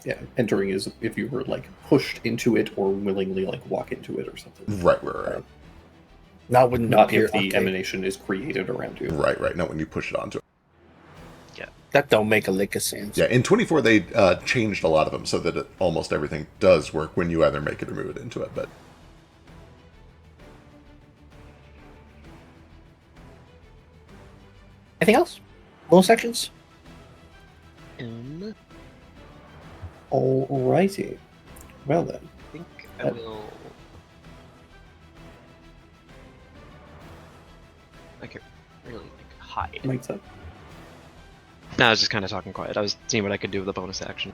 Yeah, entering is if you were like pushed into it or willingly like walk into it or something. Right. Not when Not appear if the on tape. emanation is created around you. Right. Not when you push it onto it. That don't make a lick of sense. Yeah, in 24 they changed a lot of them so that almost everything does work when you either make it or move it into it. But Anything else? Bonus sections? Alrighty. Well then. I think I will. I could really like hide. Makes sense. No, I was just kind of talking quiet. I was seeing what I could do with a bonus action.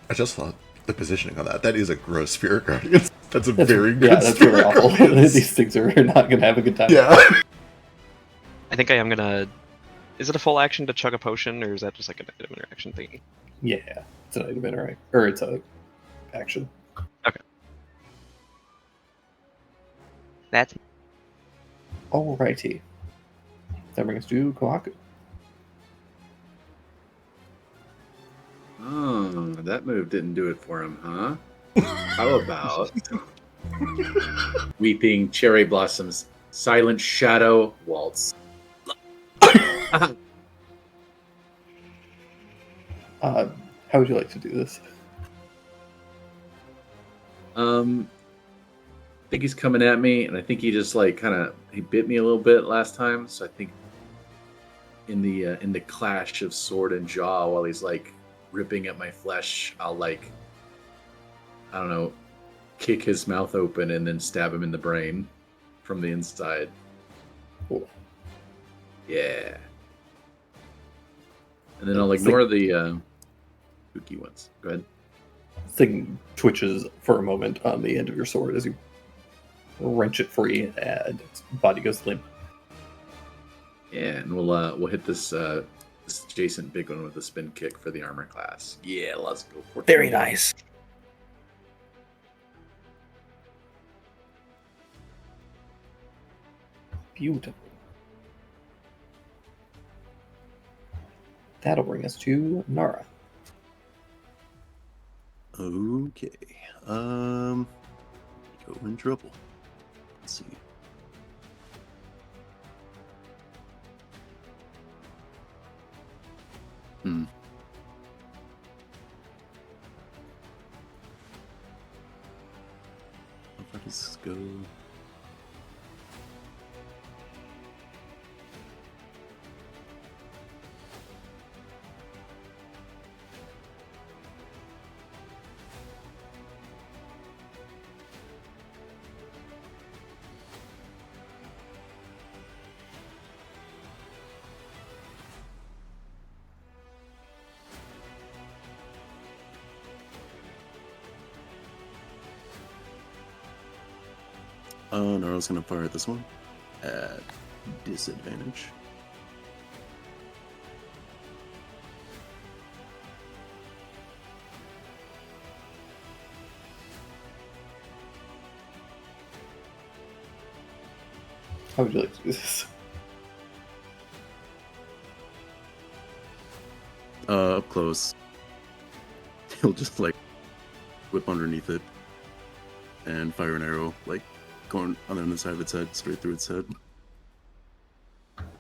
I just thought the positioning on that is a gross Spirit Guardian. That's a very good Yeah, that's Spirit really awful. Guardian. These things are not going to have a good time. Yeah. I think I am gonna. Is it a full action to chug a potion, or is that just like an item interaction thingy? Yeah. It's an item interact, or it's a action. That's Alrighty. That brings us to Kohaku. Oh, that move didn't do it for him, huh? How about Weeping Cherry Blossoms Silent Shadow Waltz? How would you like to do this? I think he's coming at me, and I think he just like he bit me a little bit last time, so I think in the clash of sword and jaw while he's like ripping at my flesh, I'll like, I don't know, kick his mouth open and then stab him in the brain from the inside. Cool. Yeah. And then I'll ignore the spooky ones. Go ahead. Thing twitches for a moment on the end of your sword as you wrench it free, and its body goes limp. Yeah, and we'll hit this adjacent big one with a spin kick for the armor class. Yeah, let's go for it. Very nice. Beautiful. That'll bring us to Nara. Okay. Go in trouble. Let's see. How far does this go? Nara's gonna fire at this one at disadvantage. How would you like to do this? Up close. He'll just like whip underneath it and fire an arrow, like going on the side of its head, straight through its head.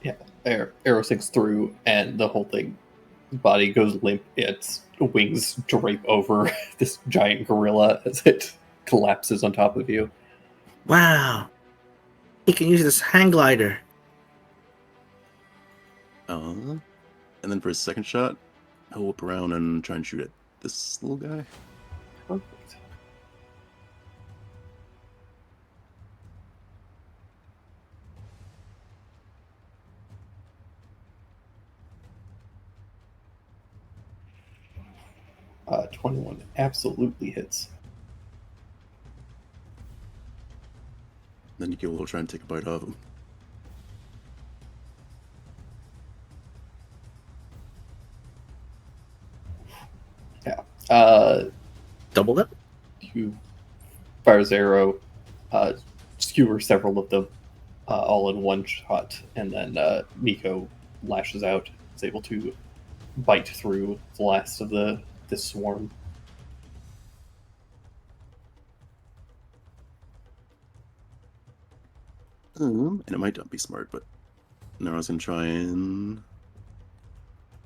Yeah, arrow sinks through, and the whole thing, body goes limp. Its wings drape over this giant gorilla as it collapses on top of you. Wow. He can use this hang glider. And then for his second shot, he'll whip around and try and shoot at this little guy. Perfect. Uh, 21 absolutely hits. Then Nikki will try and take a bite out of him. Double up? You fires arrow, skewer several of them, all in one shot, and then Nico lashes out, is able to bite through the last of this swarm. And it might not be smart, but now I was gonna try and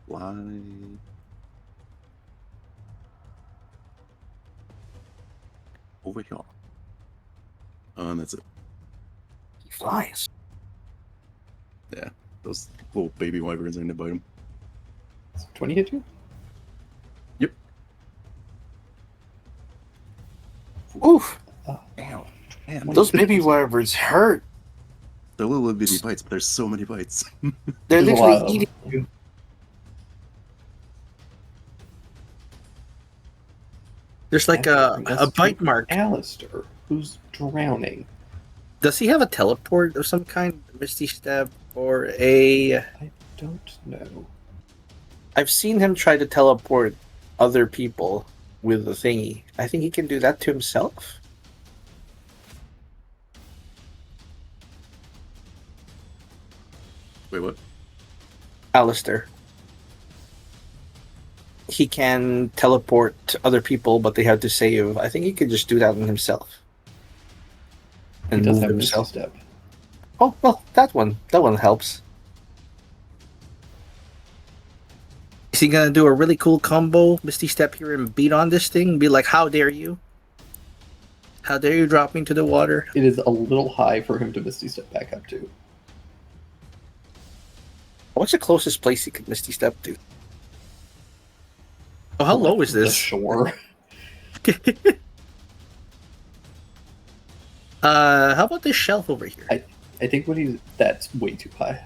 fly. Over here. And that's it. He flies. Those little baby wyverns are gonna bite him. Does 20 hit you? Yep. Oof. Man, Those baby wyverns hurt. they're little bitty bites, but there's so many bites. They're There's a literally lot of eating you. There's like a That's bite to mark. Alistair, who's drowning. Does he have a teleport of some kind? Misty Step or a... I don't know. I've seen him try to teleport other people with the thingy. I think he can do that to himself. Wait, what? Alistair. He can teleport other people, but they have to save. I think he could just do that on himself. He And does move have Misty himself. Step. Oh, well, that one helps. Is he gonna do a really cool combo, Misty Step here, and beat on this thing? Be like, how dare you? How dare you drop me into the water? It is a little high for him to Misty Step back up to. What's the closest place he could Misty Step to? Oh, how low is The this? shore. How about this shelf over here? I think that's way too high.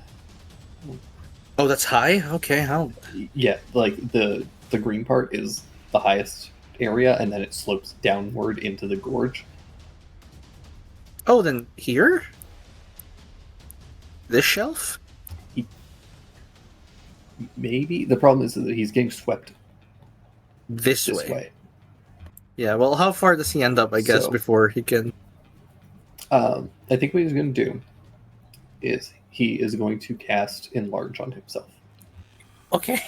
Oh, that's high? Okay, how? Yeah, like the green part is the highest area, and then it slopes downward into the gorge. Oh, then here? This shelf? Maybe the problem is that he's getting swept This this way. way. Yeah, well, how far does he end up, I guess, So- before he can... I think what he's going to do is he is going to cast Enlarge on himself. Okay.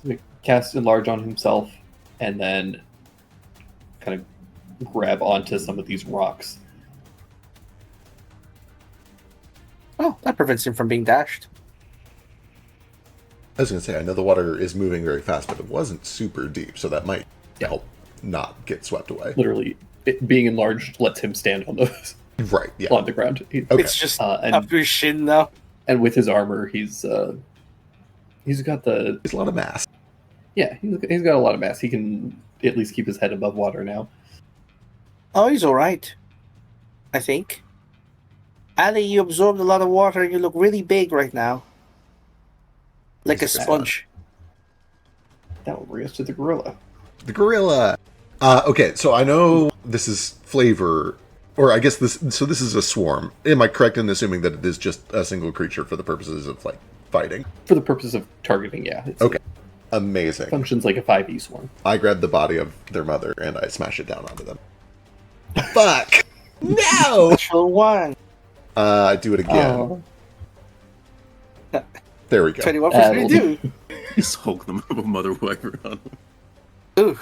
So he cast Enlarge on himself, and then kind of grab onto some of these rocks. Oh, that prevents him from being dashed. I was going to say, I know the water is moving very fast, but it wasn't super deep, so that might help not get swept away. Literally, being enlarged lets him stand on those Right, yeah. on the ground. Okay. It's just up And to his shin now. with his armor, he's got the There's a lot of mass. yeah he's got a lot of mass. He can at least keep his head above water now. Oh, he's alright. I think. Ali, you absorbed a lot of water and you look really big right now. Like a He's a sponge. That will bring us to the gorilla. The gorilla. Okay, so I know this is flavor, or I guess this. So this is a swarm. Am I correct in assuming that it is just a single creature for the purposes of like fighting? For the purpose of targeting, yeah. Okay. Amazing. Functions like a 5e swarm. I grab the body of their mother and I smash it down onto them. Fuck! No! Natural one. I do it again. There we go. 21 for 32. Just Hulk them up a mother wyvern on him. Ooh.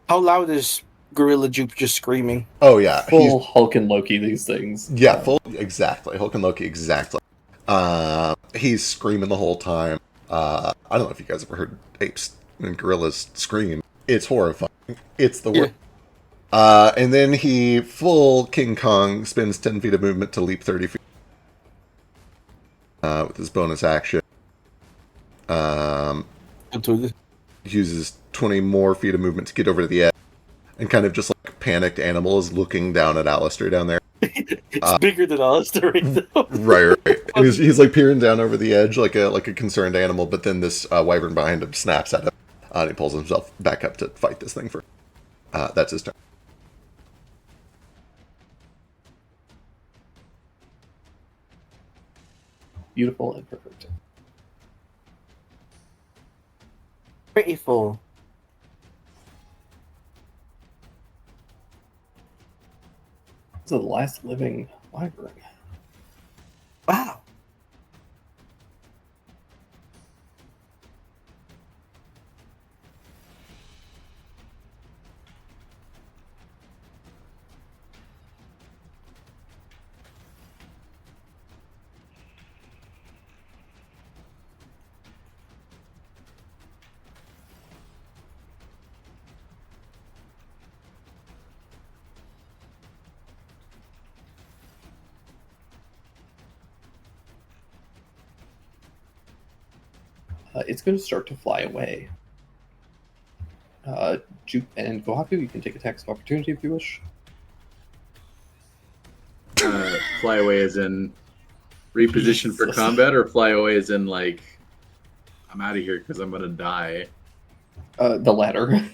How loud is Gorilla Jupe just screaming? Oh yeah, Full Hulk and Loki, these things. yeah, full exactly. Hulk and Loki exactly. He's screaming the whole time. I don't know if you guys ever heard apes and gorillas scream. It's horrifying. It's the worst. And then he full King Kong spends 10 feet of movement to leap 30 feet with his bonus action. Uses 20 more feet of movement to get over to the edge, and kind of just like panicked animals looking down at Alistair down there. It's bigger than Alistair right now. Right. And he's like peering down over the edge like a concerned animal, but then this wyvern behind him snaps at him, and he pulls himself back up to fight this thing for. That's his turn. Beautiful and perfect. Pretty full. This is the last living wyvern. Wow. It's going to start to fly away. Jupe and Gohaku, you can take attacks of opportunity if you wish. Fly away as in reposition for combat, or fly away as in like I'm out of here because I'm gonna die. The latter.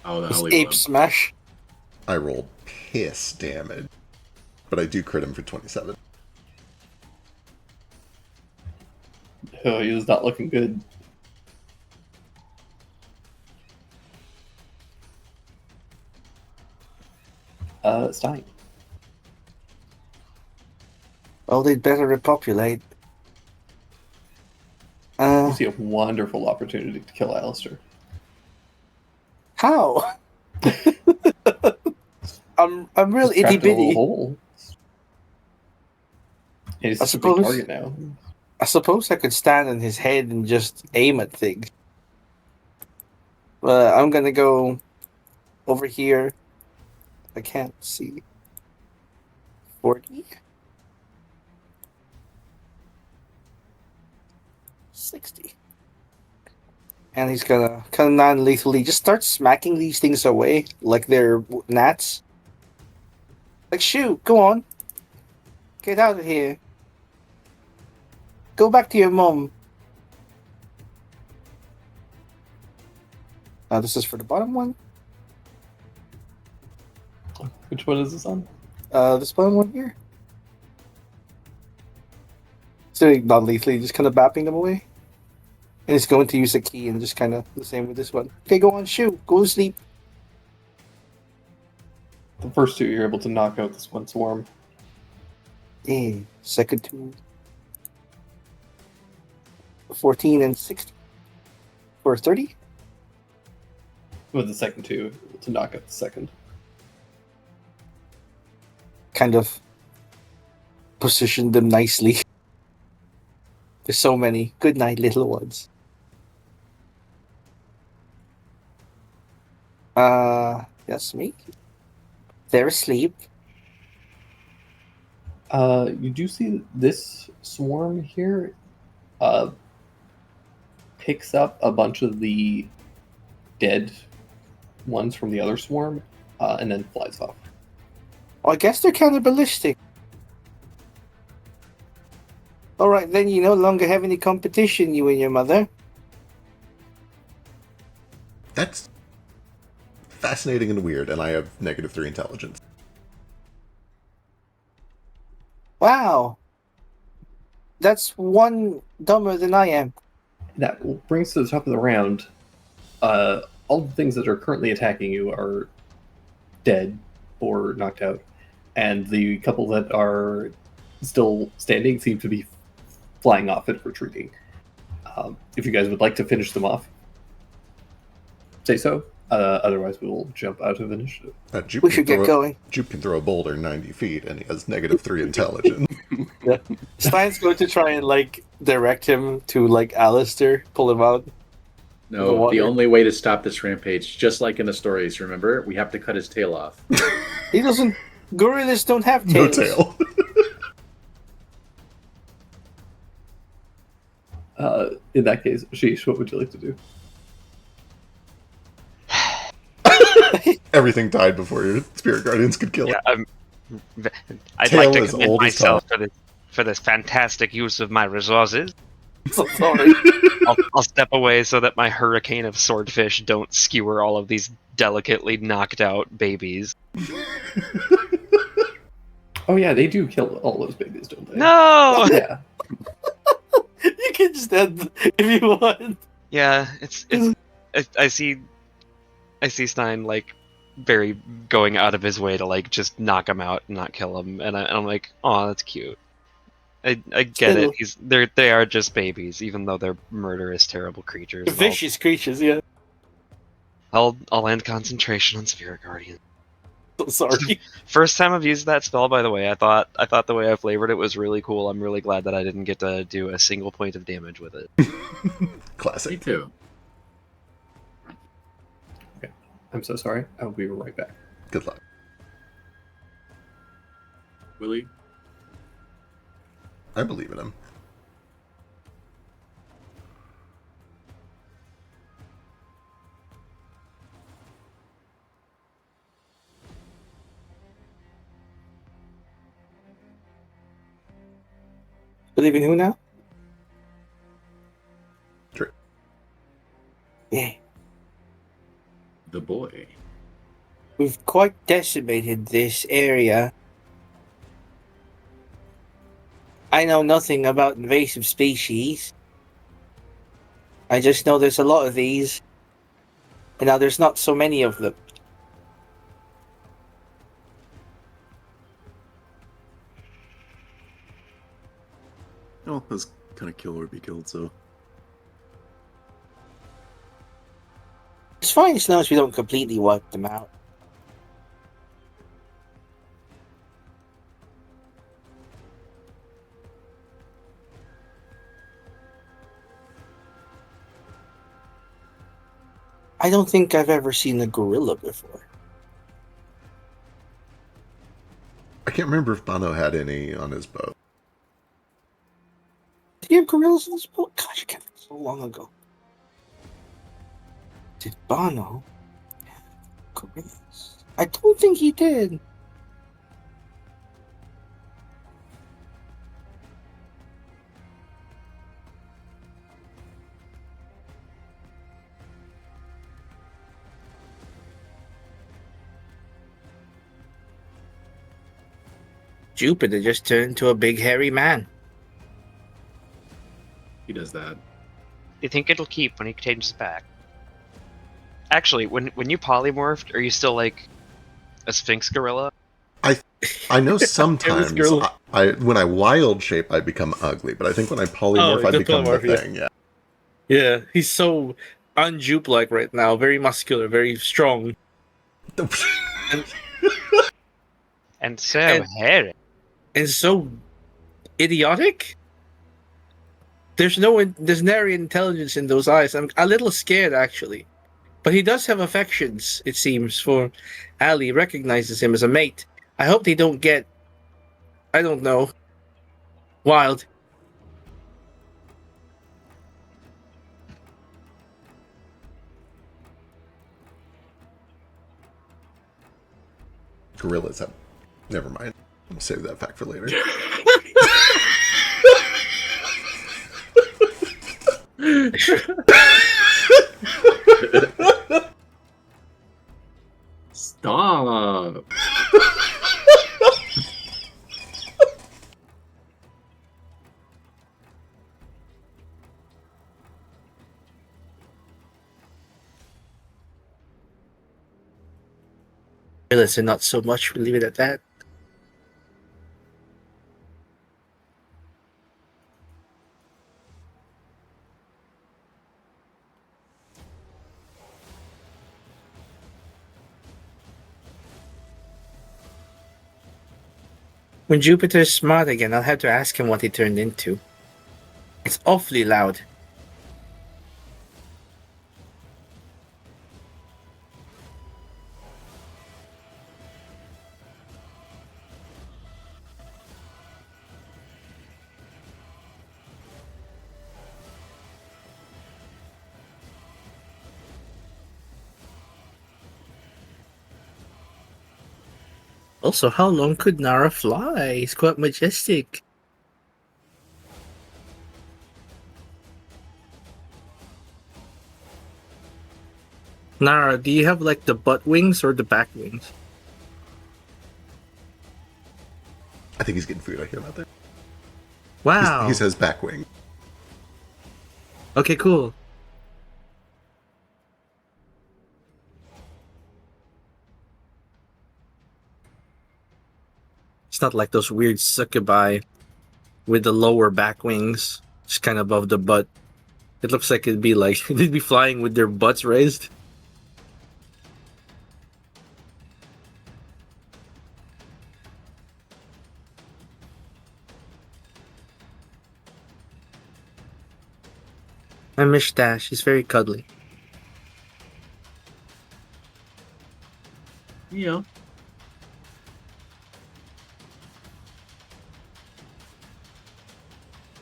Oh, then I'll leave Ape alone. smash. I roll piss damage, but I do crit him for 27. Oh, he was not looking good. Stein. Well, they'd better repopulate. You see a wonderful opportunity to kill Alistair. How? I'm real He's trapped itty in a little bitty. hole. And he's I a big suppose- target now. I suppose I could stand on his head and just aim at things. But I'm gonna go over here. I can't see. 40? 60. And he's gonna kind of non-lethally just start smacking these things away like they're gnats. Like, shoot, go on. Get out of here. Go back to your mom. This is for the bottom one. Which one is this on? This bottom one here. So non-lethally, just kind of bapping them away. And it's going to use a key and just kind of the same with this one. Okay, go on, shoot. Go to sleep. The first two, you're able to knock out this one swarm. Second two. 14 and 60. For 30? With the second two, to knock out the second. Kind of positioned them nicely. There's so many. Good night, little ones. That's me. They're asleep. You do see this swarm here picks up a bunch of the dead ones from the other swarm and then flies off. I guess they're cannibalistic. Alright, then you no longer have any competition, you and your mother. That's fascinating and weird, and I have -3 intelligence. Wow. That's one dumber than I am. That brings to the top of the round. All the things that are currently attacking you are dead or knocked out, and the couple that are still standing seem to be flying off and retreating. If you guys would like to finish them off, say so. Otherwise, we will jump out of initiative. Jupe We can should get throw- going. Jupe can throw a boulder 90 feet, and he has -3 intelligence. Stein's going to try and, like, direct him to like Alistair, pull him out. The No, water. the only way to stop this rampage, just like in the stories, remember, we have to cut his tail off. He doesn't. Gorillas don't have No tails. tail. In that case, Sheesh, what would you like to do? Everything died before your spirit guardians could kill Yeah, it. I'd Tail like to is commend old as myself for this fantastic use of my resources. So sorry. I'll step away so that my hurricane of swordfish don't skewer all of these delicately knocked out babies. Oh yeah, they do kill all those babies, don't they? No! Yeah. You can just end if you want. Yeah, it's I see Stein like very going out of his way to like just knock him out and not kill him, and I'm like, oh, that's cute. I get Still- it. They are just babies, even though they're murderous, terrible creatures. and Vicious creatures, yeah. I'll end concentration on Spirit Guardian. So sorry. First time I've used that spell, by the way. I thought the way I flavored it was really cool. I'm really glad that I didn't get to do a single point of damage with it. Me Classic. too. I'm so sorry. I'll be right back. Good luck. Willie? I believe in him. Believe in who now? True. Yeah. The boy. We've quite decimated this area. I know nothing about invasive species. I just know there's a lot of these. And now there's not so many of them. Oh, that's kind of kill or be killed, so. It's fine as long as we don't completely wipe them out. I don't think I've ever seen a gorilla before. I can't remember if Bono had any on his boat. Did he have gorillas in this boat? Gosh, I can't remember so long ago. Did Bono have gorillas? I don't think he did. Jupiter just turned into a big hairy man. He does that. You think it'll keep when he changes back? Actually, when you polymorphed, are you still like a Sphinx gorilla? I know sometimes girl- I when I wild shape I become ugly, but I think when I polymorph I the become the polymorph, yeah. thing. Yeah. Yeah, he's so un-Jupe-like right now. Very muscular, very strong. And so And- hairy. And so idiotic. There's nary intelligence in those eyes. I'm a little scared actually, but he does have affections. It seems for Ali recognizes him as a mate. I hope they don't get, I don't know, wild. Gorillas have. Never mind. I'll save that fact for later. Stop. Listen, not so much. We'll leave it at that. When Jupiter's smart again, I'll have to ask him what he turned into. I It's awfully loud. Also, how long could Nara fly? It's quite majestic. Nara, do you have like the butt wings or the back wings? I think he's getting food. I hear about that. Wow. He says back wing. Okay, cool. It's not like those weird succubi with the lower back wings, just kind of above the butt. It looks like it'd be like they'd be flying with their butts raised. I miss Dash. He's very cuddly. Yeah.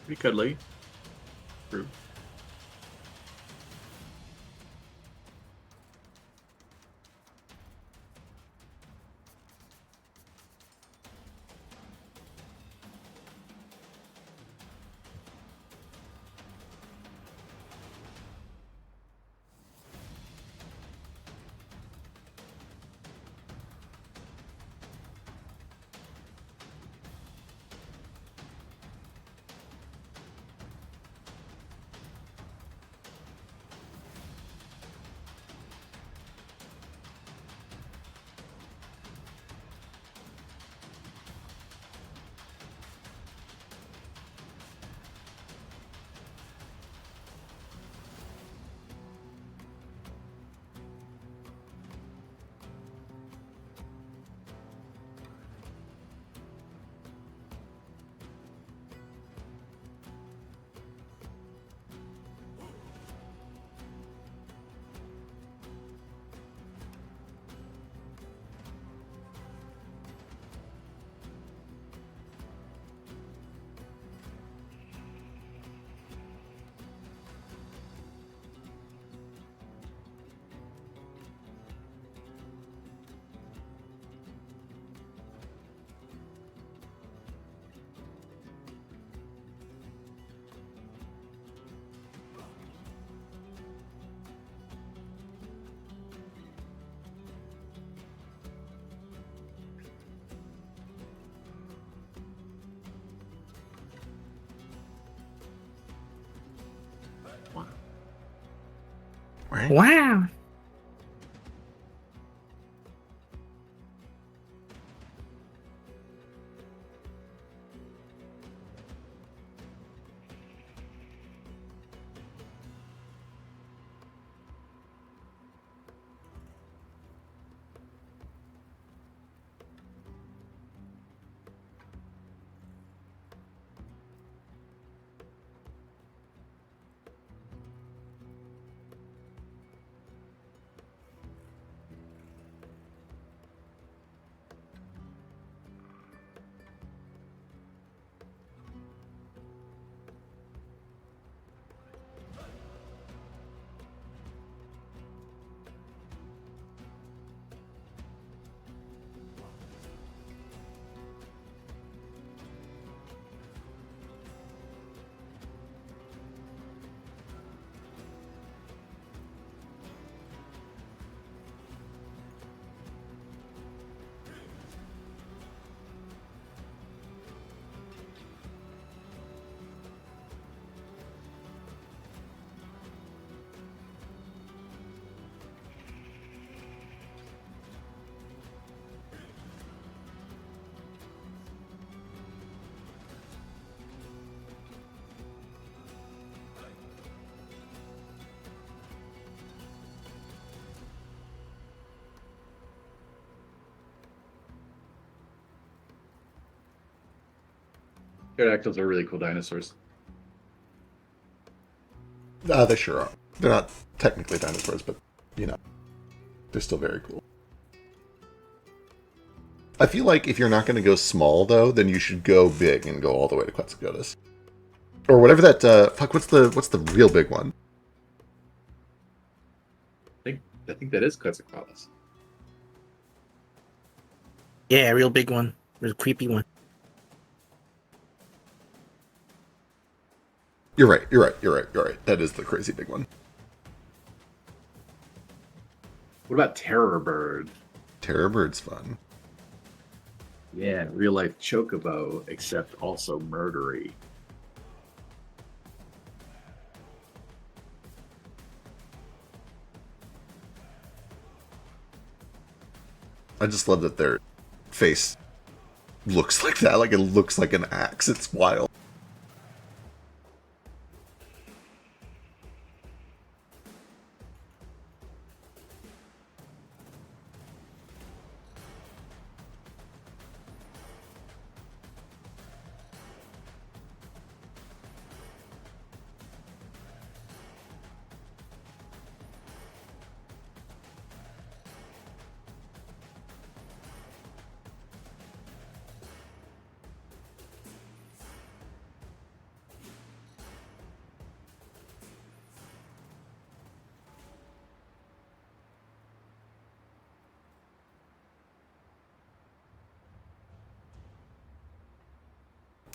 Pretty cuddly. True. Right? Wow. Pterodactyls are really cool dinosaurs. They sure are. They're not technically dinosaurs, but, they're still very cool. I feel like if you're not going to go small, though, then you should go big and go all the way to Quetzalcoatlus. Or whatever that, what's the real big one? I think that is Quetzalcoatlus. Yeah, real big one. Real creepy one. You're right. That is the crazy big one. What about Terror Bird? Terror Bird's fun. Yeah, real life chocobo, except also murdery. I just love that their face looks like that. Like, it looks like an axe. It's wild.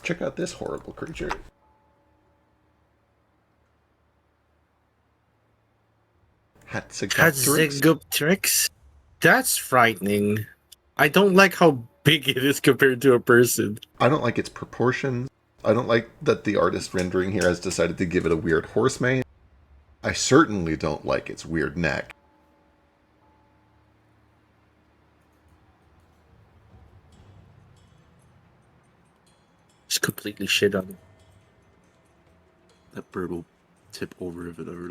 Check out this horrible creature. Hatzegopteryx. Hatzegopteryx? That's frightening. I don't like how big it is compared to a person. I don't like its proportions. I don't like that the artist rendering here has decided to give it a weird horse mane. I certainly don't like its weird neck. Just completely shit on it. That bird will tip over if it ever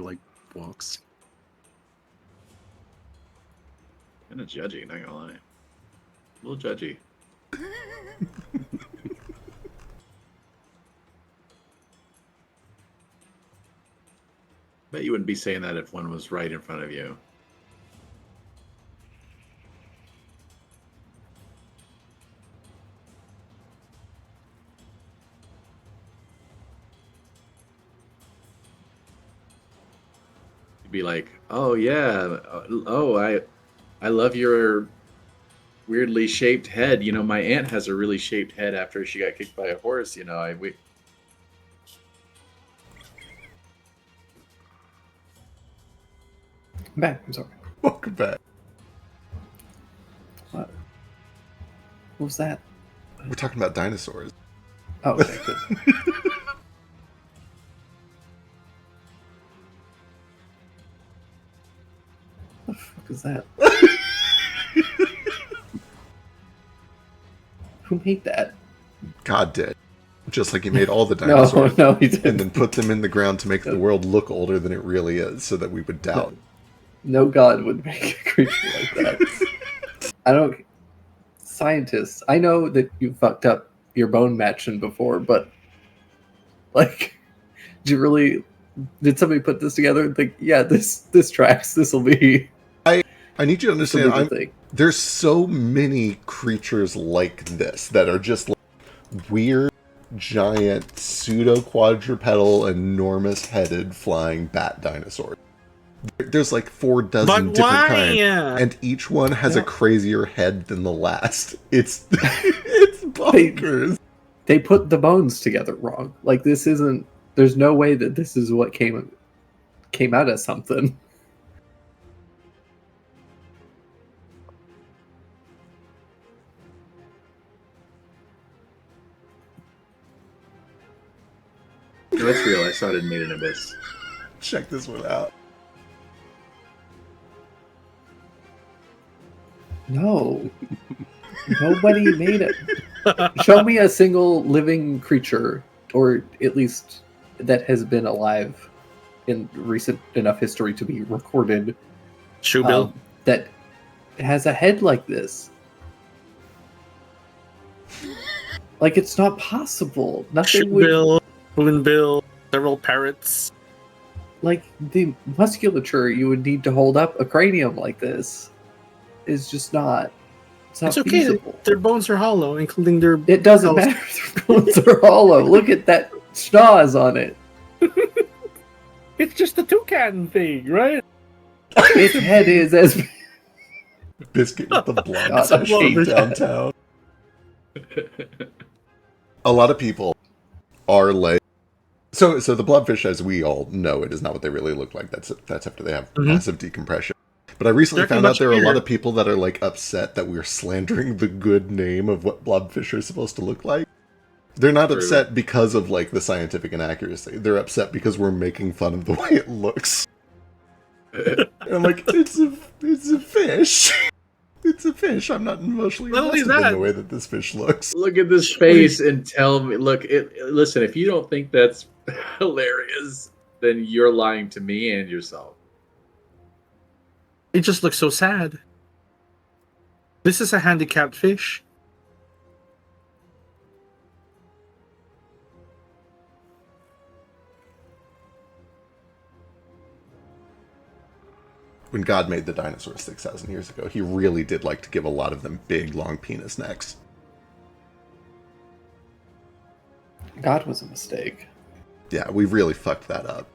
walks. Kind of judgy, not gonna lie. A little judgy. Bet you wouldn't be saying that if one was right in front of you. You'd be like, "Oh yeah, I love your weirdly shaped head. My aunt has a really shaped head after she got kicked by a horse. I'm back. I'm sorry. Welcome back. What was that? We're talking about dinosaurs. Oh, okay, good. What the fuck is that? Who made that? God did. Just like he made all the No, dinosaurs. no, he didn't. And then put them in the ground to make the world look older than it really is, so that we would doubt. No god would make a creature like that. I don't. Scientists, I know that you fucked up your bone matching before, but did somebody put this together and think, yeah, this tracks. This will be. I need you to understand. a thing. There's so many creatures like this that are just weird, giant, pseudo quadrupedal, enormous headed flying bat dinosaurs. There's 4 dozen But different why? kinds, and each one has a crazier head than the last. It's it's bonkers. They put the bones together wrong. This isn't. There's no way that this is what came out as something. No, it's real. I saw it in Made in Abyss. Check this one out. No. Nobody made it. Show me a single living creature, or at least that has been alive in recent enough history to be recorded, Shoebill. that has a head like this. It's not possible. Nothing would. Shoebill. Spoonbill. Several parrots. like the musculature you would need to hold up a cranium like this is just not. It's not It's okay. feasible. Their bones are hollow, including their. It doesn't skulls. matter if their bones are hollow. Look at that schnoz on it. It's just a toucan thing, right? Its head is as Biscuit with the blood God, such shame. downtown. A lot of people are like, so the blobfish, as we all know, it is not what they really look like. That's after they have Mhm. massive decompression. But I recently They're found out much there are a lot bigger. of people that are like upset that we're slandering the good name of what blobfish are supposed to look like. They're not True. upset because of like the scientific inaccuracy. They're upset because we're making fun of the way it looks. And I'm like, it's a fish. It's a fish. I'm not emotionally Not only invested in that- the way that this fish looks. Look at this face and tell me. Look, listen. If you don't think that's hilarious, then you're lying to me and yourself. It just looks so sad. This is a handicapped fish. When God made the dinosaurs 6,000 years ago, he really did like to give a lot of them big, long penis necks. God was a mistake. Yeah, we really fucked that up.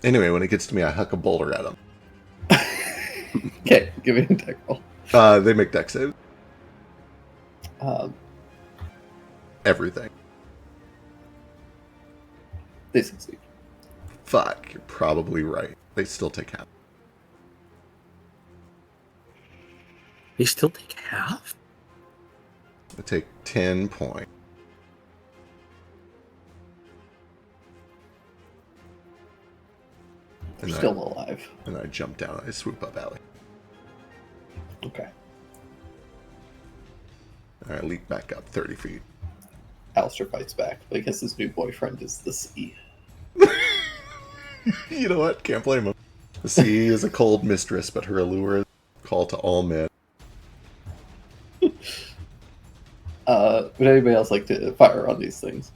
Anyway, when it gets to me, I huck a boulder at them. Okay, give me a deck roll. They make deck saves. Um, Everything. they succeed. Fuck, you're probably right. They still take half. They still take half? They take 10 points. They're And still alive. And I jump down and I swoop up Allie. Okay. And I leap back up 30 feet. Alistair fights back because his new boyfriend is the sea. You know what? Can't blame him. The sea is a cold mistress, but her allure is a call to all men. Would anybody else like to fire on these things?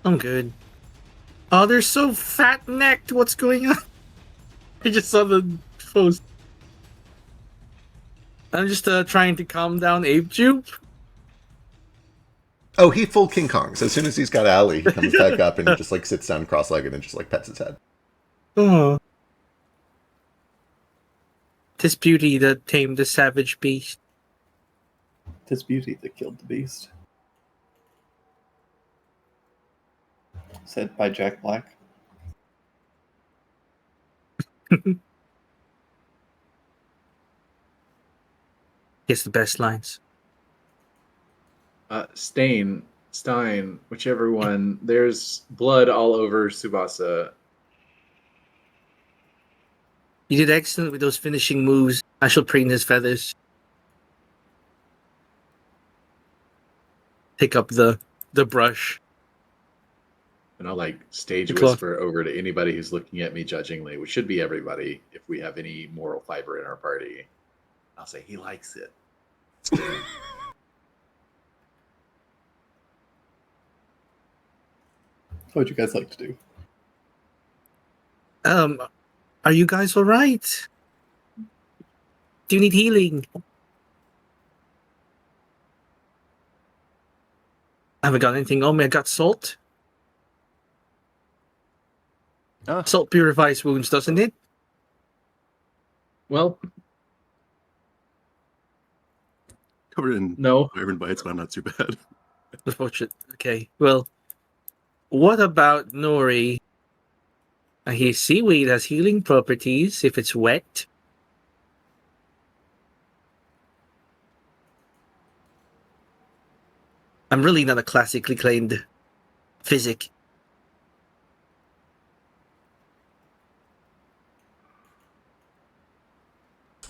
I'm good. Oh, they're so fat-necked. What's going on? I just saw the post. I'm just trying to calm down Ape Jupe. Oh, he full King Kongs. As soon as he's got Allie, he comes back up and he just like sits down cross-legged and just like pets his head. Oh. Tis beauty that tamed the savage beast. Tis beauty that killed the beast. Said by Jack Black. It's the best lines. Stein, whichever one. There's blood all over Tsubasa. You did excellent with those finishing moves. I shall preen his feathers. Pick up the brush. And I'll like stage The cloth. whisper over to anybody who's looking at me judgingly, which should be everybody if we have any moral fiber in our party. I'll say he likes it. It's good. What would you guys like to do? Are you guys all right? Do you need healing? I haven't got anything on me. I got salt. Ah. Salt purifies wounds, doesn't it? Well, Covered in no. wyvern bites, but I'm not too bad. Unfortunate. Okay. Well, what about Nori? I hear seaweed has healing properties if it's wet. I'm really not a classically trained physic.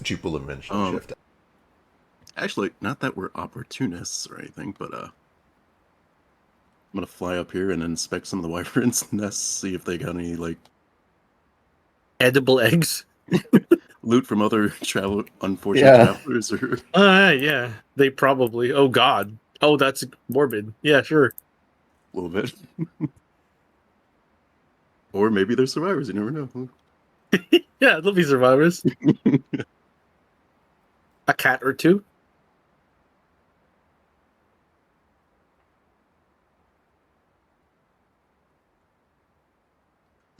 Jeep will eventually Um, shift. Actually, not that we're opportunists or anything, but I'm gonna fly up here and inspect some of the wyverns' nests, see if they got any like. Edible eggs. loot from other unfortunate Yeah. travelers, or Yeah. They probably. Oh God. Oh, that's morbid. Yeah, sure. a little bit. Or maybe they're survivors. You never know. Yeah, there'll be survivors. A cat or two.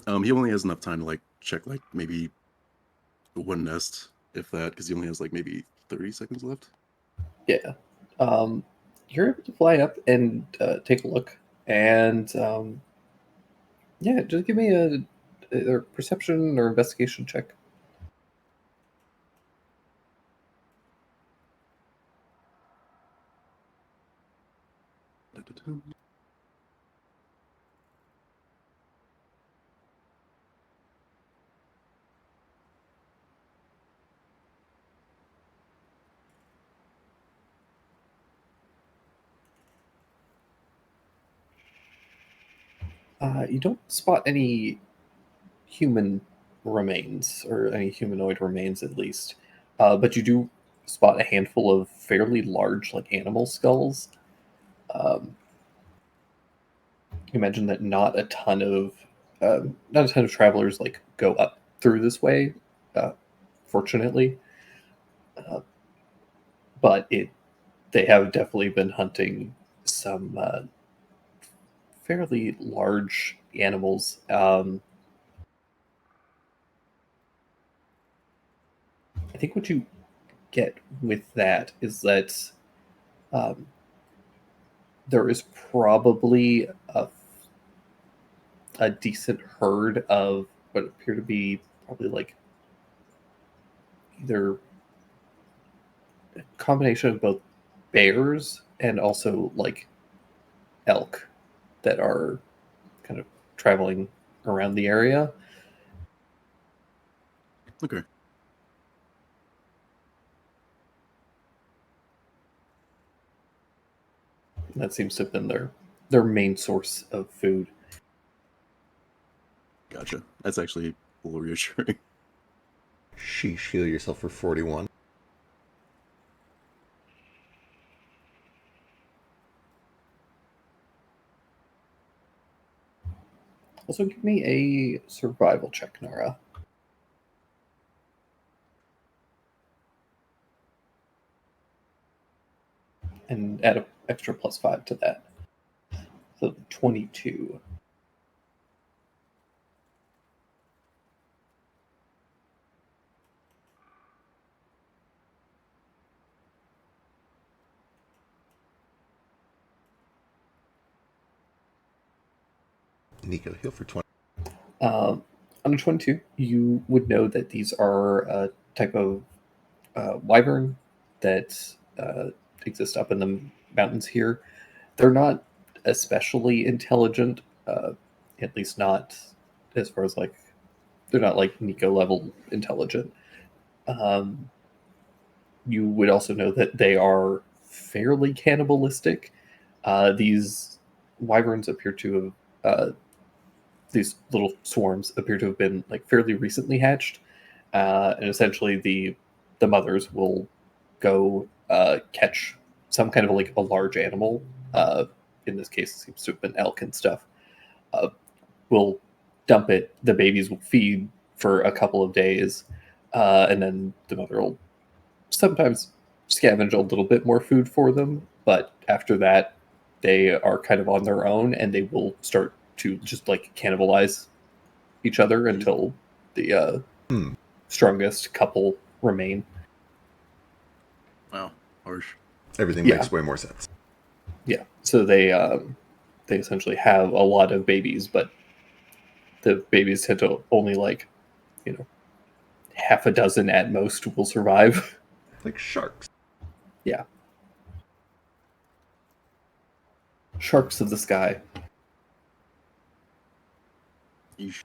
He only has enough time to like check like maybe one nest, if that, because he only has like maybe 30 seconds left. Yeah. You're able to fly up and take a look, and yeah, just give me a perception or investigation check. You don't spot any human remains, or any humanoid remains at least, but you do spot a handful of fairly large, like animal skulls. Um, you mentioned that not a ton of travelers like go up through this way, fortunately, uh, but they have definitely been hunting some fairly large animals. I think what you get with that is that um, there is probably a decent herd of what appear to be probably like either a combination of both bears and also like elk that are kind of traveling around the area. Okay. That seems to have been their main source of food. Gotcha. That's actually a little reassuring. Sheesh, heal yourself for 41. Also, give me a survival check, Nara. And add an extra +5 to that. So 22. Nico, heal for 20. On a 22, you would know that these are a type of wyvern that exist up in the mountains here. They're not especially intelligent, at least not as far as like, they're not like Nico level intelligent. You would also know that they are fairly cannibalistic. These wyverns appear to have these little swarms appear to have been like fairly recently hatched, and essentially the mothers will go catch some kind of like a large animal. In this case, it seems to have been elk and stuff. Will dump it. The babies will feed for a couple of days, and then the mother will sometimes scavenge a little bit more food for them. But after that, they are kind of on their own, and they will start to just like cannibalize each other until the strongest couple remain. Wow, harsh. Everything Yeah. makes way more sense. Yeah, so they essentially have a lot of babies, but the babies tend to only like, half a dozen at most will survive. Like sharks. Yeah, sharks of the sky. Yeesh.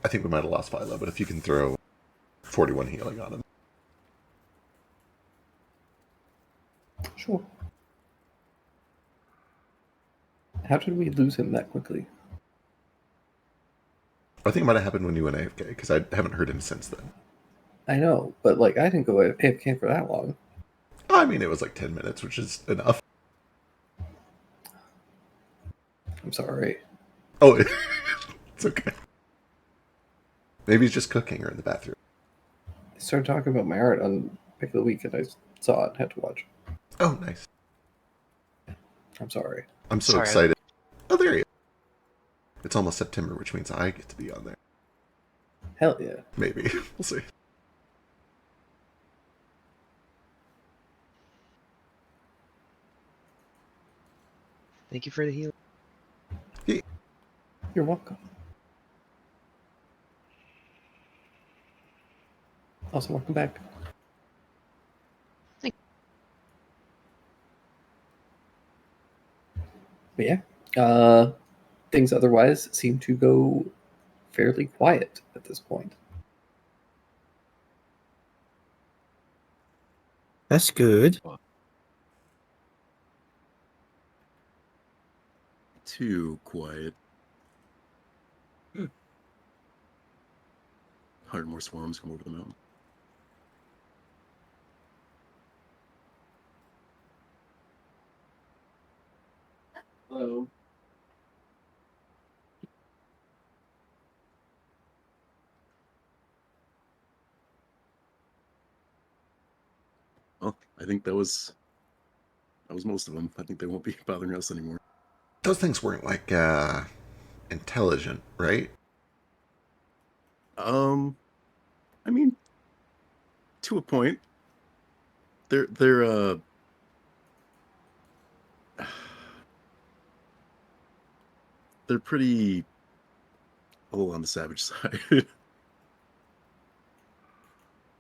I think we might have lost Philo, but if you can throw 41 healing on him. Sure. How did we lose him that quickly? I think it might have happened when you went AFK because I haven't heard him since then. I know, but like I didn't go AFK for that long. I mean, it was like 10 minutes, which is enough. I'm sorry. Oh, it's okay. Maybe he's just cooking or in the bathroom. I started talking about my art on Pick of the Week, and I saw it and had to watch. Oh, nice. I'm sorry. I'm so Sorry. excited. Oh, there he is. It's almost September, which means I get to be on there. Hell yeah. Maybe. We'll see. Thank you for the heal. You're welcome. Also, welcome back. But yeah, things otherwise seem to go fairly quiet at this point. That's good. Too quiet. Hundred more swarms come over the mountain. Hello. Well, I think that was most of them. I think they won't be bothering us anymore. Those things weren't like intelligent, right? I mean, to a point. They're they're pretty a little on the savage side.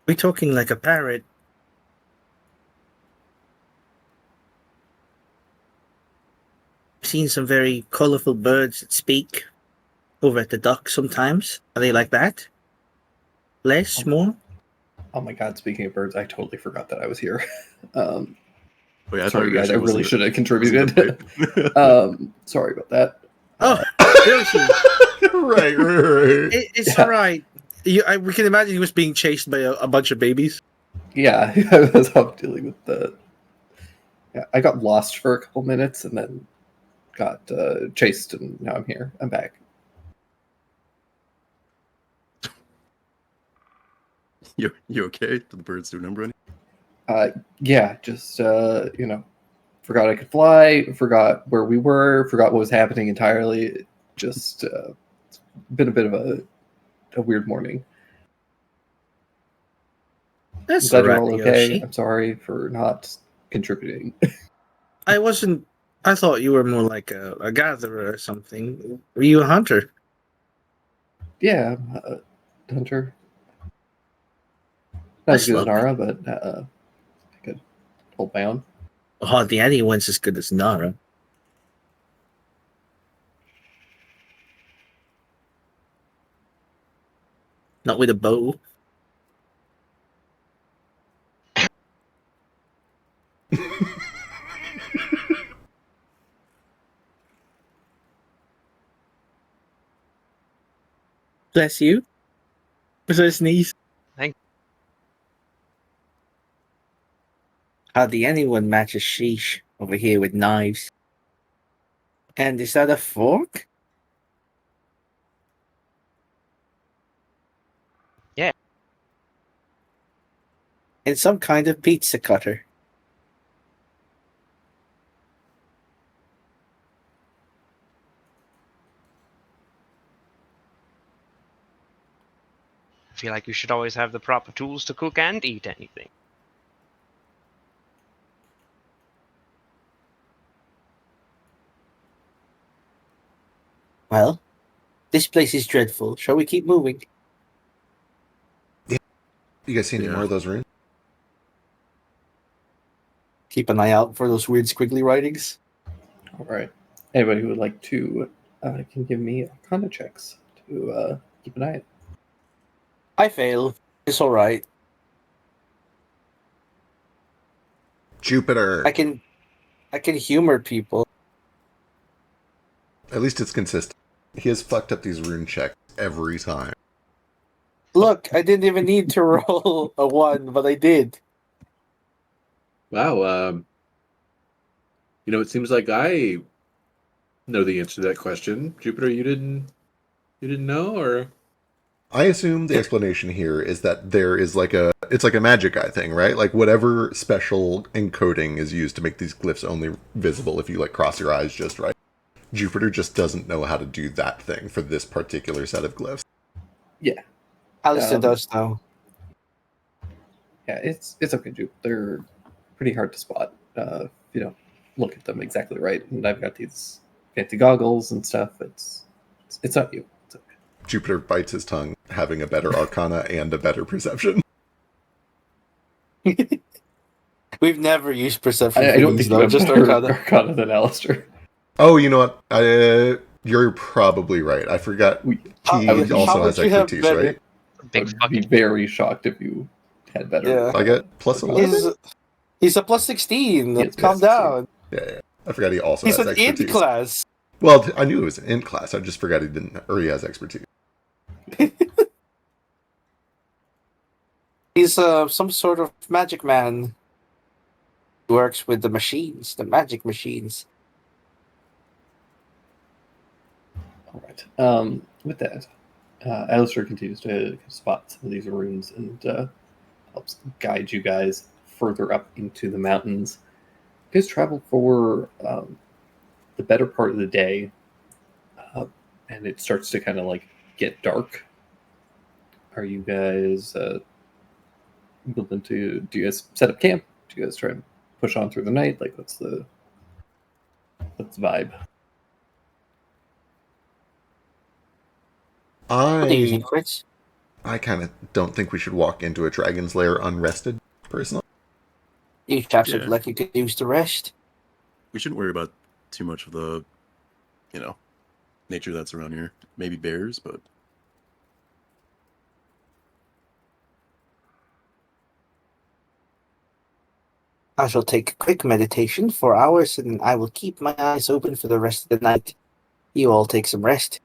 We're talking like a parrot. I've seen some very colorful birds that speak over at the dock sometimes. Are they like that? Less? More? Oh my god, speaking of birds, I totally forgot that I was here. Wait, I Sorry, thought you guys, I actually really wasn't should have wasn't contributed. there. Sorry about that. Oh, Yoshi! right. It's Yeah. alright. We can imagine he was being chased by a bunch of babies. Yeah, I was off dealing with the. Yeah, I got lost for a couple minutes and then got chased, and now I'm here. I'm back. You okay? Did the birds do a number on you? Yeah, just forgot I could fly, forgot where we were, forgot what was happening entirely. Just it's been a bit of a weird morning. That's I'm glad you're alright, all okay. Yoshi. I'm sorry for not contributing. I wasn't. I thought you were more like a gatherer or something. Were you a hunter? Yeah, I'm a hunter. Not as That's good as lovely. Nara, but I could hold my own. Hardly anyone's as good as Nara. Not with a bow. Bless you. Was that a sneeze? Thank- Hardly anyone matches Sheesh over here with knives. And is that a fork? Yeah. And some kind of pizza cutter. I feel like you should always have the proper tools to cook and eat anything. Well, this place is dreadful. Shall we keep moving? You guys see any Yeah. more of those runes? Keep an eye out for those weird squiggly writings. All right. Anybody who would like to can give me Arcana checks to keep an eye out. I fail. It's alright. Jupiter. I can humor people. At least it's consistent. He has fucked up these rune checks every time. Look, I didn't even need to roll a 1, but I did. Wow. It seems like I know the answer to that question. Jupiter, you didn't know, or I assume the explanation here is that there is it's like a magic eye thing, right? Like whatever special encoding is used to make these glyphs only visible if you like cross your eyes just right. Jupiter just doesn't know how to do that thing for this particular set of glyphs. Yeah, Alistair Um, does though. yeah, it's okay, Jupe. They're pretty hard to spot if you don't look at them exactly right. And I've got these fancy goggles and stuff. It's not you. It's okay. Jupiter bites his tongue, having a better arcana and a better perception. We've never used perception I for don't these, think you though. have Just better Arcana. Arcana than Alistair. Oh, you know what? You're probably right. I forgot. We- He how would also has you have expertise, better- right? Big I'd be fucking very shocked if you had better. Yeah. I get plus 11. He's a plus 16. Yes, Calm plus 16. down. Yeah. I forgot he also He's has an expertise. int class. Well, I knew it was an int class. I just forgot he didn't, or he has expertise. He's some sort of magic man. He works with the machines, the magic machines. All right. With that, Alistair continues to spot some of these runes and helps guide you guys further up into the mountains. You guys travel for the better part of the day, and it starts to kind of like get dark. Are you guys willing to? Do you guys set up camp? Do you guys try and push on through the night? Like, what's the vibe? What are you using, I Fritz? kind of don't think we should walk into a dragon's lair unrested, personally. You chaps Yeah. look like you could use the rest. We shouldn't worry about too much of the, nature that's around here. Maybe bears, but I shall take a quick meditation for hours, and I will keep my eyes open for the rest of the night. You all take some rest.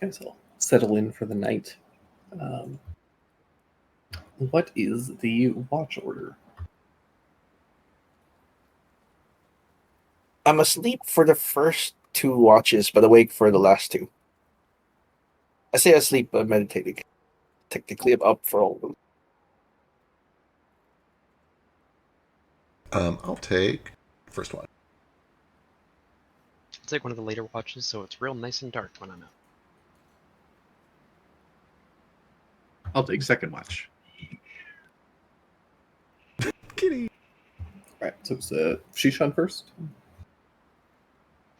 Guys will settle in for the night. What is the watch order? I'm asleep for the first 2 watches, but awake for the last 2. I say asleep, but meditating. Technically, I'm up for all of them. I'll take first one. It's like one of the later watches, so it's real nice and dark when I'm out. I'll take second watch. Kitty. Right, so it's Shishan first.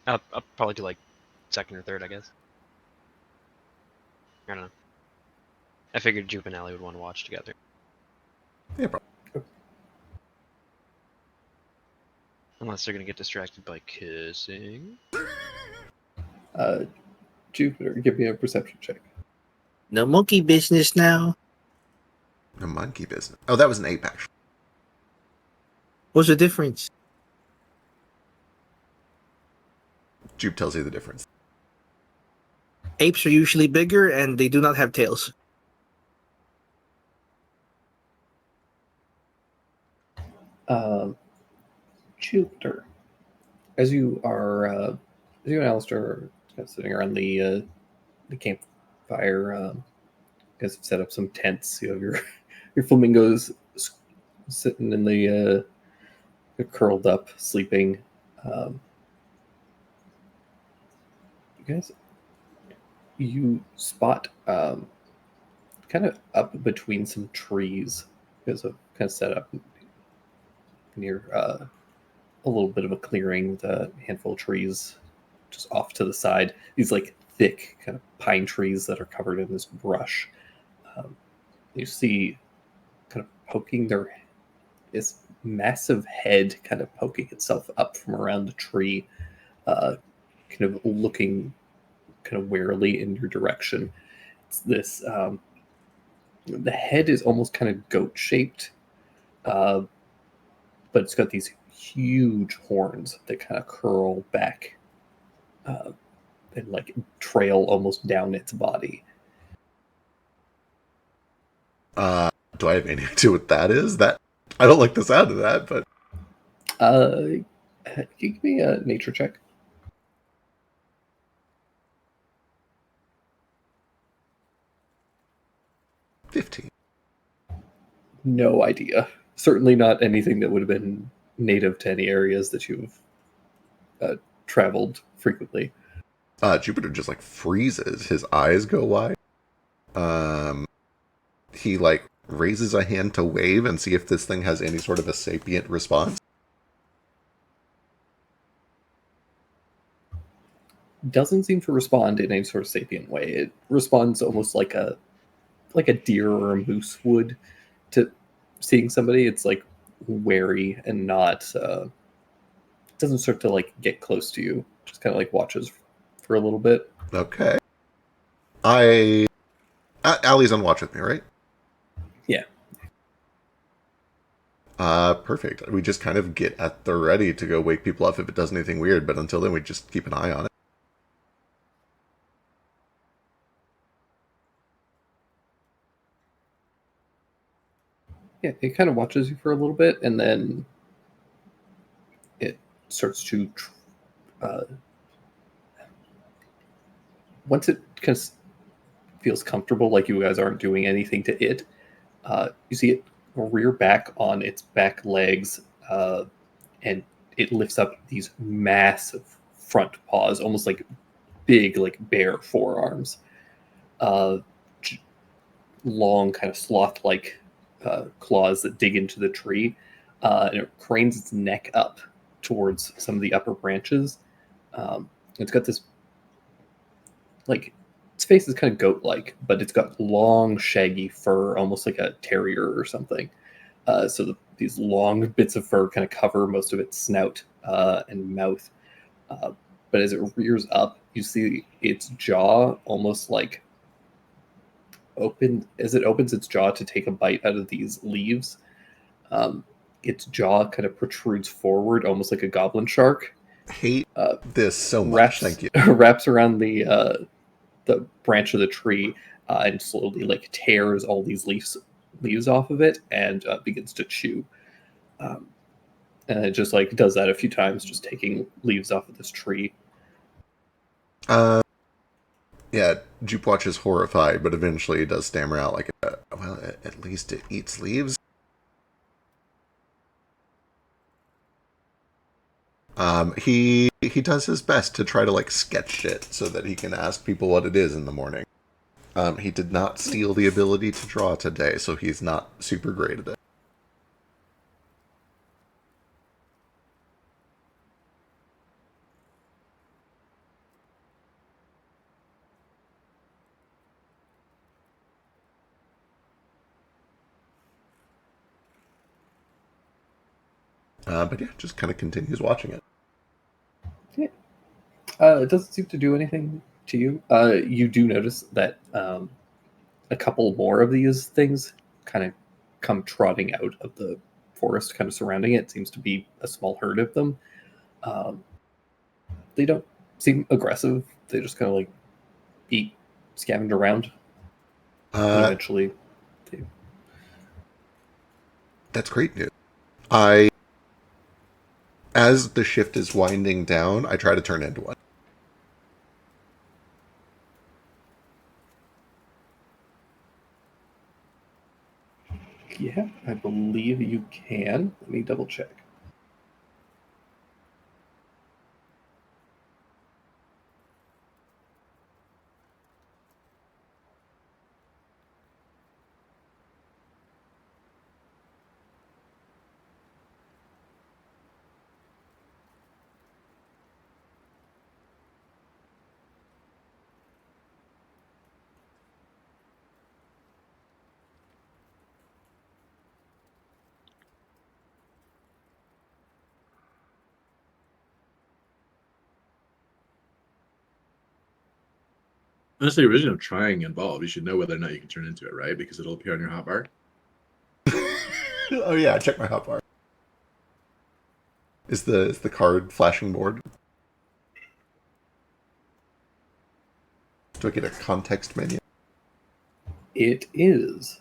I'll probably do like second or third, I guess. I don't know. I figured Jupe and Allie would want to watch together. Yeah, probably. Unless they're gonna get distracted by kissing. Jupiter, give me a perception check. No monkey business now. A monkey business. Oh, that was an ape, actually. What's the difference? Jupe tells you the difference. Apes are usually bigger, and they do not have tails. Jupiter, as you and Alistair are kind of sitting around the campfire, you guys have set up some tents. You have your flamingos sitting in the curled up, sleeping. You spot kind of up between some trees. You guys have kind of set up near a little bit of a clearing with a handful of trees just off to the side. These like thick kind of pine trees that are covered in this brush. You see kind of poking this massive head kind of poking itself up from around the tree, kind of looking kind of warily in your direction. It's this the head is almost kind of goat shaped, but it's got these huge horns that kind of curl back and like trail almost down its body. Do I have any idea what that is? That I don't like the sound of that, but Can you give me a nature check? 15. No idea. Certainly not anything that would have been native to any areas that you've traveled frequently. Jupiter just like freezes. His eyes go wide. He like raises a hand to wave and see if this thing has any sort of a sapient response. Doesn't seem to respond in any sort of sapient way. It responds almost like a deer or a moose would to seeing somebody. It's like wary and not doesn't start to like get close to you. Just kind of like watches for a little bit. Okay. Allie's on watch with me, right? Yeah. Perfect. We just kind of get at the ready to go wake people up if it does anything weird, but until then we just keep an eye on it. Yeah, it kind of watches you for a little bit, and then it starts to. Once it kind of feels comfortable, like you guys aren't doing anything to it, you see it rear back on its back legs, and it lifts up these massive front paws, almost like big, like bear forearms, long, kind of sloth-like claws that dig into the tree, and it cranes its neck up towards some of the upper branches. It's got this, like, its face is kind of goat-like, but it's got long, shaggy fur, almost like a terrier or something. These long bits of fur kind of cover most of its snout and mouth. But as it rears up, you see its jaw almost like open as it opens its jaw to take a bite out of these leaves. Its jaw kind of protrudes forward, almost like a goblin shark. Hate this so much. Wraps, Thank you. wraps around the branch of the tree and slowly like tears all these leaves off of it and begins to chew. And it just like does that a few times, just taking leaves off of this tree. Yeah, Jupe watches horrified, but eventually he does stammer out like, well, at least it eats leaves. He does his best to try to like sketch it so that he can ask people what it is in the morning. He did not steal the ability to draw today, so he's not super great at it. But yeah, just kind of continues watching it. It doesn't seem to do anything to you. You do notice that a couple more of these things kind of come trotting out of the forest, kind of surrounding it. It seems to be a small herd of them. They don't seem aggressive. They just kind of like eat, scavenge around. And eventually, That's great news. As the shift is winding down, I try to turn into one. yeah, I believe you can. Let me double check. Unless the original trying involved, you should know whether or not you can turn into it, right? Because it'll appear on your hotbar. Oh yeah, check my hotbar. Is the card flashing board? Do I get a context menu? It is.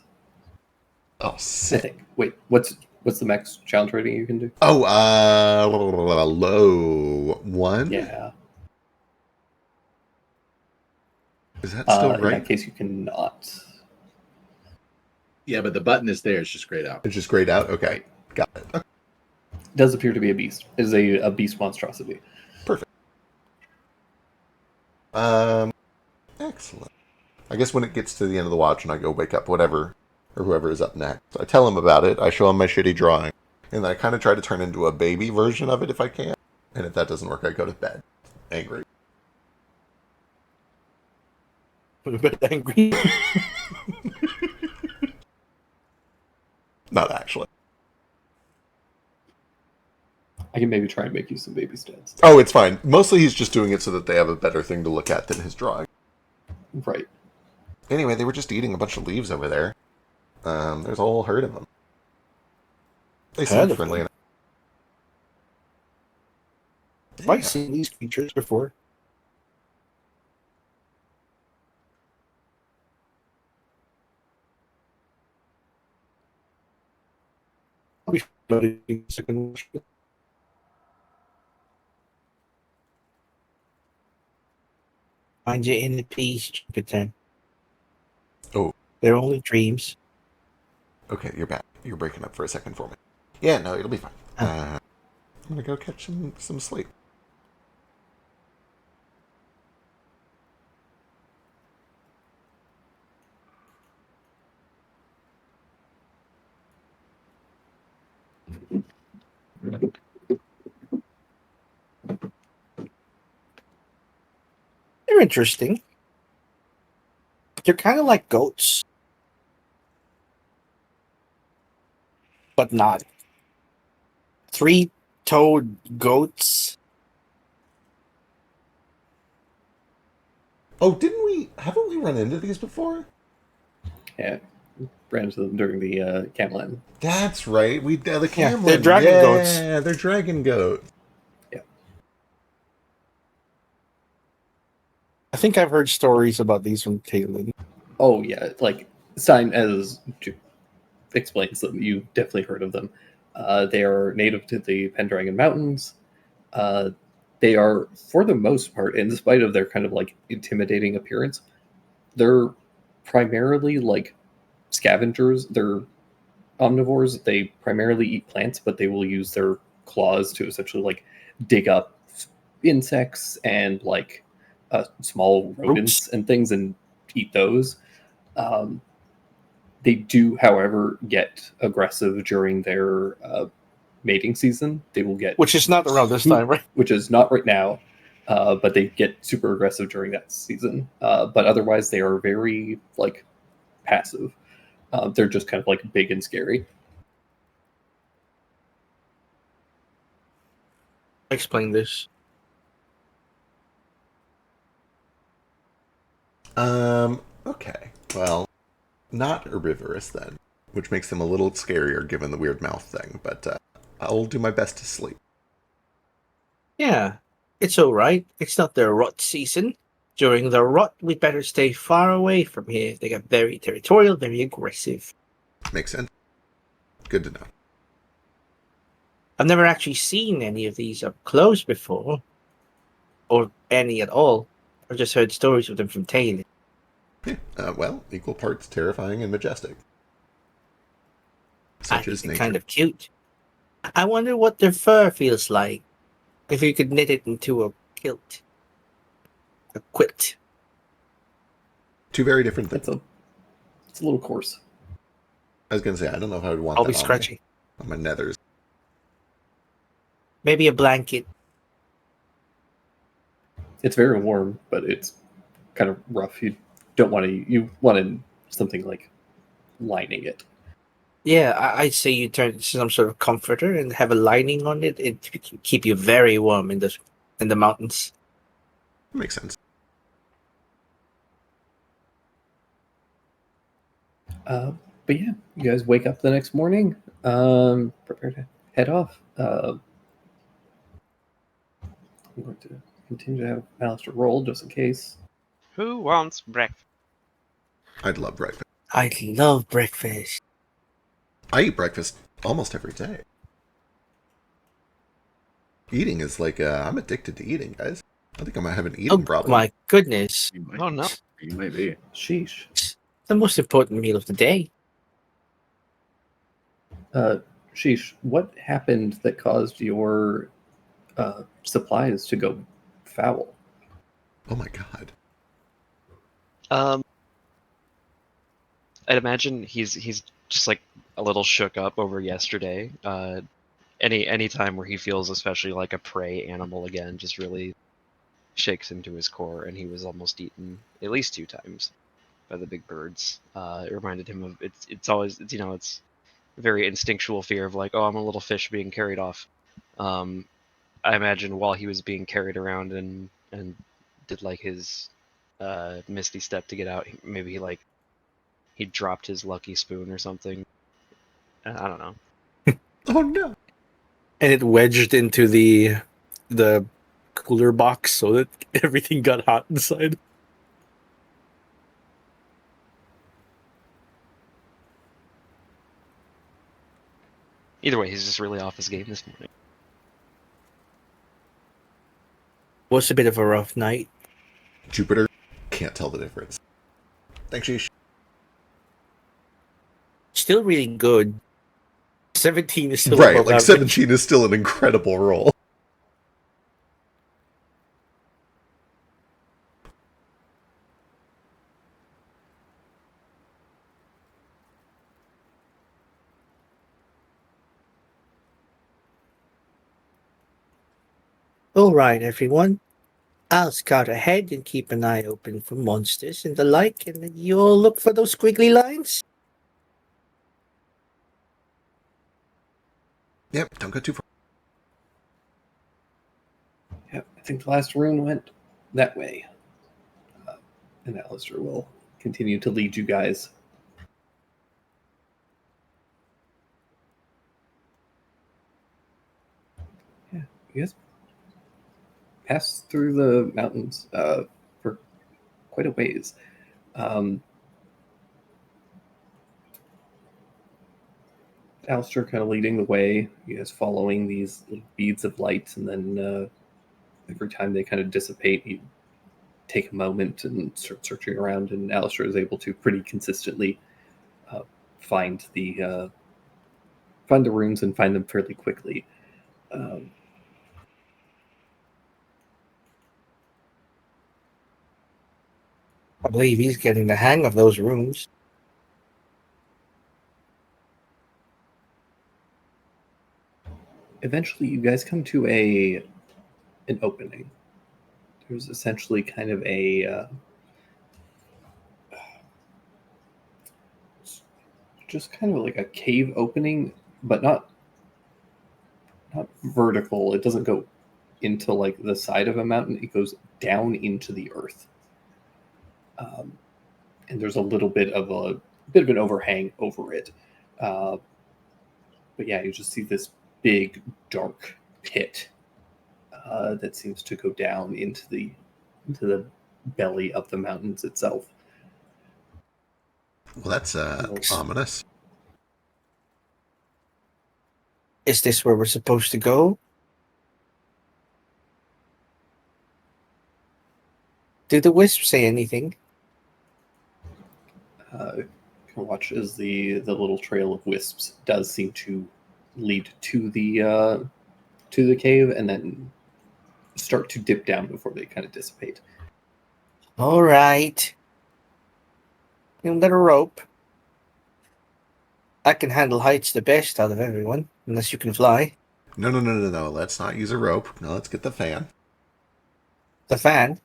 Oh, I sick. think. Wait, what's the max challenge rating you can do? Oh, low 1? Yeah. Is that still In right? that case, you cannot. Yeah, but the button is there. It's just grayed out. It's just grayed out? Okay. Right. Got it. Okay. Does appear to be a beast. It is a beast monstrosity. Excellent. I guess when it gets to the end of the watch and I go wake up whatever or whoever is up next, I tell him about it. I show him my shitty drawing, and I kind of try to turn into a baby version of it if I can. And if that doesn't work, I go to bed angry. A bit angry. Not actually. I can maybe try and make you some baby stats. Oh, it's fine. Mostly he's just doing it so that they have a better thing to look at than his drawing. Right. Anyway, they were just eating a bunch of leaves over there. There's a whole herd of them. They Herd seem of friendly them? enough. Have I seen these creatures before? I'll be second. Find you in the peace, Jupiter. Oh. They're only dreams. Okay, you're back. You're breaking up for a second for me. Yeah, no, it'll be fine. I'm gonna go catch some sleep. They're interesting. They're kind of like goats, but not. Three-toed goats. Oh, haven't we run into these before? Yeah. Ran into them during the Camelot. That's right. The Yeah, camera. they're dragon goats. Yeah, they're dragon goats. I think I've heard stories about these from Talon. Oh yeah, like Stein as explains them. You definitely heard of them. They are native to the Pendragon Mountains. They are, for the most part, in spite of their kind of like intimidating appearance, they're primarily like scavengers. They're omnivores. They primarily eat plants, but they will use their claws to essentially like dig up insects and like small rodents and things and eat those. They do, however, get aggressive during their mating season. They will get, Which is not around this time, right? which is not right now, but they get super aggressive during that season. But otherwise, they are very like passive. They're just kind of like big and scary. Explain this. Okay. Well, not herbivorous then, which makes them a little scarier given the weird mouth thing, but I'll do my best to sleep. Yeah, it's all right. It's not the rot season. During the rot, we'd better stay far away from here. They get very territorial, very aggressive. Makes sense. Good to know. I've never actually seen any of these up close before, or any at all. I've just heard stories of them from Taylor. Yeah, well, equal parts terrifying and majestic. Such is nature. Kind of cute. I wonder what their fur feels like. If you could knit it into a kilt. A quilt. Two very different things. It's a little coarse. I was going to say, I don't know if I would want I'll that be scratchy. on my nethers. Maybe a blanket. It's very warm, but it's kind of rough. You don't want to. You want something like lining it. Yeah, I'd say you turn it to some sort of comforter and have a lining on it. It can keep you very warm in the mountains. Makes sense. But yeah, you guys wake up the next morning, prepare to head off. I'm going to continue to have Alistair roll just in case. Who wants breakfast? I'd love breakfast. I love breakfast. I eat breakfast almost every day. Eating is like, I'm addicted to eating, guys. I think I might have an eating Oh problem. my goodness. You might, Oh no. You might be. Sheesh. It's the most important meal of the day. Sheesh, what happened that caused your supplies to go foul? Oh my god. I'd imagine he's just like a little shook up over yesterday. Any time where he feels especially like a prey animal again just really shakes him to his core, and he was almost eaten at least 2 times by the big birds. It reminded him of it's always it's a very instinctual fear of like, oh, I'm a little fish being carried off. I imagine while he was being carried around and did like his misty step to get out, maybe he dropped his lucky spoon or something. I don't know. Oh no. And it wedged into the cooler box so that everything got hot inside. Either way, he's just really off his game this morning. Was a bit of a rough night. Jupiter can't tell the difference. Thanks, Sheesh. Still really good. 17 is still Right, above like average. 17 is still an incredible roll. Alright, everyone. I'll scout ahead and keep an eye open for monsters and the like, and then you'll look for those squiggly lines. Yep, don't go too far. Yeah, I think the last rune went that way. And Alistair will continue to lead you guys. Yeah, you guys pass through the mountains for quite a ways. Alistair kind of leading the way, you guys following these little beads of light, and then every time they kind of dissipate, you take a moment and start searching around, and Alistair is able to pretty consistently find the runes and find them fairly quickly. I believe he's getting the hang of those rooms. Eventually, you guys come to an opening. There's essentially kind of just kind of like a cave opening, but not vertical. It doesn't go into like the side of a mountain. It goes down into the earth, and there's a little bit of an overhang over it. But yeah, you just see this big dark pit that seems to go down into the belly of the mountains itself. Well, that's ominous. Is this where we're supposed to go? Did the wisp say anything? You can watch as the little trail of wisps does seem to lead to the cave, and then start to dip down before they kind of dissipate. All right. You let a rope. I can handle heights the best out of everyone, unless you can fly. No. Let's not use a rope. No, let's get the fan. The fan.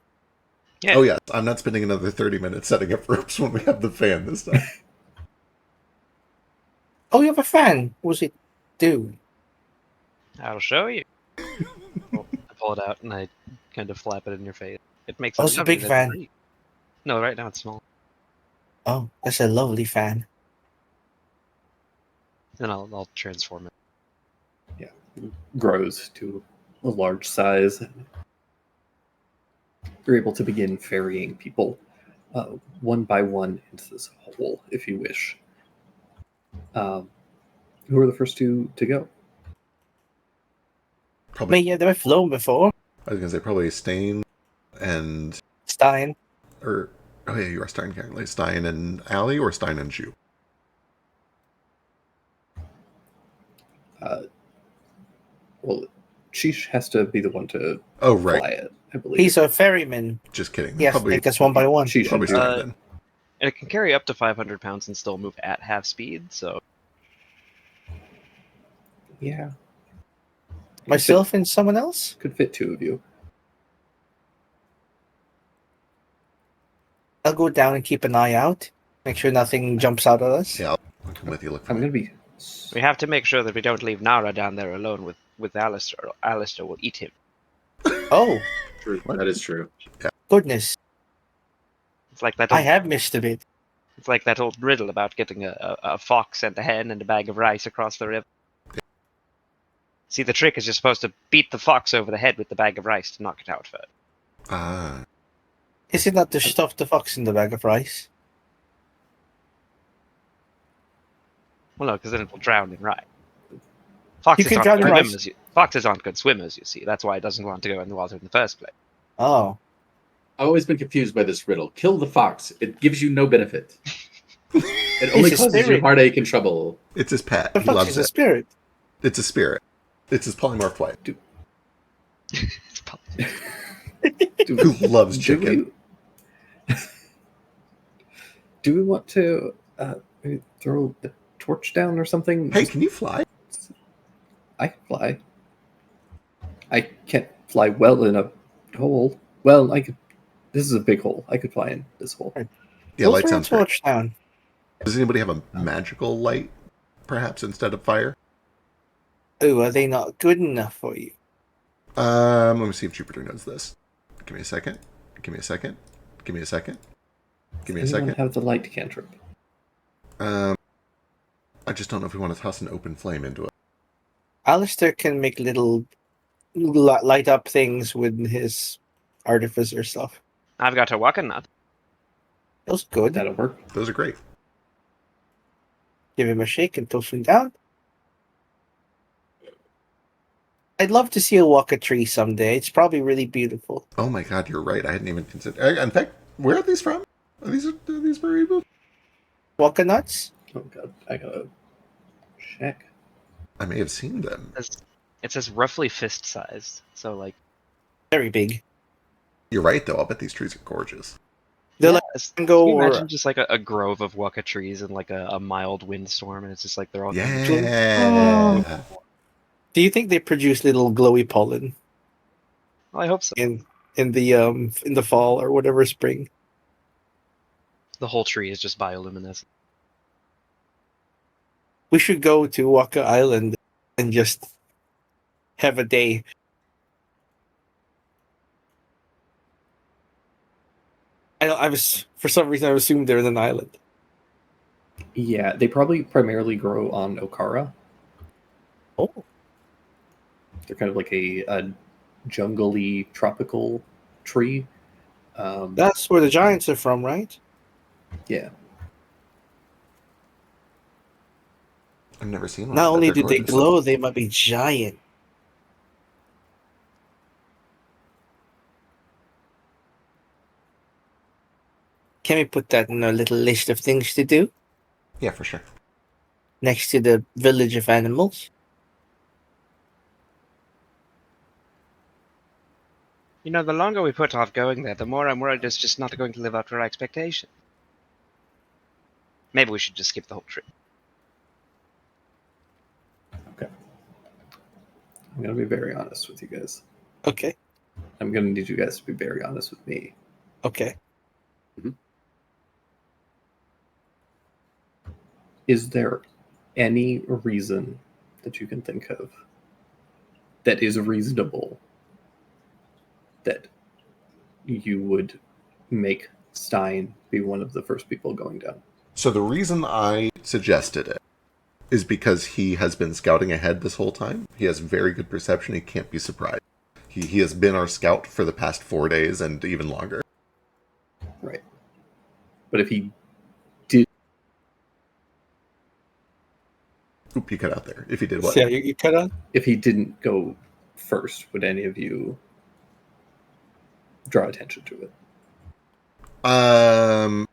Yeah. Oh, yes. I'm not spending another 30 minutes setting up ropes when we have the fan this time. Oh, you have a fan. What does it do? I'll show you. I pull it out and I kind of flap it in your face. It makes Oh, it's a big noise. fan. No, right now it's small. Oh, that's a lovely fan. Then I'll transform it. Grows to a large size. you're able to begin ferrying people one by one into this hole, if you wish. Who are the first two to go? I Probably. mean, yeah, they've flown before. I was gonna say probably Stain and Stein. or oh yeah, you are Stein currently. Stein and Allie or Stein and Jew. Well, Sheesh has to be the one to Oh right, fly it, I believe. He's a ferryman. just kidding. He has to Probably take us one by one. Sheesh probably and Stein Uh, then. And it can carry up to 500 pounds and still move at half speed. So yeah. Myself and someone else? Could fit two of you. I'll go down and keep an eye out. Make sure nothing jumps out at us. Yeah, I'll come with you. Look for I'm me. gonna be. we have to make sure that we don't leave Nara down there alone with Alistair. Or Alistair will eat him. Oh, True. That is true. goodness. It's like that. I Old, have missed a bit. it's like that old riddle about getting a fox and a hen and a bag of rice across the river. See, the trick is you're supposed to beat the fox over the head with the bag of rice to knock it out first. Ah, Is it not to stuff the fox in the bag of rice? Well, no, because then it will drown in rice. Foxes can aren't drown good in rice. swimmers. Foxes aren't good swimmers, you see. That's why it doesn't want to go in the water in the first place. Oh. I've always been confused by this riddle. Kill the fox. It gives you no benefit. It only It's a causes you spirit. heartache and trouble. it's his pet. The He fox loves is a it. spirit. It's a spirit. It's his polymorph wife It's probably- Do, who loves do chicken. we, do we want to maybe throw the torch down or something? Hey, can you fly? I can fly. I can't fly well in a hole. Well, I could. This is a big hole. I could fly in this hole. Yeah, We'll light throw a sounds great. torch down. Does anybody have a magical light, perhaps instead of fire? Oh, are they not good enough for you? Let me see if Jupiter knows this. Give me a second. Give me a second. Give me a second. Give me a Anyone second. have the light cantrip? I just don't know if we want to toss an open flame into it. Alistair can make little light up things with his artificer stuff. I've got a walking nut. Feels good. That'll work. Those are great. Give him a shake and toss him down. I'd love to see a walker tree someday. It's probably really beautiful. Oh my god, you're right. I hadn't even considered. In fact, where are these from? Are these Maribu? Walker nuts? Oh god, I gotta check. I may have seen them. It says roughly fist sized. So like Very big. You're right, though. I'll bet these trees are gorgeous. They're yeah, like it's- mango can you or imagine just like a grove of waka trees and like a mild windstorm, and it's just like they're all Yeah. do you think they produce little glowy pollen Well, I hope so. in the fall or whatever spring? The whole tree is just bioluminescent. We should go to Waka Island and just have a day. I was for some reason I assumed they're in an island. Yeah, they probably primarily grow on Okara. Oh, They're kind of like a jungly tropical tree. that's where the giants are from, right? Yeah. I've never seen one. Not but only they're do they gorgeous. glow, they might be giant. Can we put that in a little list of things to do Yeah, for sure. next to the village of animals? You know, the longer we put off going there, the more I'm worried it's just not going to live up to our expectation. Maybe we should just skip the whole trip. I'm gonna be very honest with you guys. Okay, I'm gonna need you guys to be very honest with me. okay. Is there any reason that you can think of that is reasonable that you would make Stein be one of the first people going down? So the reason I suggested it is because he has been scouting ahead this whole time. He has very good perception. He can't be surprised. He has been our scout for the past 4 days and even longer. Right. But if he did, Oop, you cut out there. If he did what? Yeah, you cut out. if he didn't go first, would any of you draw attention to it? I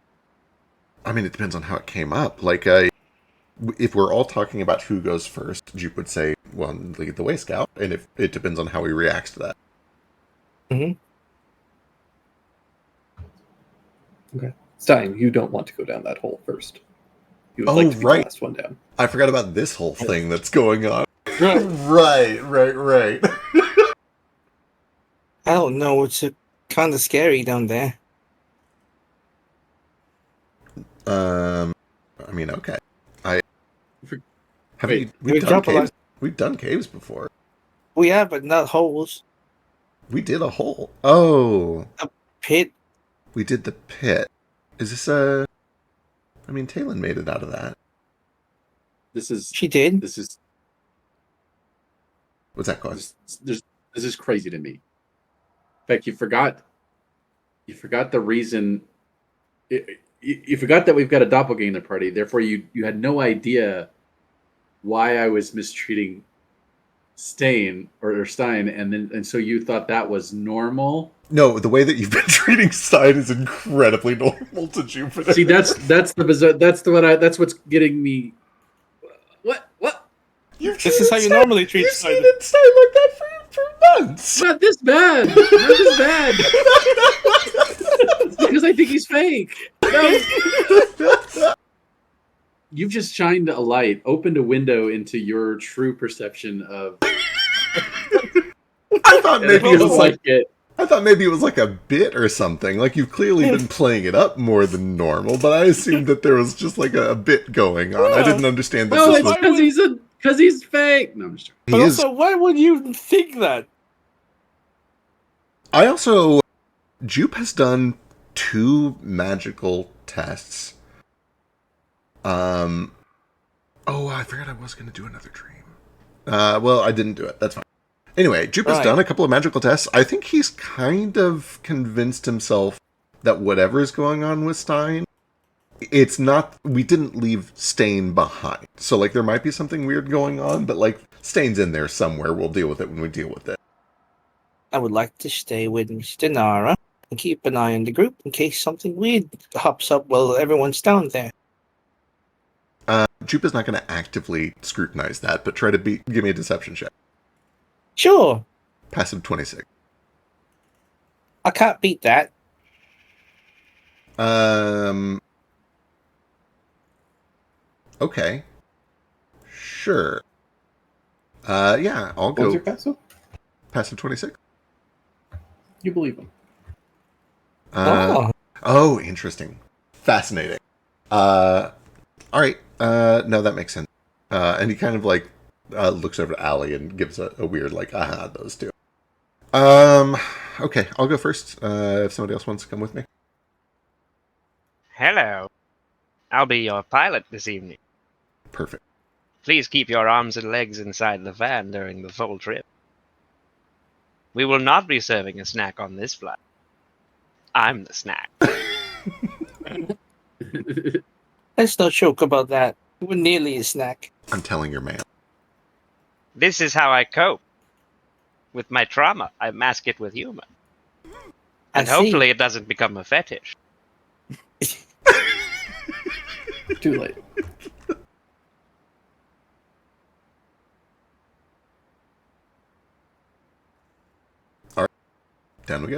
mean, it depends on how it came up. Like, if we're all talking about who goes first, Jupe would say, well, lead the way, Scout. And if it depends on how he reacts to that. Stein, you don't want to go down that hole first. You would Oh, like to be right. the last one down. I forgot about this whole thing that's going on. Right. I don't know. It's kind of scary down there. I mean, okay. Wait, We've done drop a lot. caves. We've done caves before. We have, but not holes. We did a hole. Oh, Pit. we did the pit. Is this a? I mean, Talon made it out of that. This is She did. this is What's that cause? this is crazy to me. In fact, you forgot the reason. You forgot that we've got a doppelganger party. Therefore, you had no idea why I was mistreating Stein, and so you thought that was normal. No, the way that you've been treating Stein is incredibly normal to Jupiter. See, that's the bizarre. That's what's getting me. What? This is how you normally treat You've Stein. treated Stein like that for months. Not this bad. Not this bad. It's because I think he's fake. No. You've just shined a light, opened a window into your true perception of. I thought maybe I it don't was like it. I thought maybe it was like a bit or something. Like you've clearly been playing it up more than normal, but I assumed that there was just like a bit going on. I didn't understand that No, this it's was. because he's fake. No, I'm just joking. He But is. also, why would you think that? I also. Jupe has done 2 magical tests. Oh, I forgot I was going to do another dream. Well, I didn't do it. That's fine. Anyway, Jupe has Right. done a couple of magical tests. I think he's kind of convinced himself that whatever is going on with Stein, it's not. We didn't leave Stain behind. So, like, there might be something weird going on, but, like, Stain's in there somewhere. We'll deal with it when we deal with it. I would like to stay with Mr. Nara and keep an eye on the group in case something weird hops up while everyone's down there. Jupe is not going to actively scrutinize that, but try to give me a deception check. Sure, Passive 26. I can't beat that. Okay. Sure. Yeah, I'll What was go your passive? passive 26. You believe him. Oh, interesting. Fascinating. All right. No, that makes sense. And he kind of like looks over to Allie and gives a weird like, aha, those two. Okay, I'll go first. If somebody else wants to come with me. Hello. I'll be your pilot this evening. Perfect. Please keep your arms and legs inside the van during the full trip. We will not be serving a snack on this flight. I'm the snack. Let's not joke about that. We're nearly a snack. I'm telling your man. This is how I cope with my trauma. I mask it with humor. And I see. hopefully it doesn't become a fetish. Too late. Down we go.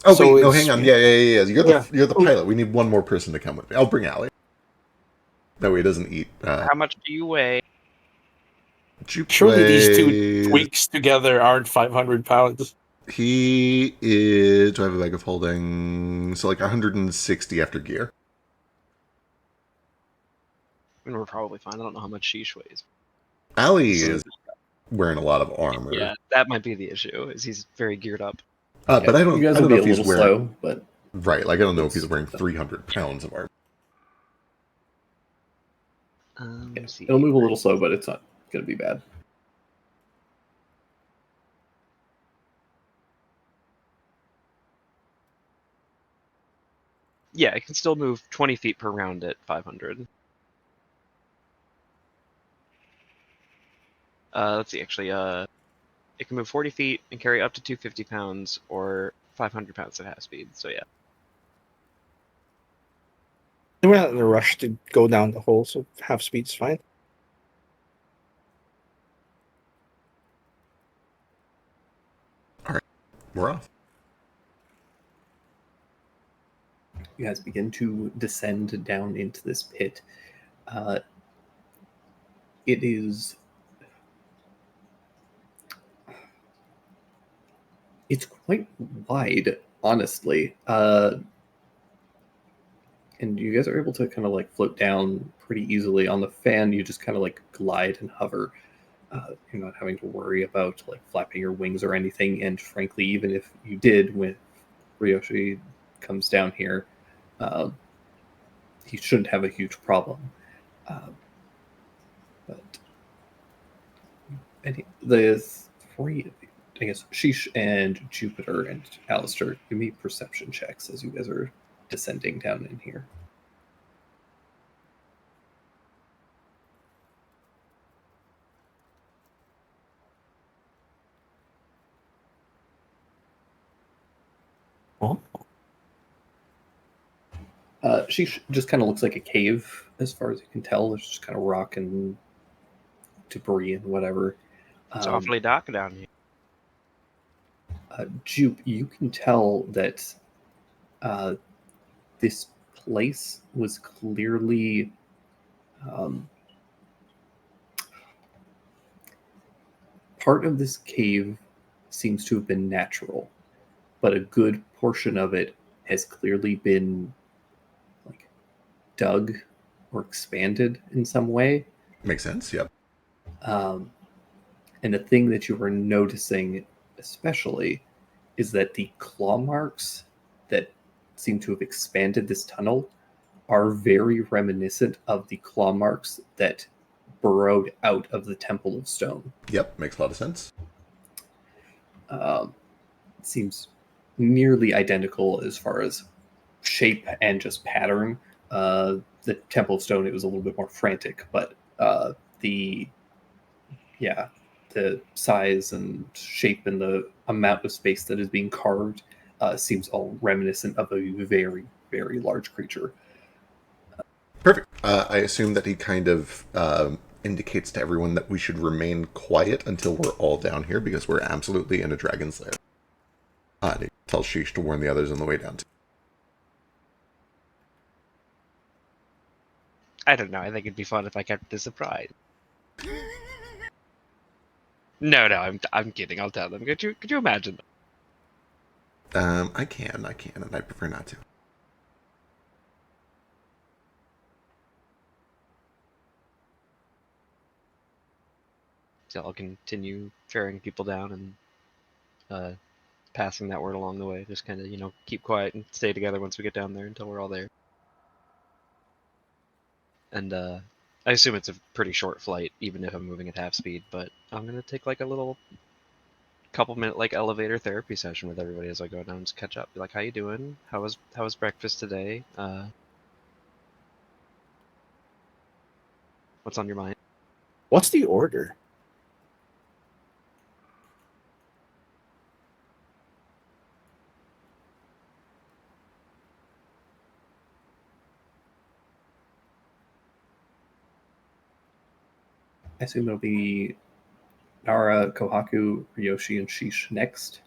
Oh So wait, no, it's- hang on. Yeah. You're the Yeah. pilot. We need one more person to come with me. I'll bring Allie. That way he doesn't eat. How much do you weigh? Jupe Surely these two weighs- tweaks together aren't 500 pounds. He is. Do I have a bag of holding? So like 160 after gear. And we're probably fine. I don't know how much Sheesh weighs. Allie is wearing a lot of armor. Yeah, that might be the issue. Is he's very geared up. But I don't. You guys I will don't be know a if he's little wearing. slow, but Right, like I don't know if he's wearing 300 pounds of armor. Let's see. it'll move a little slow, but it's not going to be bad. Yeah, it can still move 20 feet per round at 500. Let's see, actually, it can move 40 feet and carry up to 250 pounds or 500 pounds at half speed. So yeah. We're not in a rush to go down the hole, so half speed's fine. We're off. You guys begin to descend down into this pit. It is... It's quite wide, honestly. And you guys are able to kind of like float down pretty easily. On the fan, you just kind of like glide and hover. You're not having to worry about like flapping your wings or anything. And frankly, even if you did, when Ryoshi comes down here, he shouldn't have a huge problem. But the three of you, I guess, Sheesh and Jupiter and Alistair, give me perception checks as you guys are descending down in here. Oh. Sheesh just kind of looks like a cave as far as you can tell. There's just kind of rock and debris and whatever. It's awfully dark down here. Jupe, you can tell that this place was clearly part of this cave seems to have been natural, but a good portion of it has clearly been like dug or expanded in some way. Makes sense. Yep. And the thing that you were noticing especially is that the claw marks that seem to have expanded this tunnel are very reminiscent of the claw marks that burrowed out of the Temple of Stone. Yep. Makes a lot of sense. It seems nearly identical as far as shape and just pattern. The Temple of Stone, it was a little bit more frantic, but the size and shape and the amount of space that is being carved seems all reminiscent of a very, very large creature. Perfect. I assume that he kind of indicates to everyone that we should remain quiet until we're all down here because we're absolutely in a dragon's lair. And he tells Sheesh to warn the others on the way down too. I don't know. I think it'd be fun if I kept it a surprise. No, I'm kidding. I'll tell them. Could you imagine? I can, and I prefer not to. So I'll continue ferrying people down and passing that word along the way. Just kind of, keep quiet and stay together once we get down there until we're all there. And I assume it's a pretty short flight, even if I'm moving at half speed, but I'm going to take like a little couple-minute like elevator therapy session with everybody as I go down, just catch up. Be like, how you doing? How was breakfast today? What's on your mind? What's the order? I assume it'll be Nara, Kohaku, Ryoshi, and Sheesh next.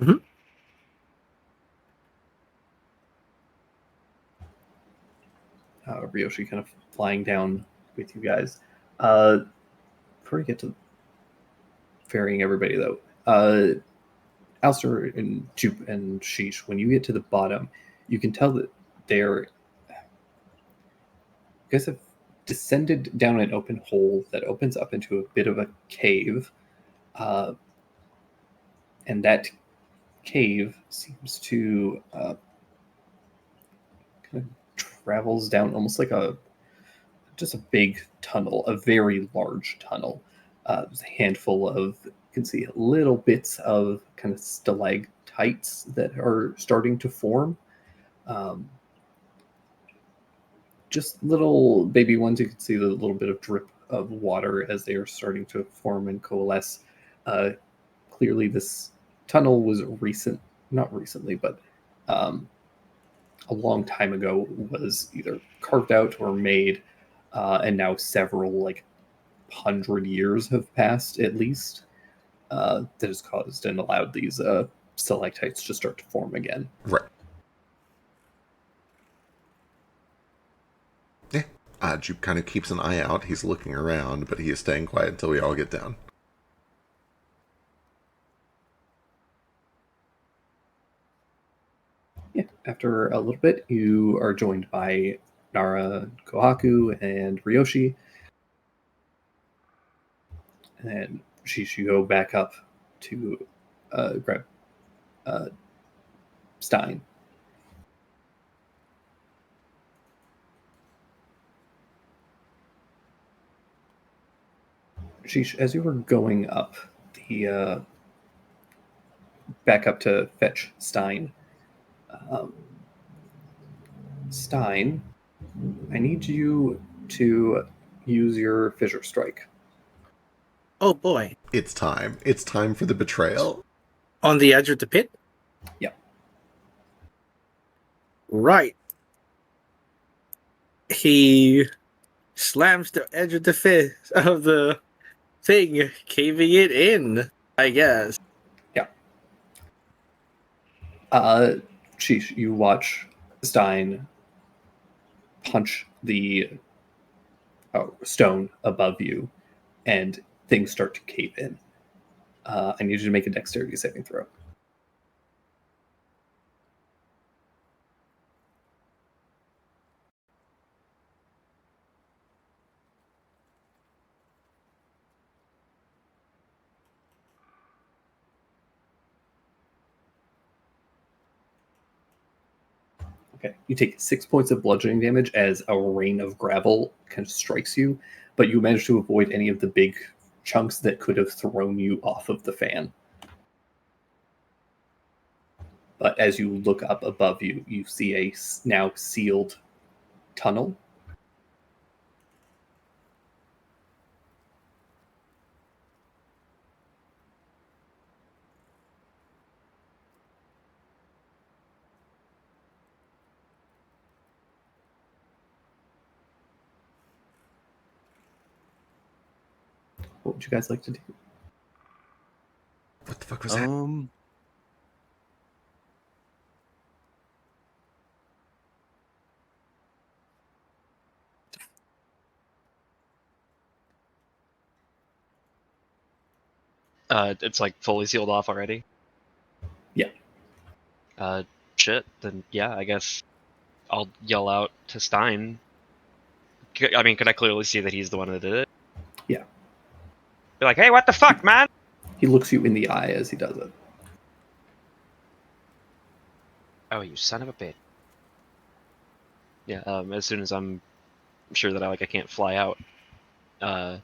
Mhm. Ryoshi kind of flying down with you guys. Before we get to ferrying everybody, though, Alistair and Jupe and Sheesh, when you get to the bottom, you can tell that you guys have descended down an open hole that opens up into a bit of a cave. And that cave seems to kind of travels down almost like a just a big tunnel, a very large tunnel. There's a handful of, you can see little bits of kind of stalactites that are starting to form. Just little baby ones. You can see the little bit of drip of water as they are starting to form and coalesce. Clearly, this tunnel was not recently, but a long time ago was either carved out or made, and now several 100 years have passed at least. That has caused and allowed these stalactites to start to form again. Right. Yeah. Jupe kind of keeps an eye out. He's looking around, but he is staying quiet until we all get down. Yeah. After a little bit, you are joined by Nara, Kohaku, and Ryoshi. And you go back up to grab Stein. Sheesh, as you were going up, the back up to fetch Stein. Stein, I need you to use your Fissure Strike. Oh boy. It's time. It's time for the betrayal. On the edge of the pit? Yeah. Right. He slams the edge of the thing, caving it in, I guess. Yeah. Sheesh, you watch Stein punch the stone above you, and things start to cave in. I need you to make a dexterity saving throw. Okay, you take 6 points of bludgeoning damage as a rain of gravel kind of strikes you, but you manage to avoid any of the big chunks that could have thrown you off of the fan. But as you look up above you, you see a now sealed tunnel. What would you guys like to do? What the fuck was that? It's fully sealed off already. Yeah. Shit. Then yeah, I guess I'll yell out to Stein. I mean, could I clearly see that he's the one that did it? Yeah. Be like, hey, what the fuck, man? He looks you in the eye as he does it. Oh, you son of a bitch. Yeah, as soon as I'm sure that I can't fly out, and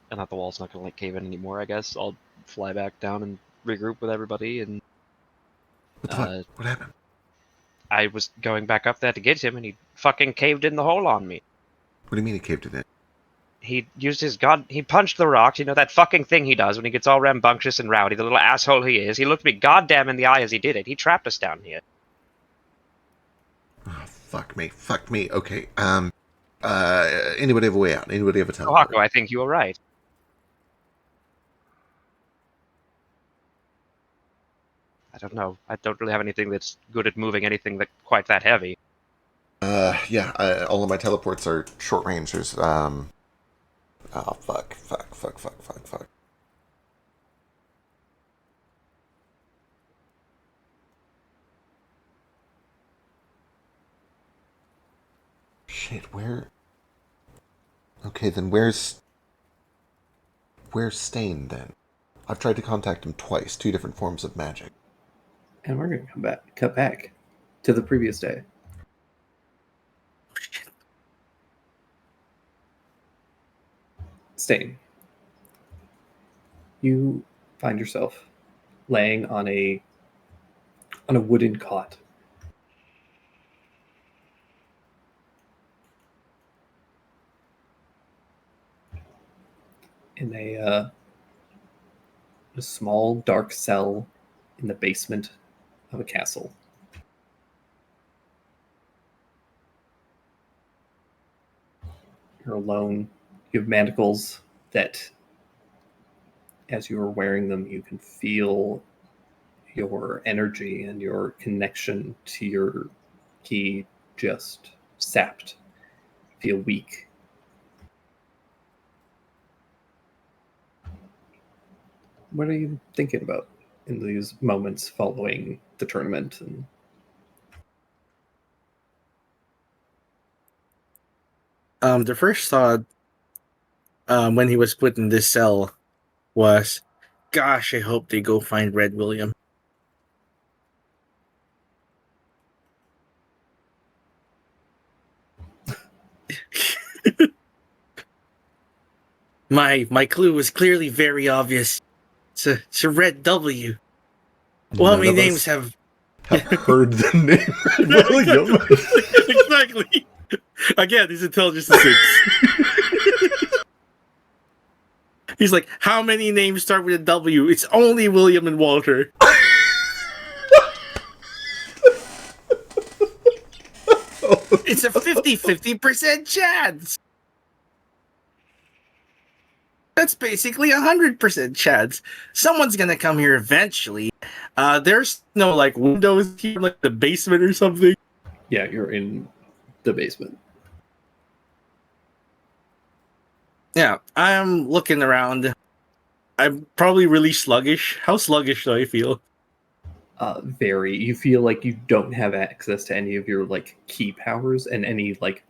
that the wall's not gonna cave in anymore, I guess I'll fly back down and regroup with everybody. And What the fuck? What happened? I was going back up there to get him, and he fucking caved in the hole on me. What do you mean he caved it in? He used he punched the rocks, that fucking thing he does when he gets all rambunctious and rowdy, the little asshole he is. He looked me goddamn in the eye as he did it. He trapped us down here. Oh, fuck me. Okay, anybody have a way out? Anybody have a time? Kohaku, I think you were right. I don't know. I don't really have anything that's good at moving anything quite that heavy. Yeah, all of my teleports are short range. There's, oh, fuck. Shit, where? Okay, then where's Stain, then? I've tried to contact him twice, 2 different forms of magic. And we're going to cut back to the previous day. Stain, you find yourself laying on a wooden cot. In a small dark cell in the basement of a castle. You're alone. You have manacles that, as you are wearing them, you can feel your energy and your connection to your key just sapped. Feel weak. What are you thinking about in these moments following the tournament? And The first thought when he was put in this cell was, gosh, I hope they go find Red William. My clue was clearly very obvious. It's a Red W. Well, how None many of us names have... have heard the name William. Exactly. Again, his intelligence is 6. He's like, how many names start with a W? It's only William and Walter. It's a 50-50% chance. That's basically 100% chance. Someone's gonna come here eventually. There's no like windows here, like the basement or something. yeah, you're in the basement. Yeah, I'm looking around. I'm probably really sluggish. How sluggish do I feel? Very. You feel like you don't have access to any of your like key powers, and any like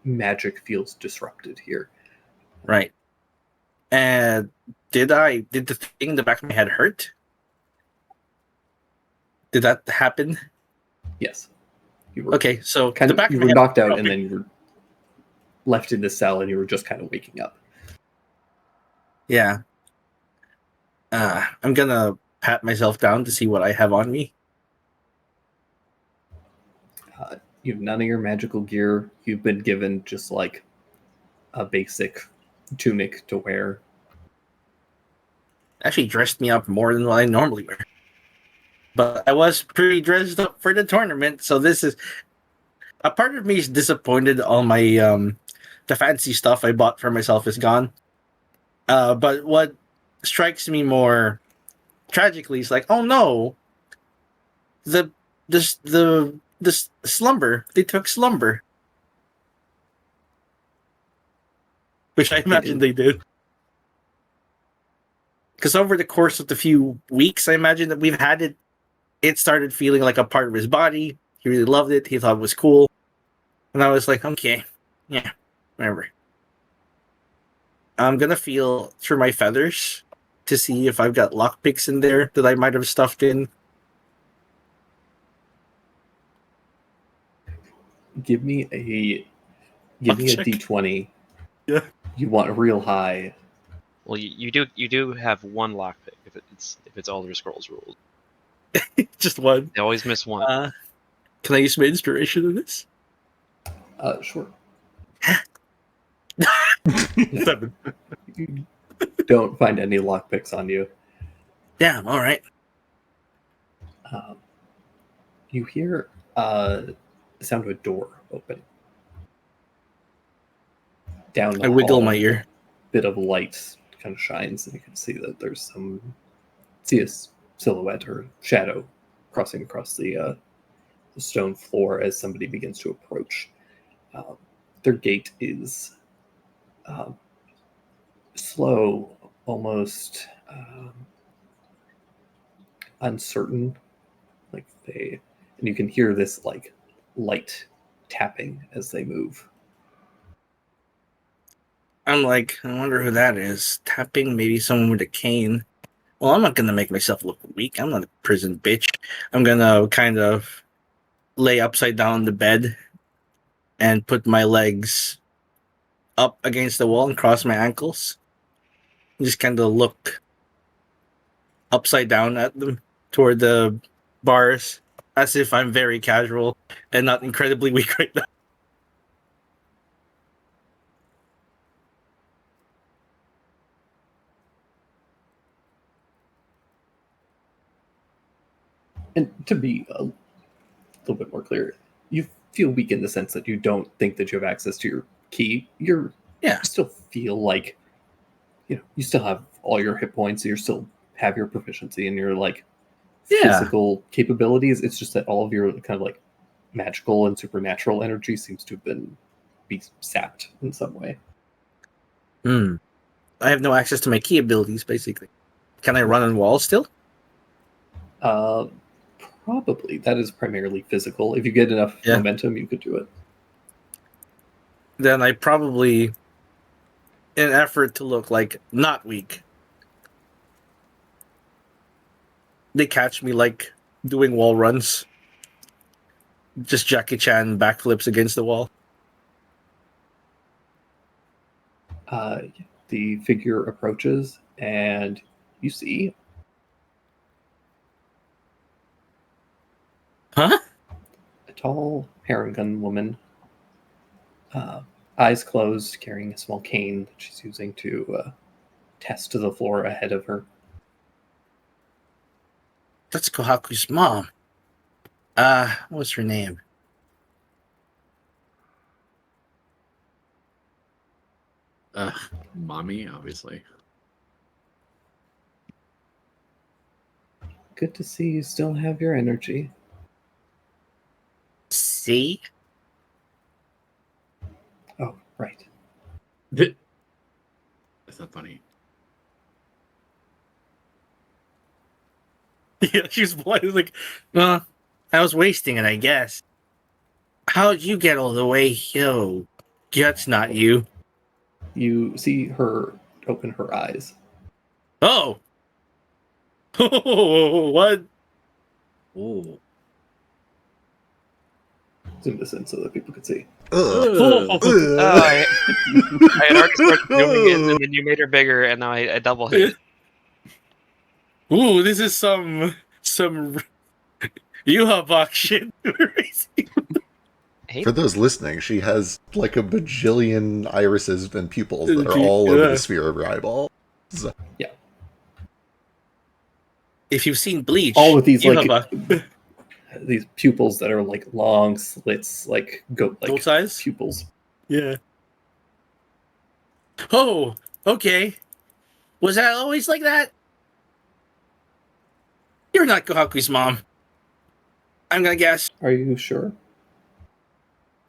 magic feels disrupted here. Right. And did the thing in the back of my head hurt? Did that happen? Yes. You were Okay, so kind the of back you of were my head knocked out, probably- and then you were left in the cell, and you were just kind of waking up. Yeah. I'm gonna pat myself down to see what I have on me. You have none of your magical gear. You've been given just like a basic tunic to wear. Actually dressed me up more than what I normally wear. But I was pretty dressed up for the tournament, so this is a part of me is disappointed all my the fancy stuff I bought for myself is gone. But what strikes me more tragically is like, oh no, the slumber, they took slumber. Which I imagine they did. Because over the course of the few weeks, I imagine that we've had it, it started feeling like a part of his body. He really loved it. He thought it was cool. And I was like, okay, yeah, whatever. I'm gonna feel through my feathers to see if I've got lockpicks in there that I might have stuffed in. Give me a Check. D20. Yeah. You want a real high. Well, you do have one lockpick if it's Elder Scrolls rules. Just one. They always miss one. Can I use my inspiration in this? Sure. 7. You don't find any lockpicks on you. Damn, alright. You hear the sound of a door open. Down the I wiggle hall, my ear. bit of light kind of shines, and you can see that there's a silhouette or shadow crossing across the stone floor as somebody begins to approach. Their gait is slow, almost uncertain. And you can hear this like light tapping as they move. I'm like, I wonder who that is. Tapping, maybe someone with a cane. Well, I'm not gonna make myself look weak. I'm not a prison bitch. I'm gonna kind of lay upside down on the bed and put my legs up against the wall and cross my ankles. Just kind of look upside down at them toward the bars as if I'm very casual and not incredibly weak right now. And to be a little bit more clear, you feel weak in the sense that you don't think that you have access to your key. You still feel like, you still have all your hit points. You still have your proficiency and your physical capabilities. It's just that all of your kind of magical and supernatural energy seems to have be sapped in some way. I have no access to my key abilities, basically. Can I run on walls still? Probably. That is primarily physical. If you get enough momentum, you could do it. Then I probably, in an effort to look not weak, they catch me doing wall runs. Just Jackie Chan backflips against the wall. The figure approaches, and you see a tall Paragon woman, eyes closed, carrying a small cane that she's using to test to the floor ahead of her. That's Kohaku's mom. What's her name? Mommy, obviously. Good to see you still have your energy. See? Oh, right. That's not funny. Yeah, she's I was wasting it, I guess. How'd you get all the way here? That's not you. You see her open her eyes. Oh! What? Oh. Zoom this in so that people could see. I had already started zooming in, and then you made her bigger, and now I double hit. Ooh, this is some Yuhavok shit. For those listening, she has a bajillion irises and pupils that are all over the sphere of her eyeball. So. Yeah. If you've seen Bleach, all of these Yuhavok. These pupils that are long slits, goat size pupils. Yeah. Oh, okay. Was that always like that? You're not Kohaku's mom. I'm gonna guess. Are you sure?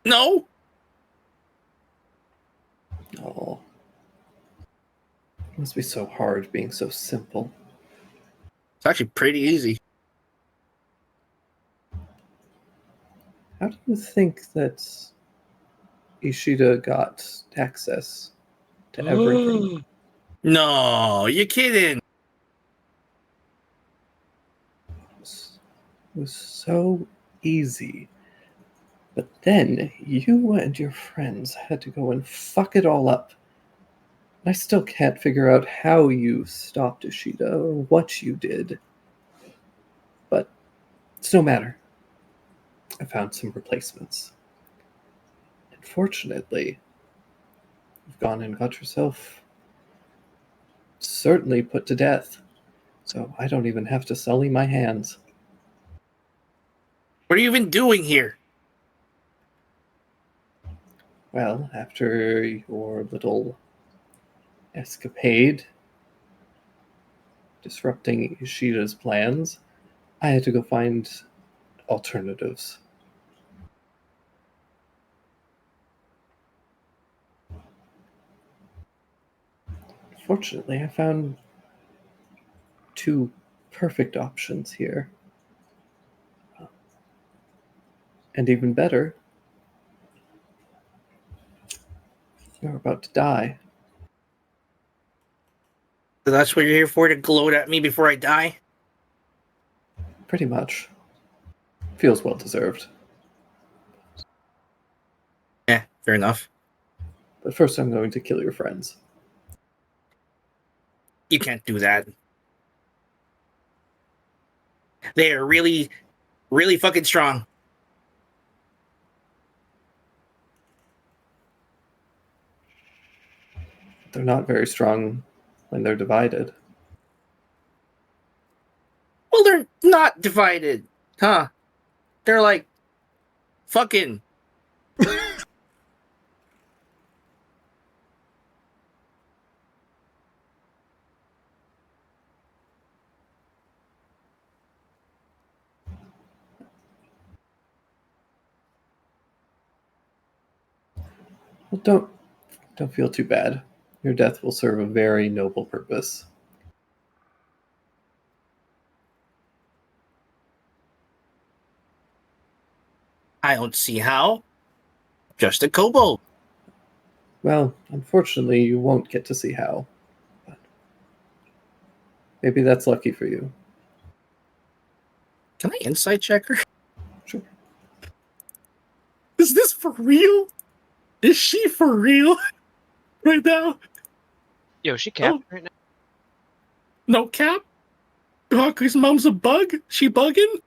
No. Oh. It must be so hard being so simple. It's actually pretty easy. How do you think that Ishida got access to everything? No, you're kidding. It was so easy. But then you and your friends had to go and fuck it all up. I still can't figure out how you stopped Ishida or what you did. But it's no matter. I found some replacements. Unfortunately, you've gone and got yourself certainly put to death. So I don't even have to sully my hands. What are you even doing here? Well, after your little escapade disrupting Ishida's plans, I had to go find alternatives. Fortunately, I found two perfect options here. And even better, you're about to die. So that's what you're here for, to gloat at me before I die? Pretty much. Feels well deserved. Yeah, fair enough. But first, I'm going to kill your friends. You can't do that. They are really, really fucking strong. They're not very strong when they're divided. Well, they're not divided, huh? They're like fucking. Well, don't feel too bad. Your death will serve a very noble purpose. I don't see how. Just a kobold. Well, unfortunately, you won't get to see how. But maybe that's lucky for you. Can I insight check her? Sure. Is this for real? Is she for real? Right now? Yo, she capped right now. No cap? Haku's mom's a bug? She bugging?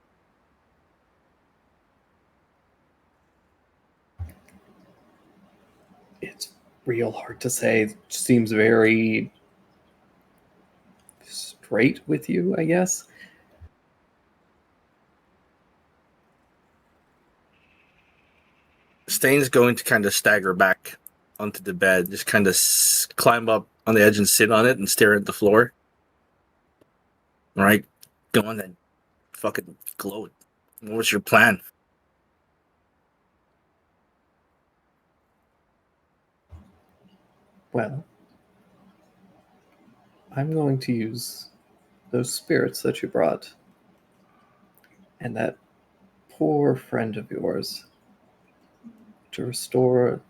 It's real hard to say. It seems very straight with you, I guess. Stain's going to kind of stagger back onto the bed, just kind of climb up on the edge and sit on it and stare at the floor. All right, go on then. Fucking gloat. What was your plan? Well, I'm going to use those spirits that you brought and that poor friend of yours to restore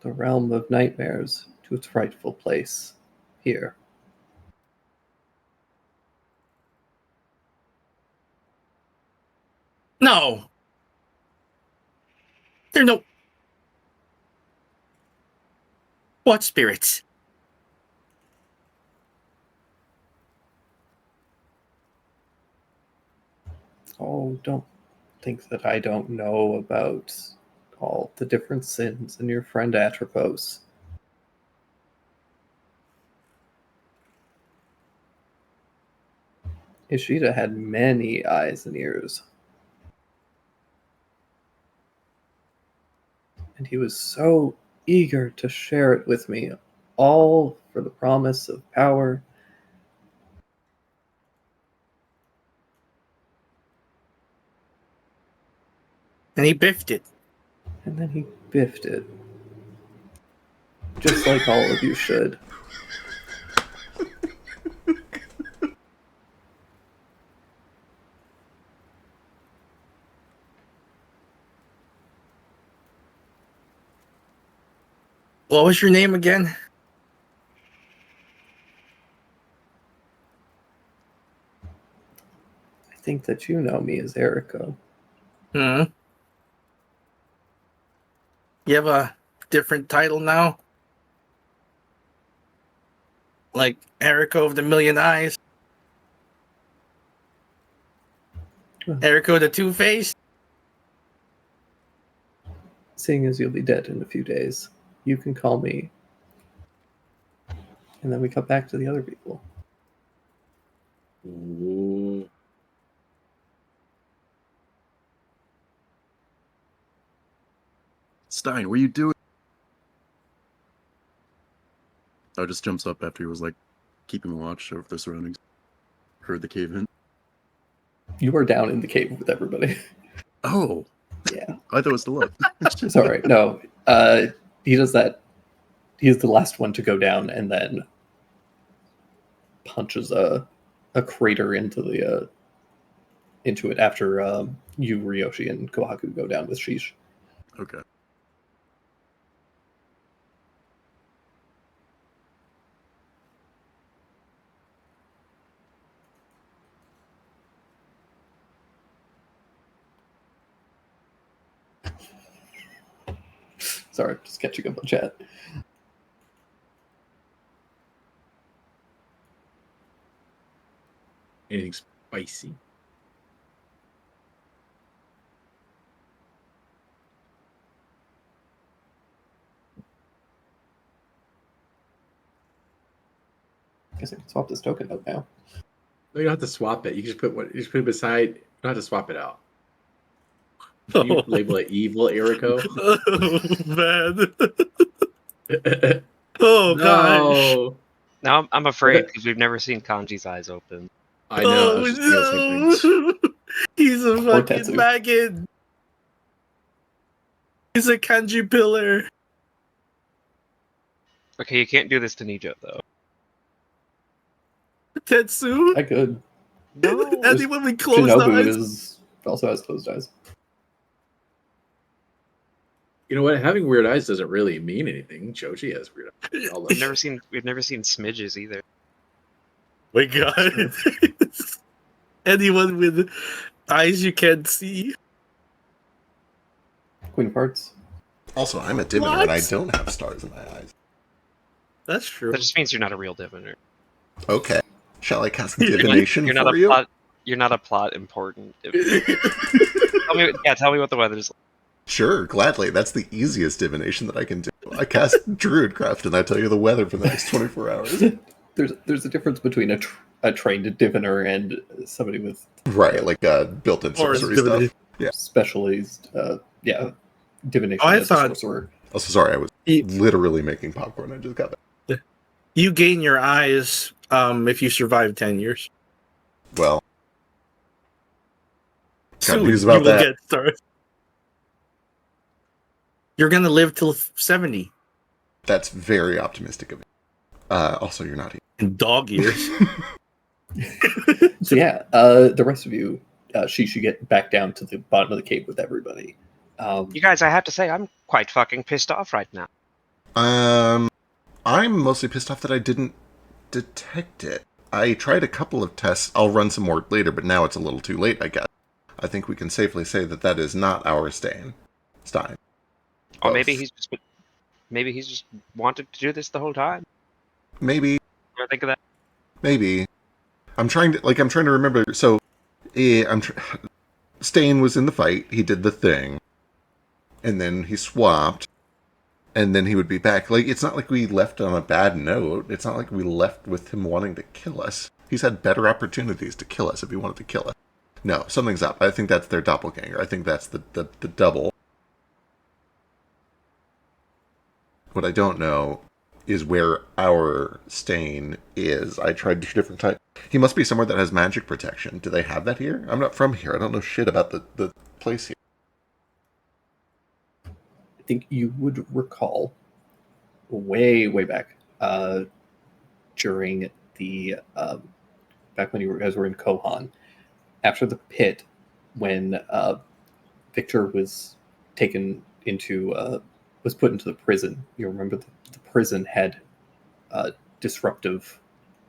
the realm of nightmares to its rightful place here. No. There are no. What spirits? Oh, don't think that I don't know about all the different sins in your friend Atropos. Ishida had many eyes and ears. And he was so eager to share it with me, all for the promise of power. And he biffed it. And then he biffed it. Just like all of you should. What was your name again? I think that you know me as Eriko. Hmm. You have a different title now? Like Eriko of the Million Eyes? Eriko the Two-Face? Seeing as you'll be dead in a few days, you can call me. And then we cut back to the other people. Ooh. Stein, what are you doing? Oh, just jumps up after he was like keeping watch over the surroundings. Heard the cave in. You were down in the cave with everybody. Oh, Yeah. I thought it was still up. It's all right. No, he does that. He's the last one to go down, and then punches a crater into the into it after you, Ryoshi, and Kohaku go down with Sheesh. Okay. Sorry, just catching up on chat. Anything spicy? I guess I can swap this token out now. No, you don't have to swap it. You can just put what you just put it beside. You don't have to swap it out. Can you label it evil, Erico? Oh man. Oh god. No. Now I'm afraid because we've never seen Kanji's eyes open. I know. I was just thinking the same thing. No. He's a Or fucking Tetsu. maggot. He's a kanji pillar. Okay, you can't do this to Nijo though. Tetsu. I could. Anyone with closed Shinobu eyes. also has closed eyes. You know what? Having weird eyes doesn't really mean anything. Joji has weird eyes. All We've of never seen smidges either. My god. Anyone with eyes you can't see. Queen of Hearts. Also, I'm a diviner and I What? don't have stars in my eyes. That's true. That just means you're not a real diviner. Okay. Shall I cast You're not- divination You're not for a you? plot. You're not a plot important. Tell me what the weather's like. Sure, gladly. That's the easiest divination that I can do. I cast Druidcraft and I tell you the weather for the next 24 hours. There's a difference between a trained diviner and somebody with Right, like built-in Or sorcery divination. stuff. specialized, divination Oh, I as a thought- sorcerer. Also, sorry, I was You- literally making popcorn. I just got that. You gain your eyes if you survive 10 years. Well, got Soon news you about will that. get stars. You're gonna live till 70 That's very optimistic of you. Also, you're not here. in dog years. So yeah, the rest of you, she should get back down to the bottom of the cave with everybody. You guys, I have to say, I'm quite fucking pissed off right now. I'm mostly pissed off that I didn't detect it. I tried a couple of tests. I'll run some more later, but now it's a little too late, I guess. I think we can safely say that that is not our Stein. Or maybe he's just wanted to do this the whole time. Maybe. You ever think of that? Maybe. I'm trying to remember. So, Stain was in the fight. He did the thing. And then he swapped. And then he would be back. Like, it's not like we left on a bad note. It's not like we left with him wanting to kill us. He's had better opportunities to kill us if he wanted to kill us. No, something's up. I think that's their doppelganger. I think that's the double. What I don't know is where our Stain is. I tried 2 different types. He must be somewhere that has magic protection. Do they have that here? I'm not from here. I don't know shit about the place here. I think you would recall way back during the back when you guys were in Kohan, after the pit, when Victor was taken into was put into the prison. You remember the prison had disruptive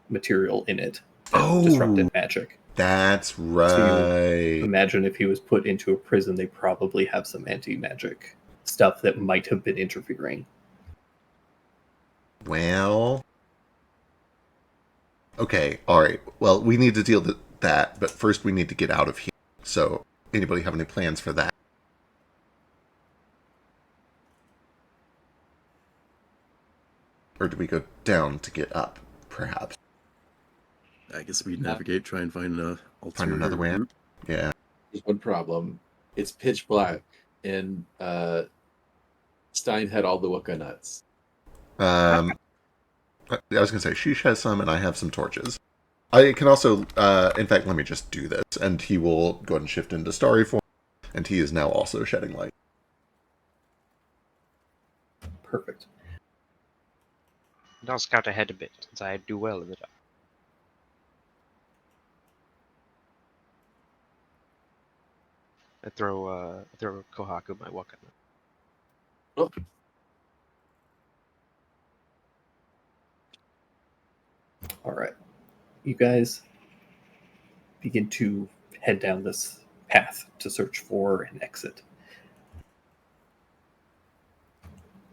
material in it that disrupted magic. That's right. Imagine if he was put into a prison, they probably have some anti-magic stuff that might have been interfering. Well, okay, all right. Well, we need to deal with that, but first we need to get out of here. So, anybody have any plans for that? Or do we go down to get up, perhaps? I guess we navigate, try and find a Find another way out? route. Yeah. There's one problem. It's pitch black, and Stein had all the Wooka nuts. I was going to say, Sheesh has some, and I have some torches. I can also, in fact, let me just do this, and he will go ahead and shift into starry form, and he is now also shedding light. Perfect. And I'll scout ahead a bit, since I do well in the dark. I throw Kohaku my Waka. Oh. All right. You guys begin to head down this path to search for an exit.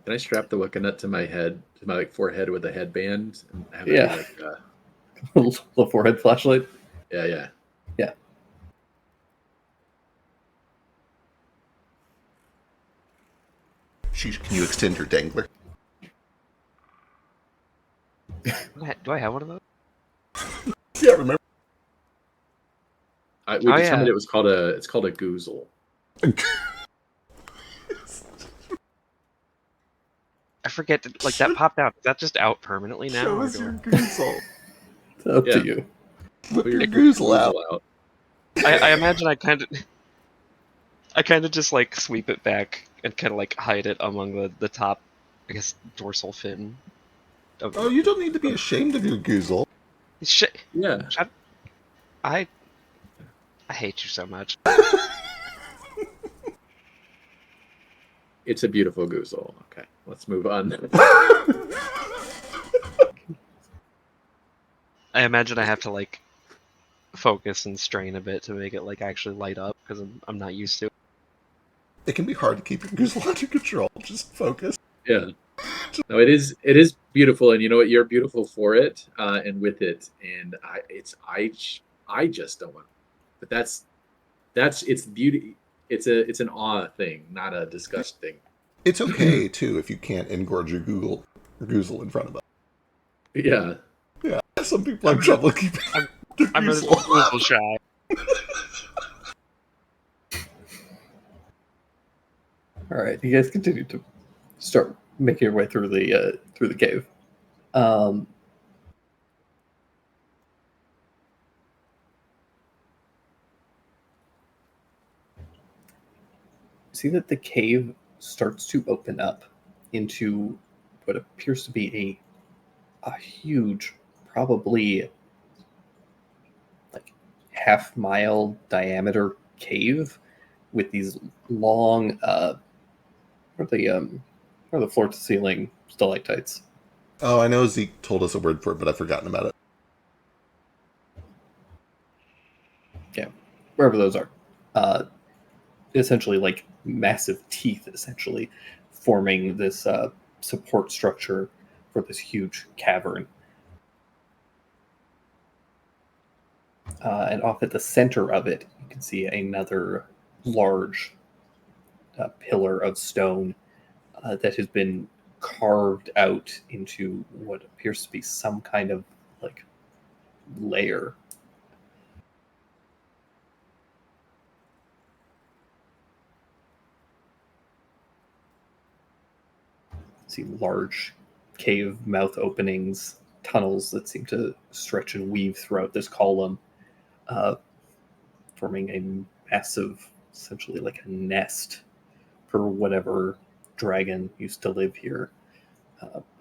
Can I strap the Wooka nut to my head, to my forehead with a headband, and have Yeah. it be like Little forehead flashlight. Yeah. Sheesh, can you extend your dangler? Do I have one of those? Yeah, remember? We Oh, determined yeah. it was called a. It's called a goozle. I forget. Like that popped out. Is that just out permanently now? Show or us do your I- goozle. It's up Yeah. to you. Whip Put your your goozle out. I imagine I kind of just like sweep it back and kind of like hide it among the top, I guess, dorsal fin. Of, Oh, you don't need to be ashamed of your goozle. Shit, Yeah. I hate you so much. It's a beautiful goozle. Okay, let's move on. I imagine I have to like focus and strain a bit to make it like actually light up because I'm not used to it. It can be hard to keep your goozle under control. Just focus. Yeah. No, it is beautiful, and you know what? You're beautiful for it, and with it, and I just don't want. But that's it's beauty. It's an awe thing, not a disgust thing. It's okay, too, if you can't engorge your goozle in front of us. Yeah. Yeah, some people have trouble keeping their I'm a goozle. little shy. All right, you guys continue to start making your way through the cave. See that the cave starts to open up into what appears to be a huge, probably like half-mile diameter cave with these long what are the floor to ceiling stalactites. Oh, I know Zeke told us a word for it, but I've forgotten about it. Yeah, wherever those are. Essentially like massive teeth, essentially forming this support structure for this huge cavern. And off at the center of it, you can see another large pillar of stone that has been carved out into what appears to be some kind of like layer. See large cave mouth openings, tunnels that seem to stretch and weave throughout this column, forming a massive, essentially like a nest for whatever dragon used to live here,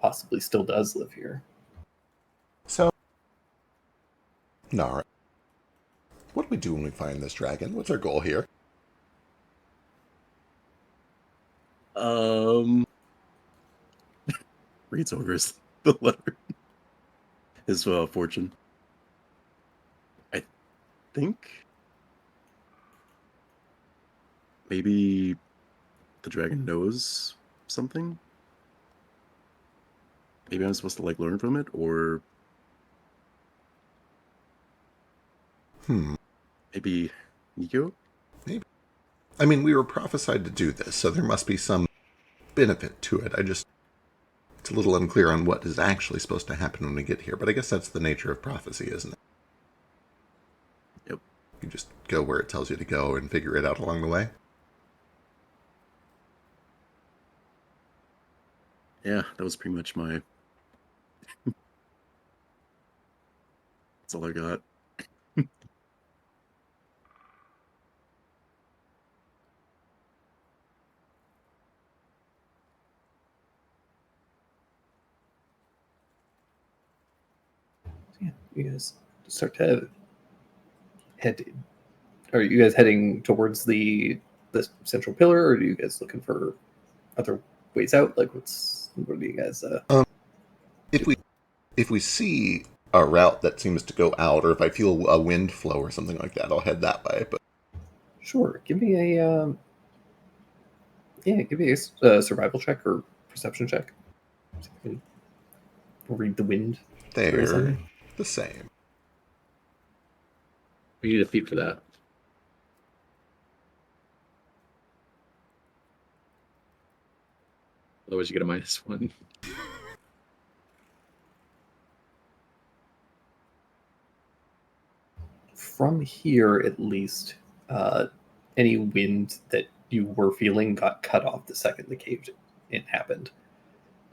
possibly still does live here. So, Nara, what do we do when we find this dragon? What's our goal here? Reads over the letter. His fortune. I think maybe the dragon knows something. Maybe I'm supposed to like learn from it, or maybe Nico. Maybe. I mean, we were prophesied to do this, so there must be some benefit to it. It's a little unclear on what is actually supposed to happen when we get here, but I guess that's the nature of prophecy, isn't it? Yep. You just go where it tells you to go and figure it out along the way. Yeah, that was pretty much my. That's all I got. Yeah, you guys start to head. Are you guys heading towards the central pillar, or are you guys looking for other ways out? Like, what do you guys? If we see a route that seems to go out, or if I feel a wind flow or something like that, I'll head that way. But Sure, give me a survival check or perception check. See if you can read the wind. they're something. the same. We need a feat for that. Otherwise, you get a -1. From here, at least, any wind that you were feeling got cut off the second the cave in happened.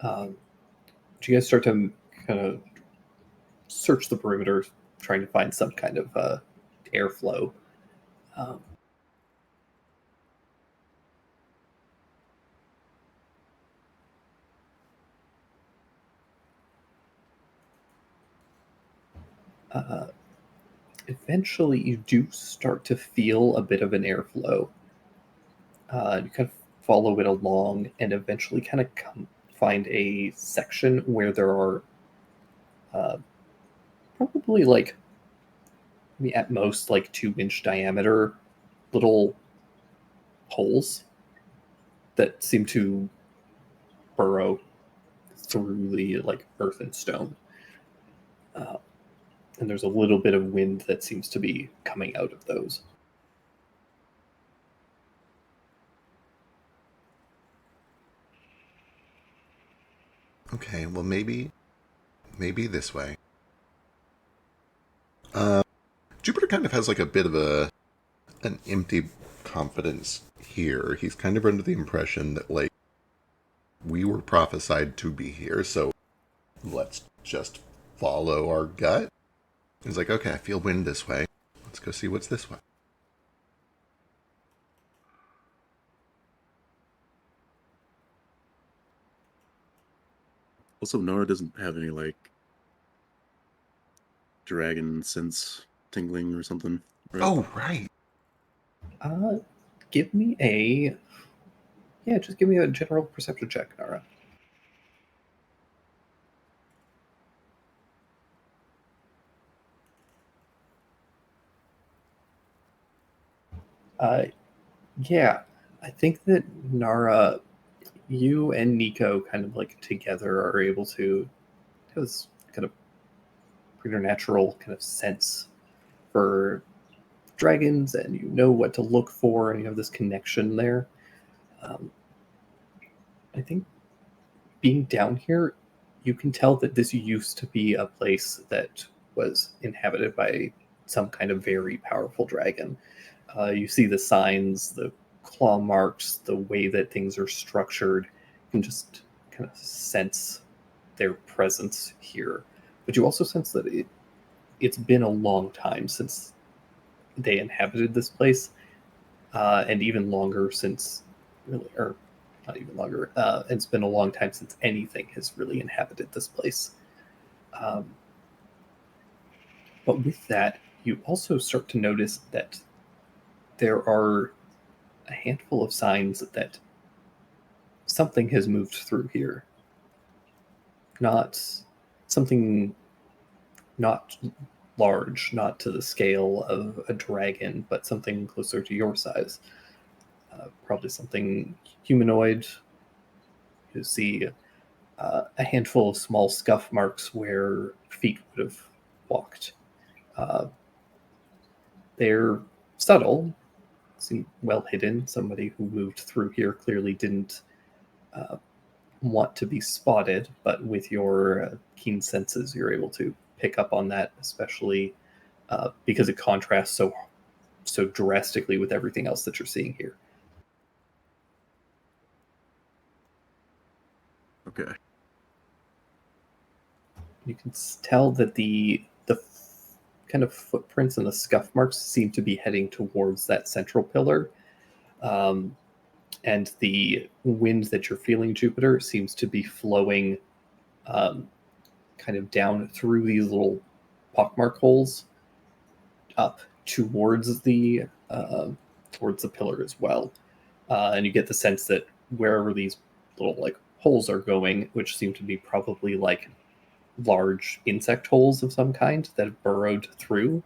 Do you guys start to kind of search the perimeter, trying to find some kind of airflow? Um, uh, Eventually, you do start to feel a bit of an airflow. You kind of follow it along, and eventually, kind of find a section where there are probably like maybe at most like 2-inch diameter little holes that seem to burrow through the like earth and stone. And there's a little bit of wind that seems to be coming out of those. Okay, well maybe this way. Jupiter kind of has like a bit of an empty confidence here. He's kind of under the impression that like we were prophesied to be here, so let's just follow our gut. He's like, okay, I feel wind this way. Let's go see what's this way. Also, Nora doesn't have any like dragon sense tingling or something. Right? Oh, right. Give me just give me a general perception check, Nara. Yeah, I think that Nara, you and Nico kind of like together are able to have this kind of preternatural kind of sense for dragons, and you know what to look for, and you have this connection there. I think being down here, you can tell that this used to be a place that was inhabited by some kind of very powerful dragon. You see the signs, the claw marks, the way that things are structured. You can just kind of sense their presence here. But you also sense that it's been a long time since they inhabited this place, and even longer since, really, or not even longer. It's been a long time since anything has really inhabited this place. But with that, you also start to notice that there are a handful of signs that something has moved through here. Not something not large, not to the scale of a dragon, but something closer to your size. Probably something humanoid. You see a handful of small scuff marks where feet would have walked. They're subtle, seem well hidden. Somebody who moved through here clearly didn't want to be spotted, but with your keen senses, you're able to pick up on that, especially because it contrasts so drastically with everything else that you're seeing here. Okay. You can tell that the kind of footprints and the scuff marks seem to be heading towards that central pillar. And the wind that you're feeling, Jupiter, seems to be flowing kind of down through these little pockmark holes up towards the pillar as well. And you get the sense that wherever these little like holes are going, which seem to be probably like large insect holes of some kind that have burrowed through,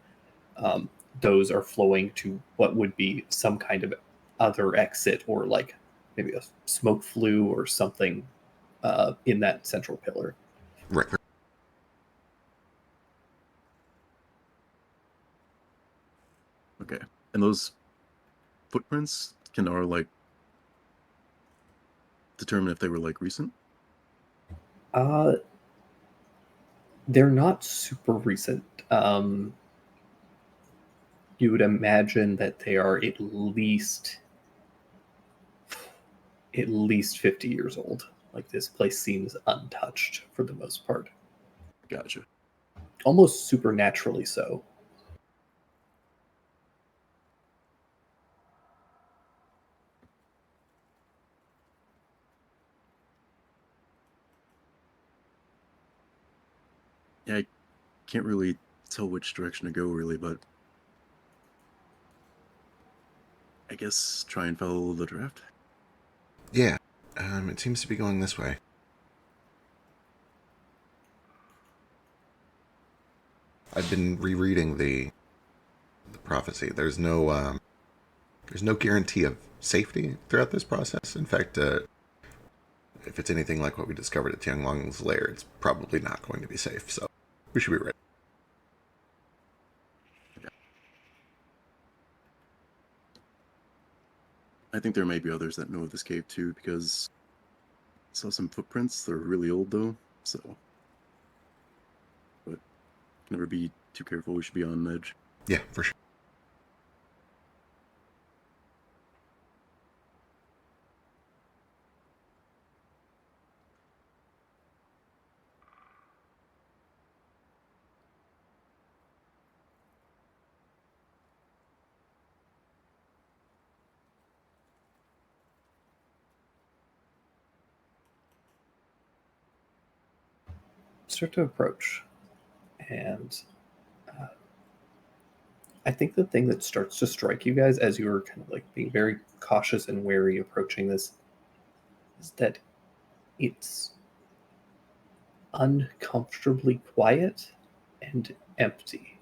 those are flowing to what would be some kind of other exit, or like maybe a smoke flue or something in that central pillar. Right. Okay. And those footprints are like determine if they were like recent? They're not super recent. You would imagine that they are at least 50 years old. Like, this place seems untouched for the most part. Gotcha. Almost supernaturally so. Yeah, I can't really tell which direction to go, really, but I guess try and follow the draft. Yeah, it seems to be going this way. I've been rereading the prophecy. There's no guarantee of safety throughout this process. In fact, if it's anything like what we discovered at Tianlong's lair, it's probably not going to be safe. So we should be ready. I think there may be others that know of this cave too, because I saw some footprints. They're really old though, so. But never be too careful. We should be on edge. Yeah, for sure. Start to approach, and I think the thing that starts to strike you guys as you are kind of like being very cautious and wary approaching this is that it's uncomfortably quiet and empty.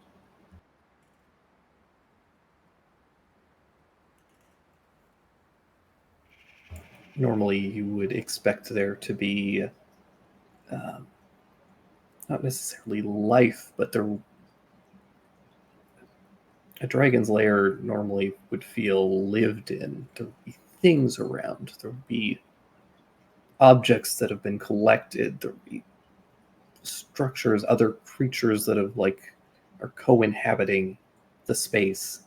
Normally, you would expect there to be not necessarily life, but a dragon's lair normally would feel lived in. There would be things around. There would be objects that have been collected. There would be structures, other creatures that are co-inhabiting the space.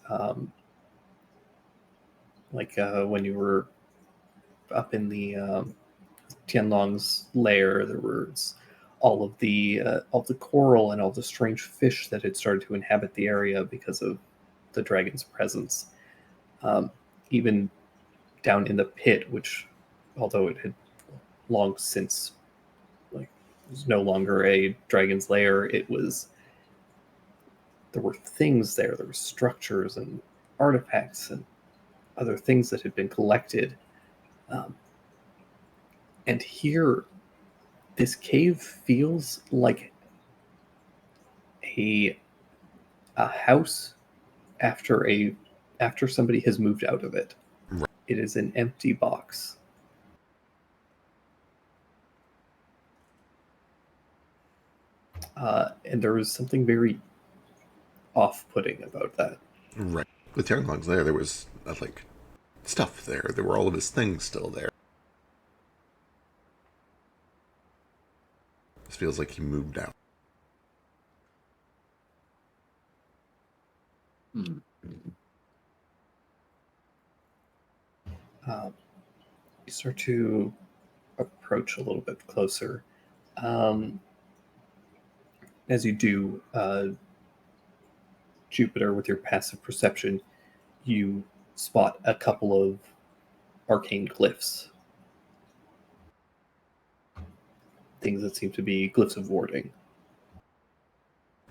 When you were up in the Tianlong's lair, there was all of the coral and all the strange fish that had started to inhabit the area because of the dragon's presence. Even down in the pit, which, although it had long since was no longer a dragon's lair, there were things there. There were structures and artifacts and other things that had been collected. And here, this cave feels like a house after somebody has moved out of it. Right. It is an empty box. And there is something very off-putting about that. Right. With Tianlong's lair, there was stuff there. There were all of his things still there. This feels like he moved out. You start to approach a little bit closer. As you do, Jupiter, with your passive perception, you spot a couple of arcane glyphs. Things that seem to be glyphs of warding.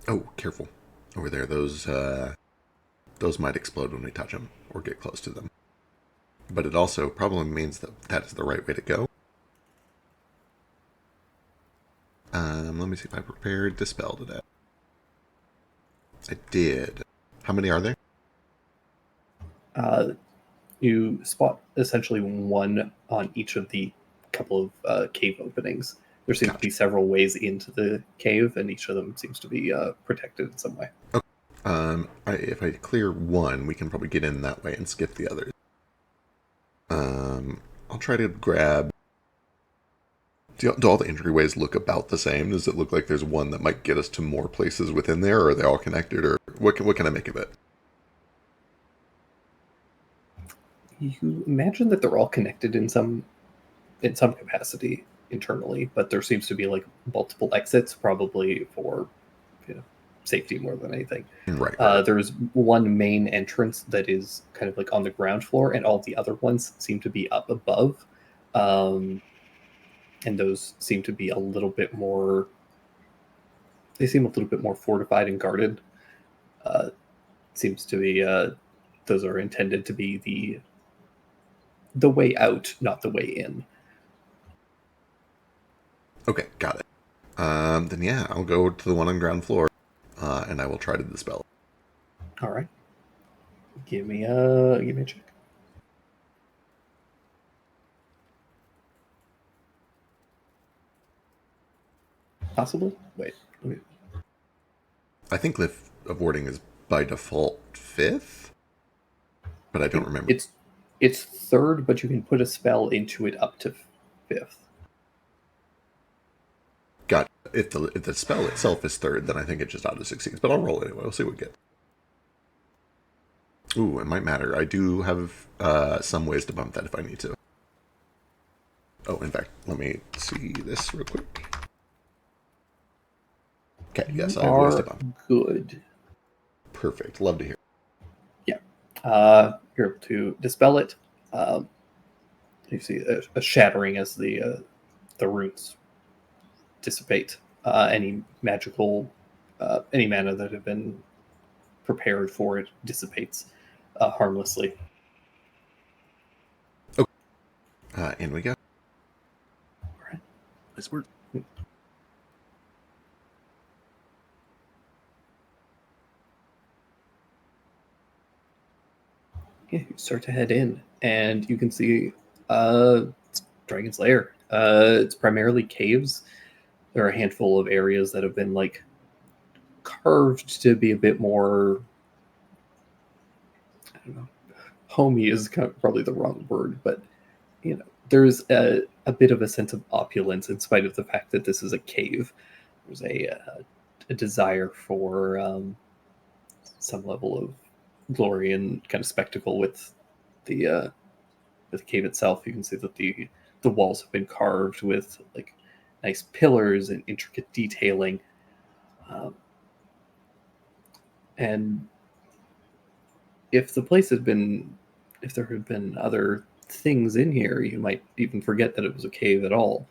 Oh, careful. Over there, those might explode when we touch them or get close to them. But it also probably means that is the right way to go. Let me see if I prepared Dispel today. I did. How many are there? You spot essentially one on each of the couple of cave openings. There seems to be several ways into the cave, and each of them seems to be protected in some way. If I clear one, we can probably get in that way and skip the others. I'll try to grab. Do all the entryways look about the same? Does it look like there's one that might get us to more places within there, or are they all connected, or what can I make of it? You imagine that they're all connected in some capacity internally, but there seems to be like multiple exits, probably for safety more than anything. Right. There's one main entrance that is kind of like on the ground floor, and all the other ones seem to be up above. And those seem to be a little bit more. They seem a little bit more fortified and guarded. Seems to be those are intended to be the way out, not the way in. Okay, got it. Then yeah, I'll go to the one on ground floor, and I will try to dispel it. All right. Give me a check. Possibly. Wait. I think Glyph of Warding is by default 5th, but I don't remember. It's 3rd, but you can put a spell into it up to 5th. Got it. If the spell itself is 3rd, then I think it just auto succeeds. But I'll roll anyway. We'll see what we get. Ooh, it might matter. I do have some ways to bump that if I need to. Oh, in fact, let me see this real quick. Okay, yes, I have ways to bump. Good. Perfect. Love to hear. Yeah. You're able to dispel it. You see a shattering as the runes dissipate. Any magical, any mana that have been prepared for it dissipates harmlessly. Okay. In we go. All right. Nice work. Yeah, you start to head in, and you can see it's Dragon's Lair. It's primarily caves. There are a handful of areas that have been like carved to be a bit more. I don't know. Homey is kind of probably the wrong word, but there's a bit of a sense of opulence in spite of the fact that this is a cave. There's a desire for some level of glory and kind of spectacle with the cave itself. You can see that the walls have been carved with like nice pillars and intricate detailing, and if there had been other things in here, you might even forget that it was a cave at all.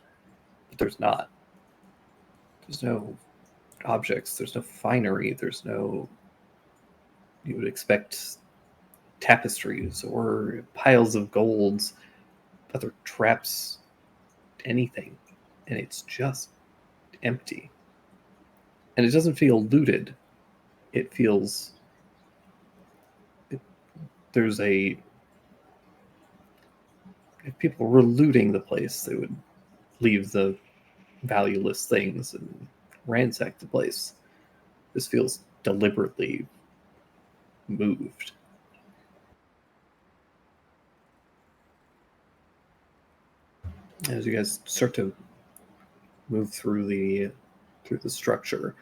But there's not. There's no objects. There's no finery. There's no. You would expect tapestries or piles of golds, other traps, anything, and it's just empty. And it doesn't feel looted. It feels. There's a. If people were looting the place, they would leave the valueless things and ransack the place. This feels deliberately moved. As you guys start to move through the structure,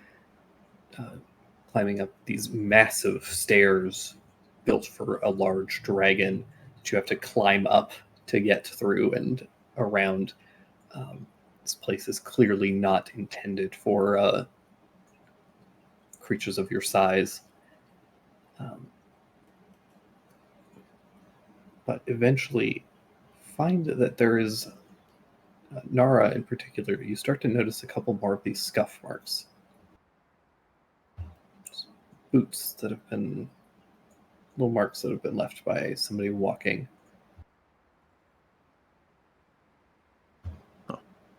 climbing up these massive stairs built for a large dragon that you have to climb up to get through and around. This place is clearly not intended for creatures of your size. But eventually find that there is, Nara in particular, you start to notice a couple more of these scuff marks. Boots that have been, little marks that have been left by somebody walking.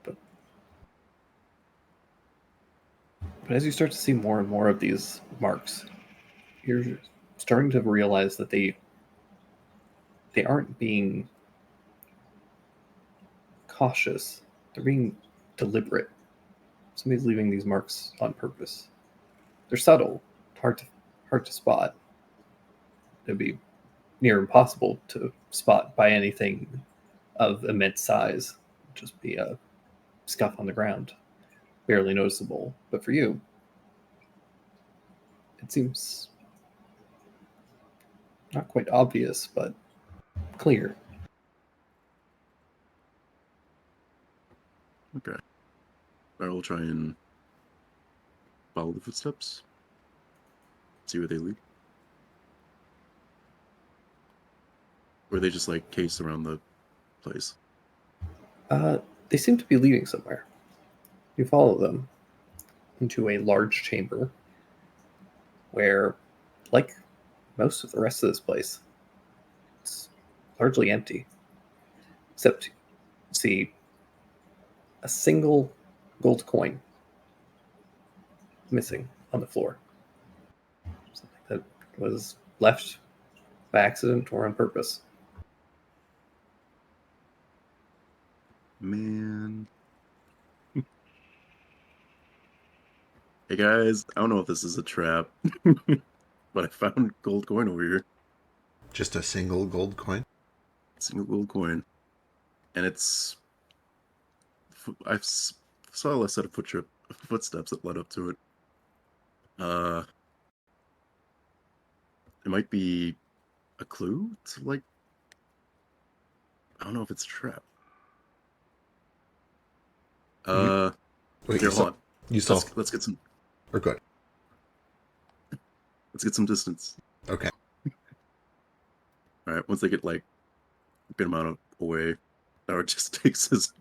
But as you start to see more and more of these marks, you're starting to realize that they aren't being cautious. They're being deliberate. Somebody's leaving these marks on purpose. They're subtle, hard hard to spot. It'd be near impossible to spot by anything of immense size. It'd just be a scuff on the ground, barely noticeable. But for you, it seems not quite obvious, but clear. Okay. I will try and follow the footsteps. See where they lead. Or are they just like cased around the place? They seem to be leading somewhere. You follow them into a large chamber where, like most of the rest of this place, it's largely empty. Except you see a single gold coin missing on the floor. Something that was left by accident or on purpose. Man. Hey guys, I don't know if this is a trap, but I found gold coin over here. Just a single gold coin? Single gold coin. And it's... I saw a set of footsteps that led up to it. It might be a clue to, like... I don't know if it's a trap. Wait, Here, hold on. You saw... Let's get some... Or good. Let's get some distance. Okay. Alright, once they get, like, a good amount of away, Howard just takes his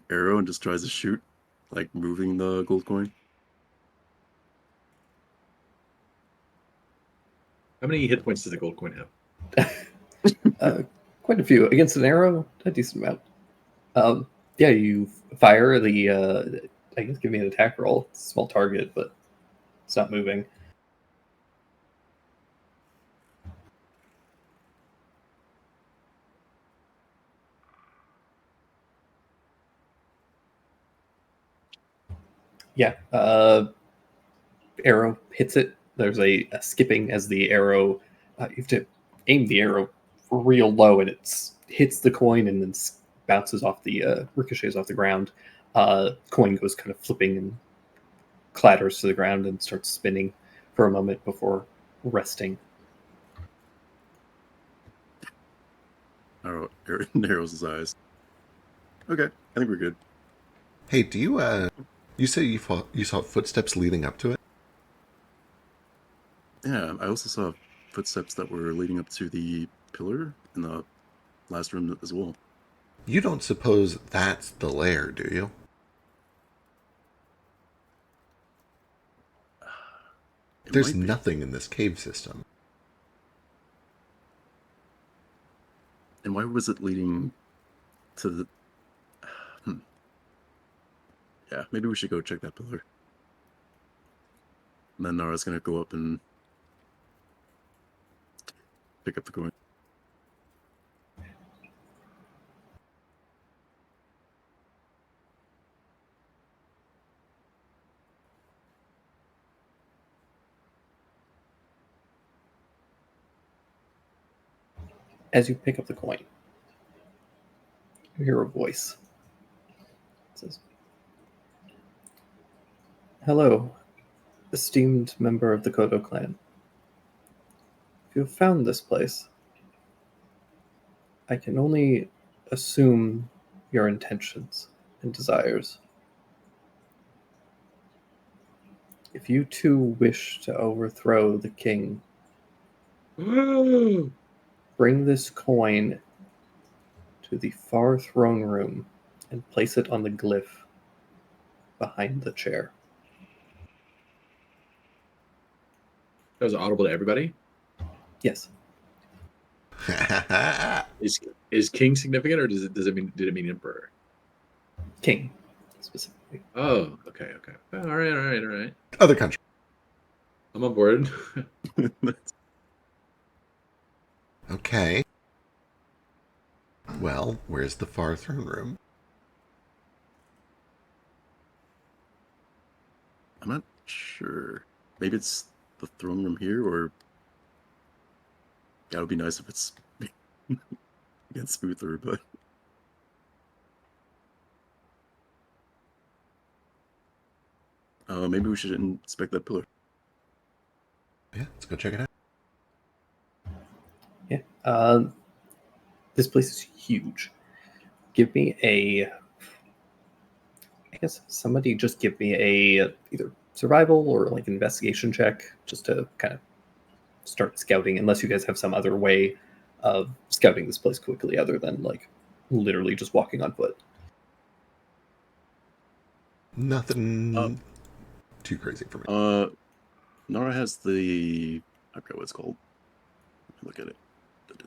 arrow and just tries to shoot, like, moving the gold coin. How many hit points does the gold coin have? Quite a few. Against an arrow, a decent amount. Yeah, you fire the. I guess give me an attack roll. It's a small target, but it's not moving. Yeah. Arrow hits it. There's a skipping as the arrow. You have to aim the arrow real low, and it hits the coin and then bounces off the ricochets off the ground. Coin goes kind of flipping and clatters to the ground and starts spinning for a moment before resting. Arrow narrows his eyes. Okay, I think we're good. Hey, do you, you say you saw footsteps leading up to it? Yeah, I also saw footsteps that were leading up to the pillar in the last room as well. You don't suppose that's the lair, do you? There's nothing in this cave system. And why was it leading to the... Yeah, maybe we should go check that pillar. And then Nara's gonna go up and pick up the coin. As you pick up the coin, you hear a voice. It says, "Hello, esteemed member of the Kodo clan. If you have found this place, I can only assume your intentions and desires. If you too wish to overthrow the king, bring this coin to the far throne room and place it on the glyph behind the chair." That was audible to everybody. Yes. Is king significant, or did it mean emperor? King, specifically. Oh, okay. All right. Other country. I'm on board. Okay. Well, where's the far throne room? I'm not sure. Maybe it's the throne room here, or that would be nice if it's gets smoother, but maybe we should inspect that pillar. Yeah, let's go check it out. Yeah. This place is huge. Give me I guess somebody just give me a either survival or like investigation check just to kind of start scouting, unless you guys have some other way of scouting this place quickly other than like literally just walking on foot. Nothing too crazy for me. Nara has I forgot what it's called. Look at it.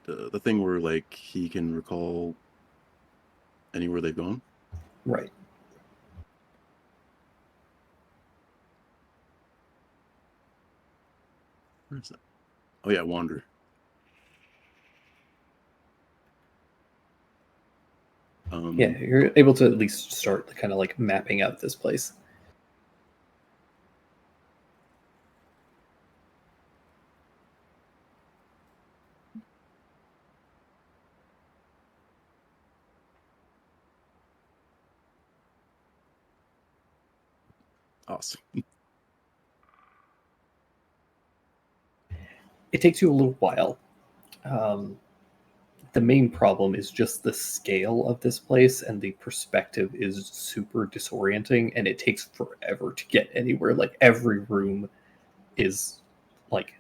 The thing where like he can recall anywhere they've gone. Right. Where is that? Oh yeah, wander. Yeah, you're able to at least start kind of like mapping out this place. Awesome. It takes you a little while. The main problem is just the scale of this place, and the perspective is super disorienting, and it takes forever to get anywhere. Like every room is like,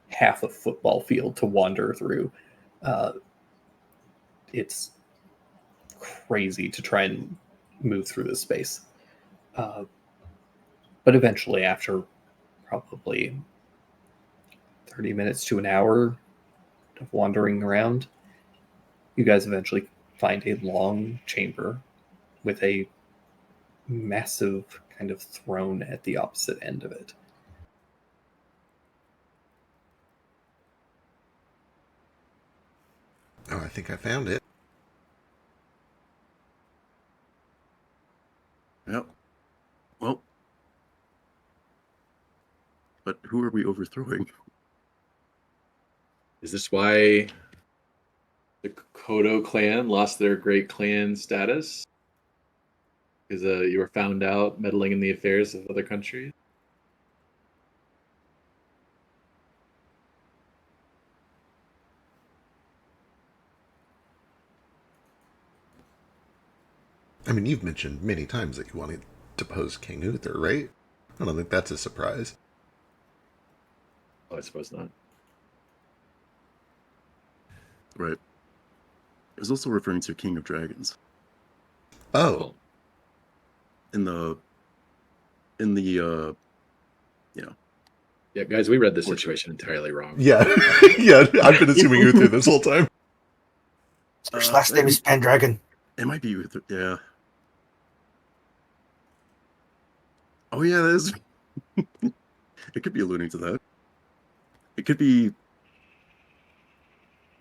half a football field to wander through. It's crazy to try and move through this space. But eventually, after probably 30 minutes to an hour of wandering around, you guys eventually find a long chamber with a massive kind of throne at the opposite end of it. Oh, I think I found it. Yep. Well, but who are we overthrowing? Is this why the Kodo clan lost their great clan status? Because you were found out meddling in the affairs of other countries? I mean, you've mentioned many times that you wanted to depose King Uther, right? I don't think that's a surprise. Oh, I suppose not. Right. It was also referring to King of Dragons. Oh, In the Yeah, guys, we read this situation entirely wrong. yeah. Yeah, I've been assuming Uther this whole time. His last name is Pendragon. It might be Uther. Yeah. Oh yeah, that is. It could be alluding to that. It could be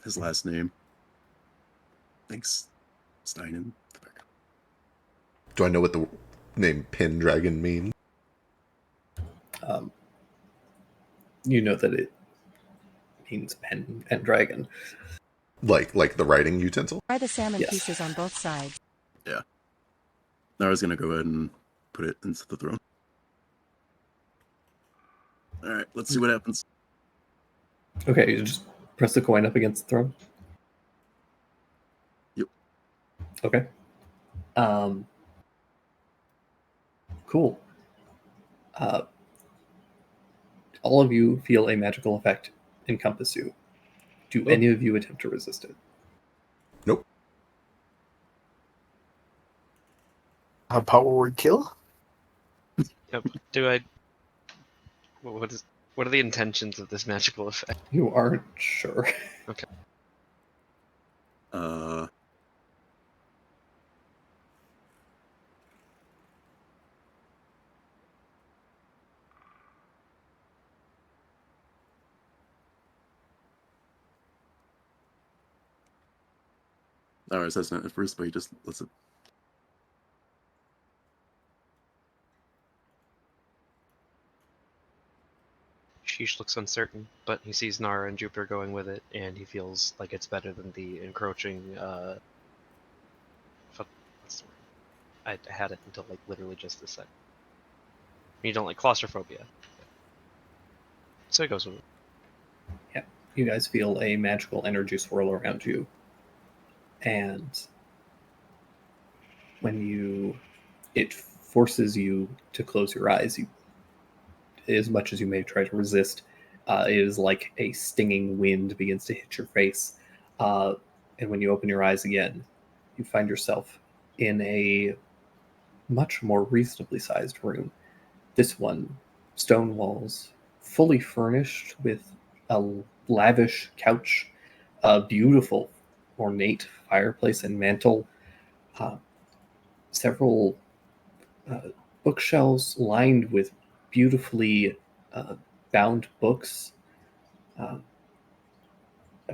his last name. Thanks, Steinen. Do I know what the name Pendragon means? You know that it means pen and dragon. Like the writing utensil? Fry the salmon Yes. pieces on both sides. Yeah. Now I was gonna go ahead and put it into the throne. All right, let's see what happens. Okay, you just press the coin up against the throne. Yep. Okay. Cool. All of you feel a magical effect encompass you. Do any of you attempt to resist it? Nope. A power word kill? Yep. Do I? What are the intentions of this magical effect? You aren't sure. Okay. Alright, so that's not at first, but he just lets it. Sheesh looks uncertain, but he sees Nara and Jupiter going with it, and he feels like it's better than the encroaching. What's the word? I had it until like literally just this second. You don't like claustrophobia, so he goes with it. You guys feel a magical energy swirl around you, and when it forces you to close your eyes. As much as you may try to resist, it is like a stinging wind begins to hit your face, and when you open your eyes again, you find yourself in a much more reasonably sized room. This one, stone walls, fully furnished with a lavish couch, a beautiful ornate fireplace and mantle, several bookshelves lined with beautifully bound books. A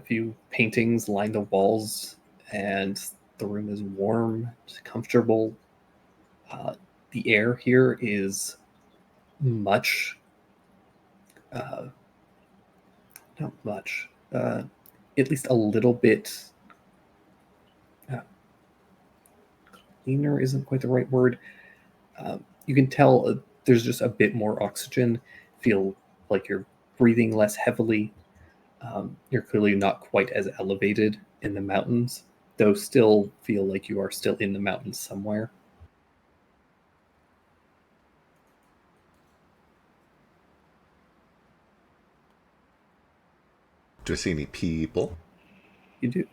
few paintings line the walls, and the room is warm, comfortable. The air here is much, not much, at least a little bit cleaner isn't quite the right word. You can tell there's just a bit more oxygen. Feel like you're breathing less heavily. You're clearly not quite as elevated in the mountains, though still feel like you are still in the mountains somewhere. Do I see any people? You do.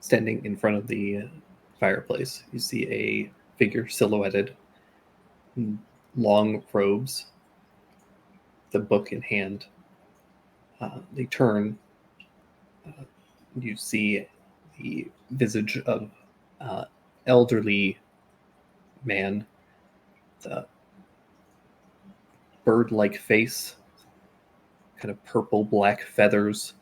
Standing in front of the fireplace, you see a figure silhouetted, in long robes, the book in hand. They turn. You see the visage of elderly man, the bird-like face, kind of purple-black feathers.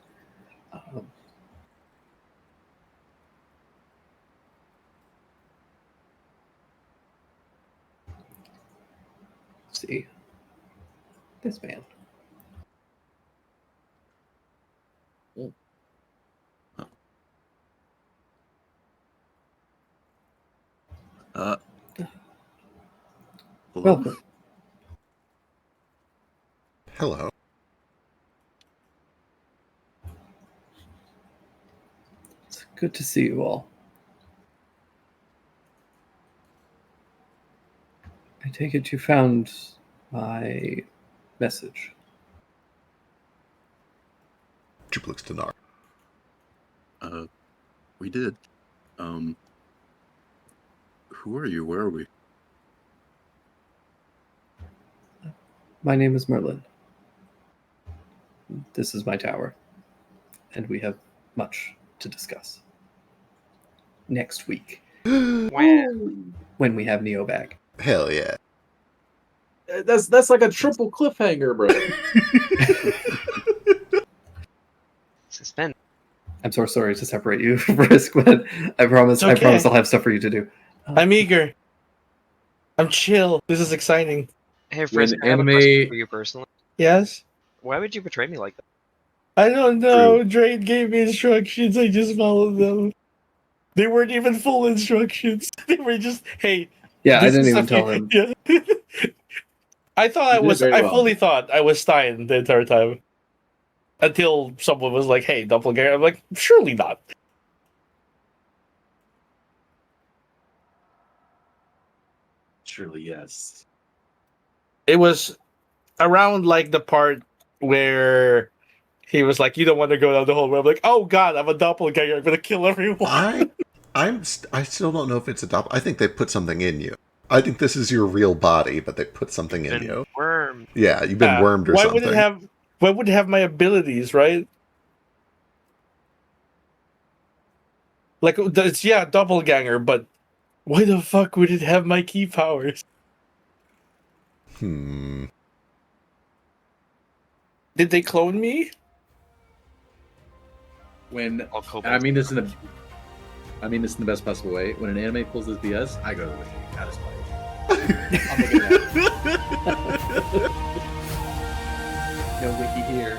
See this man. Hello? Welcome. Hello. It's good to see you all. I take it you found my message. Jupe looks to Nara. We did. Who are you? Where are we? My name is Merlin. This is my tower, and we have much to discuss. Next week, when we have Neo back. Hell yeah. That's like a triple cliffhanger, bro. Suspend. I'm so sorry to separate you from Risk, but I promise. It's okay. I promise I'll have stuff for you to do. I'm eager. I'm chill. This is exciting. Hey, Frisk, When I have a anime- question for you personally. Yes? Why would you betray me like that? I don't know. Drake gave me instructions. I just followed them. They weren't even full instructions. They were just, hey. Yeah, I this didn't is even tell something- him. Yeah. I thought You did very I well. fully thought I was Stein the entire time. Until someone was like, hey, doppelganger. I'm like, surely not. Surely, yes. It was around like the part where he was like, you don't want to go down the whole road. I'm like, oh god, I'm a doppelganger. I'm going to kill everyone. I still don't know if it's a doppel. I think they put something in you. I think this is your real body, but they put something in you. Worm. Yeah, you've been wormed or why something. Why would it have my abilities, right? Like, it's, yeah, doppelganger, but why the fuck would it have my key powers? Hmm. Did they clone me? When All kobolds. I mean this in the best possible way. When an anime pulls this BS, I go to the wiki. That is why. I'm looking at No wiki here.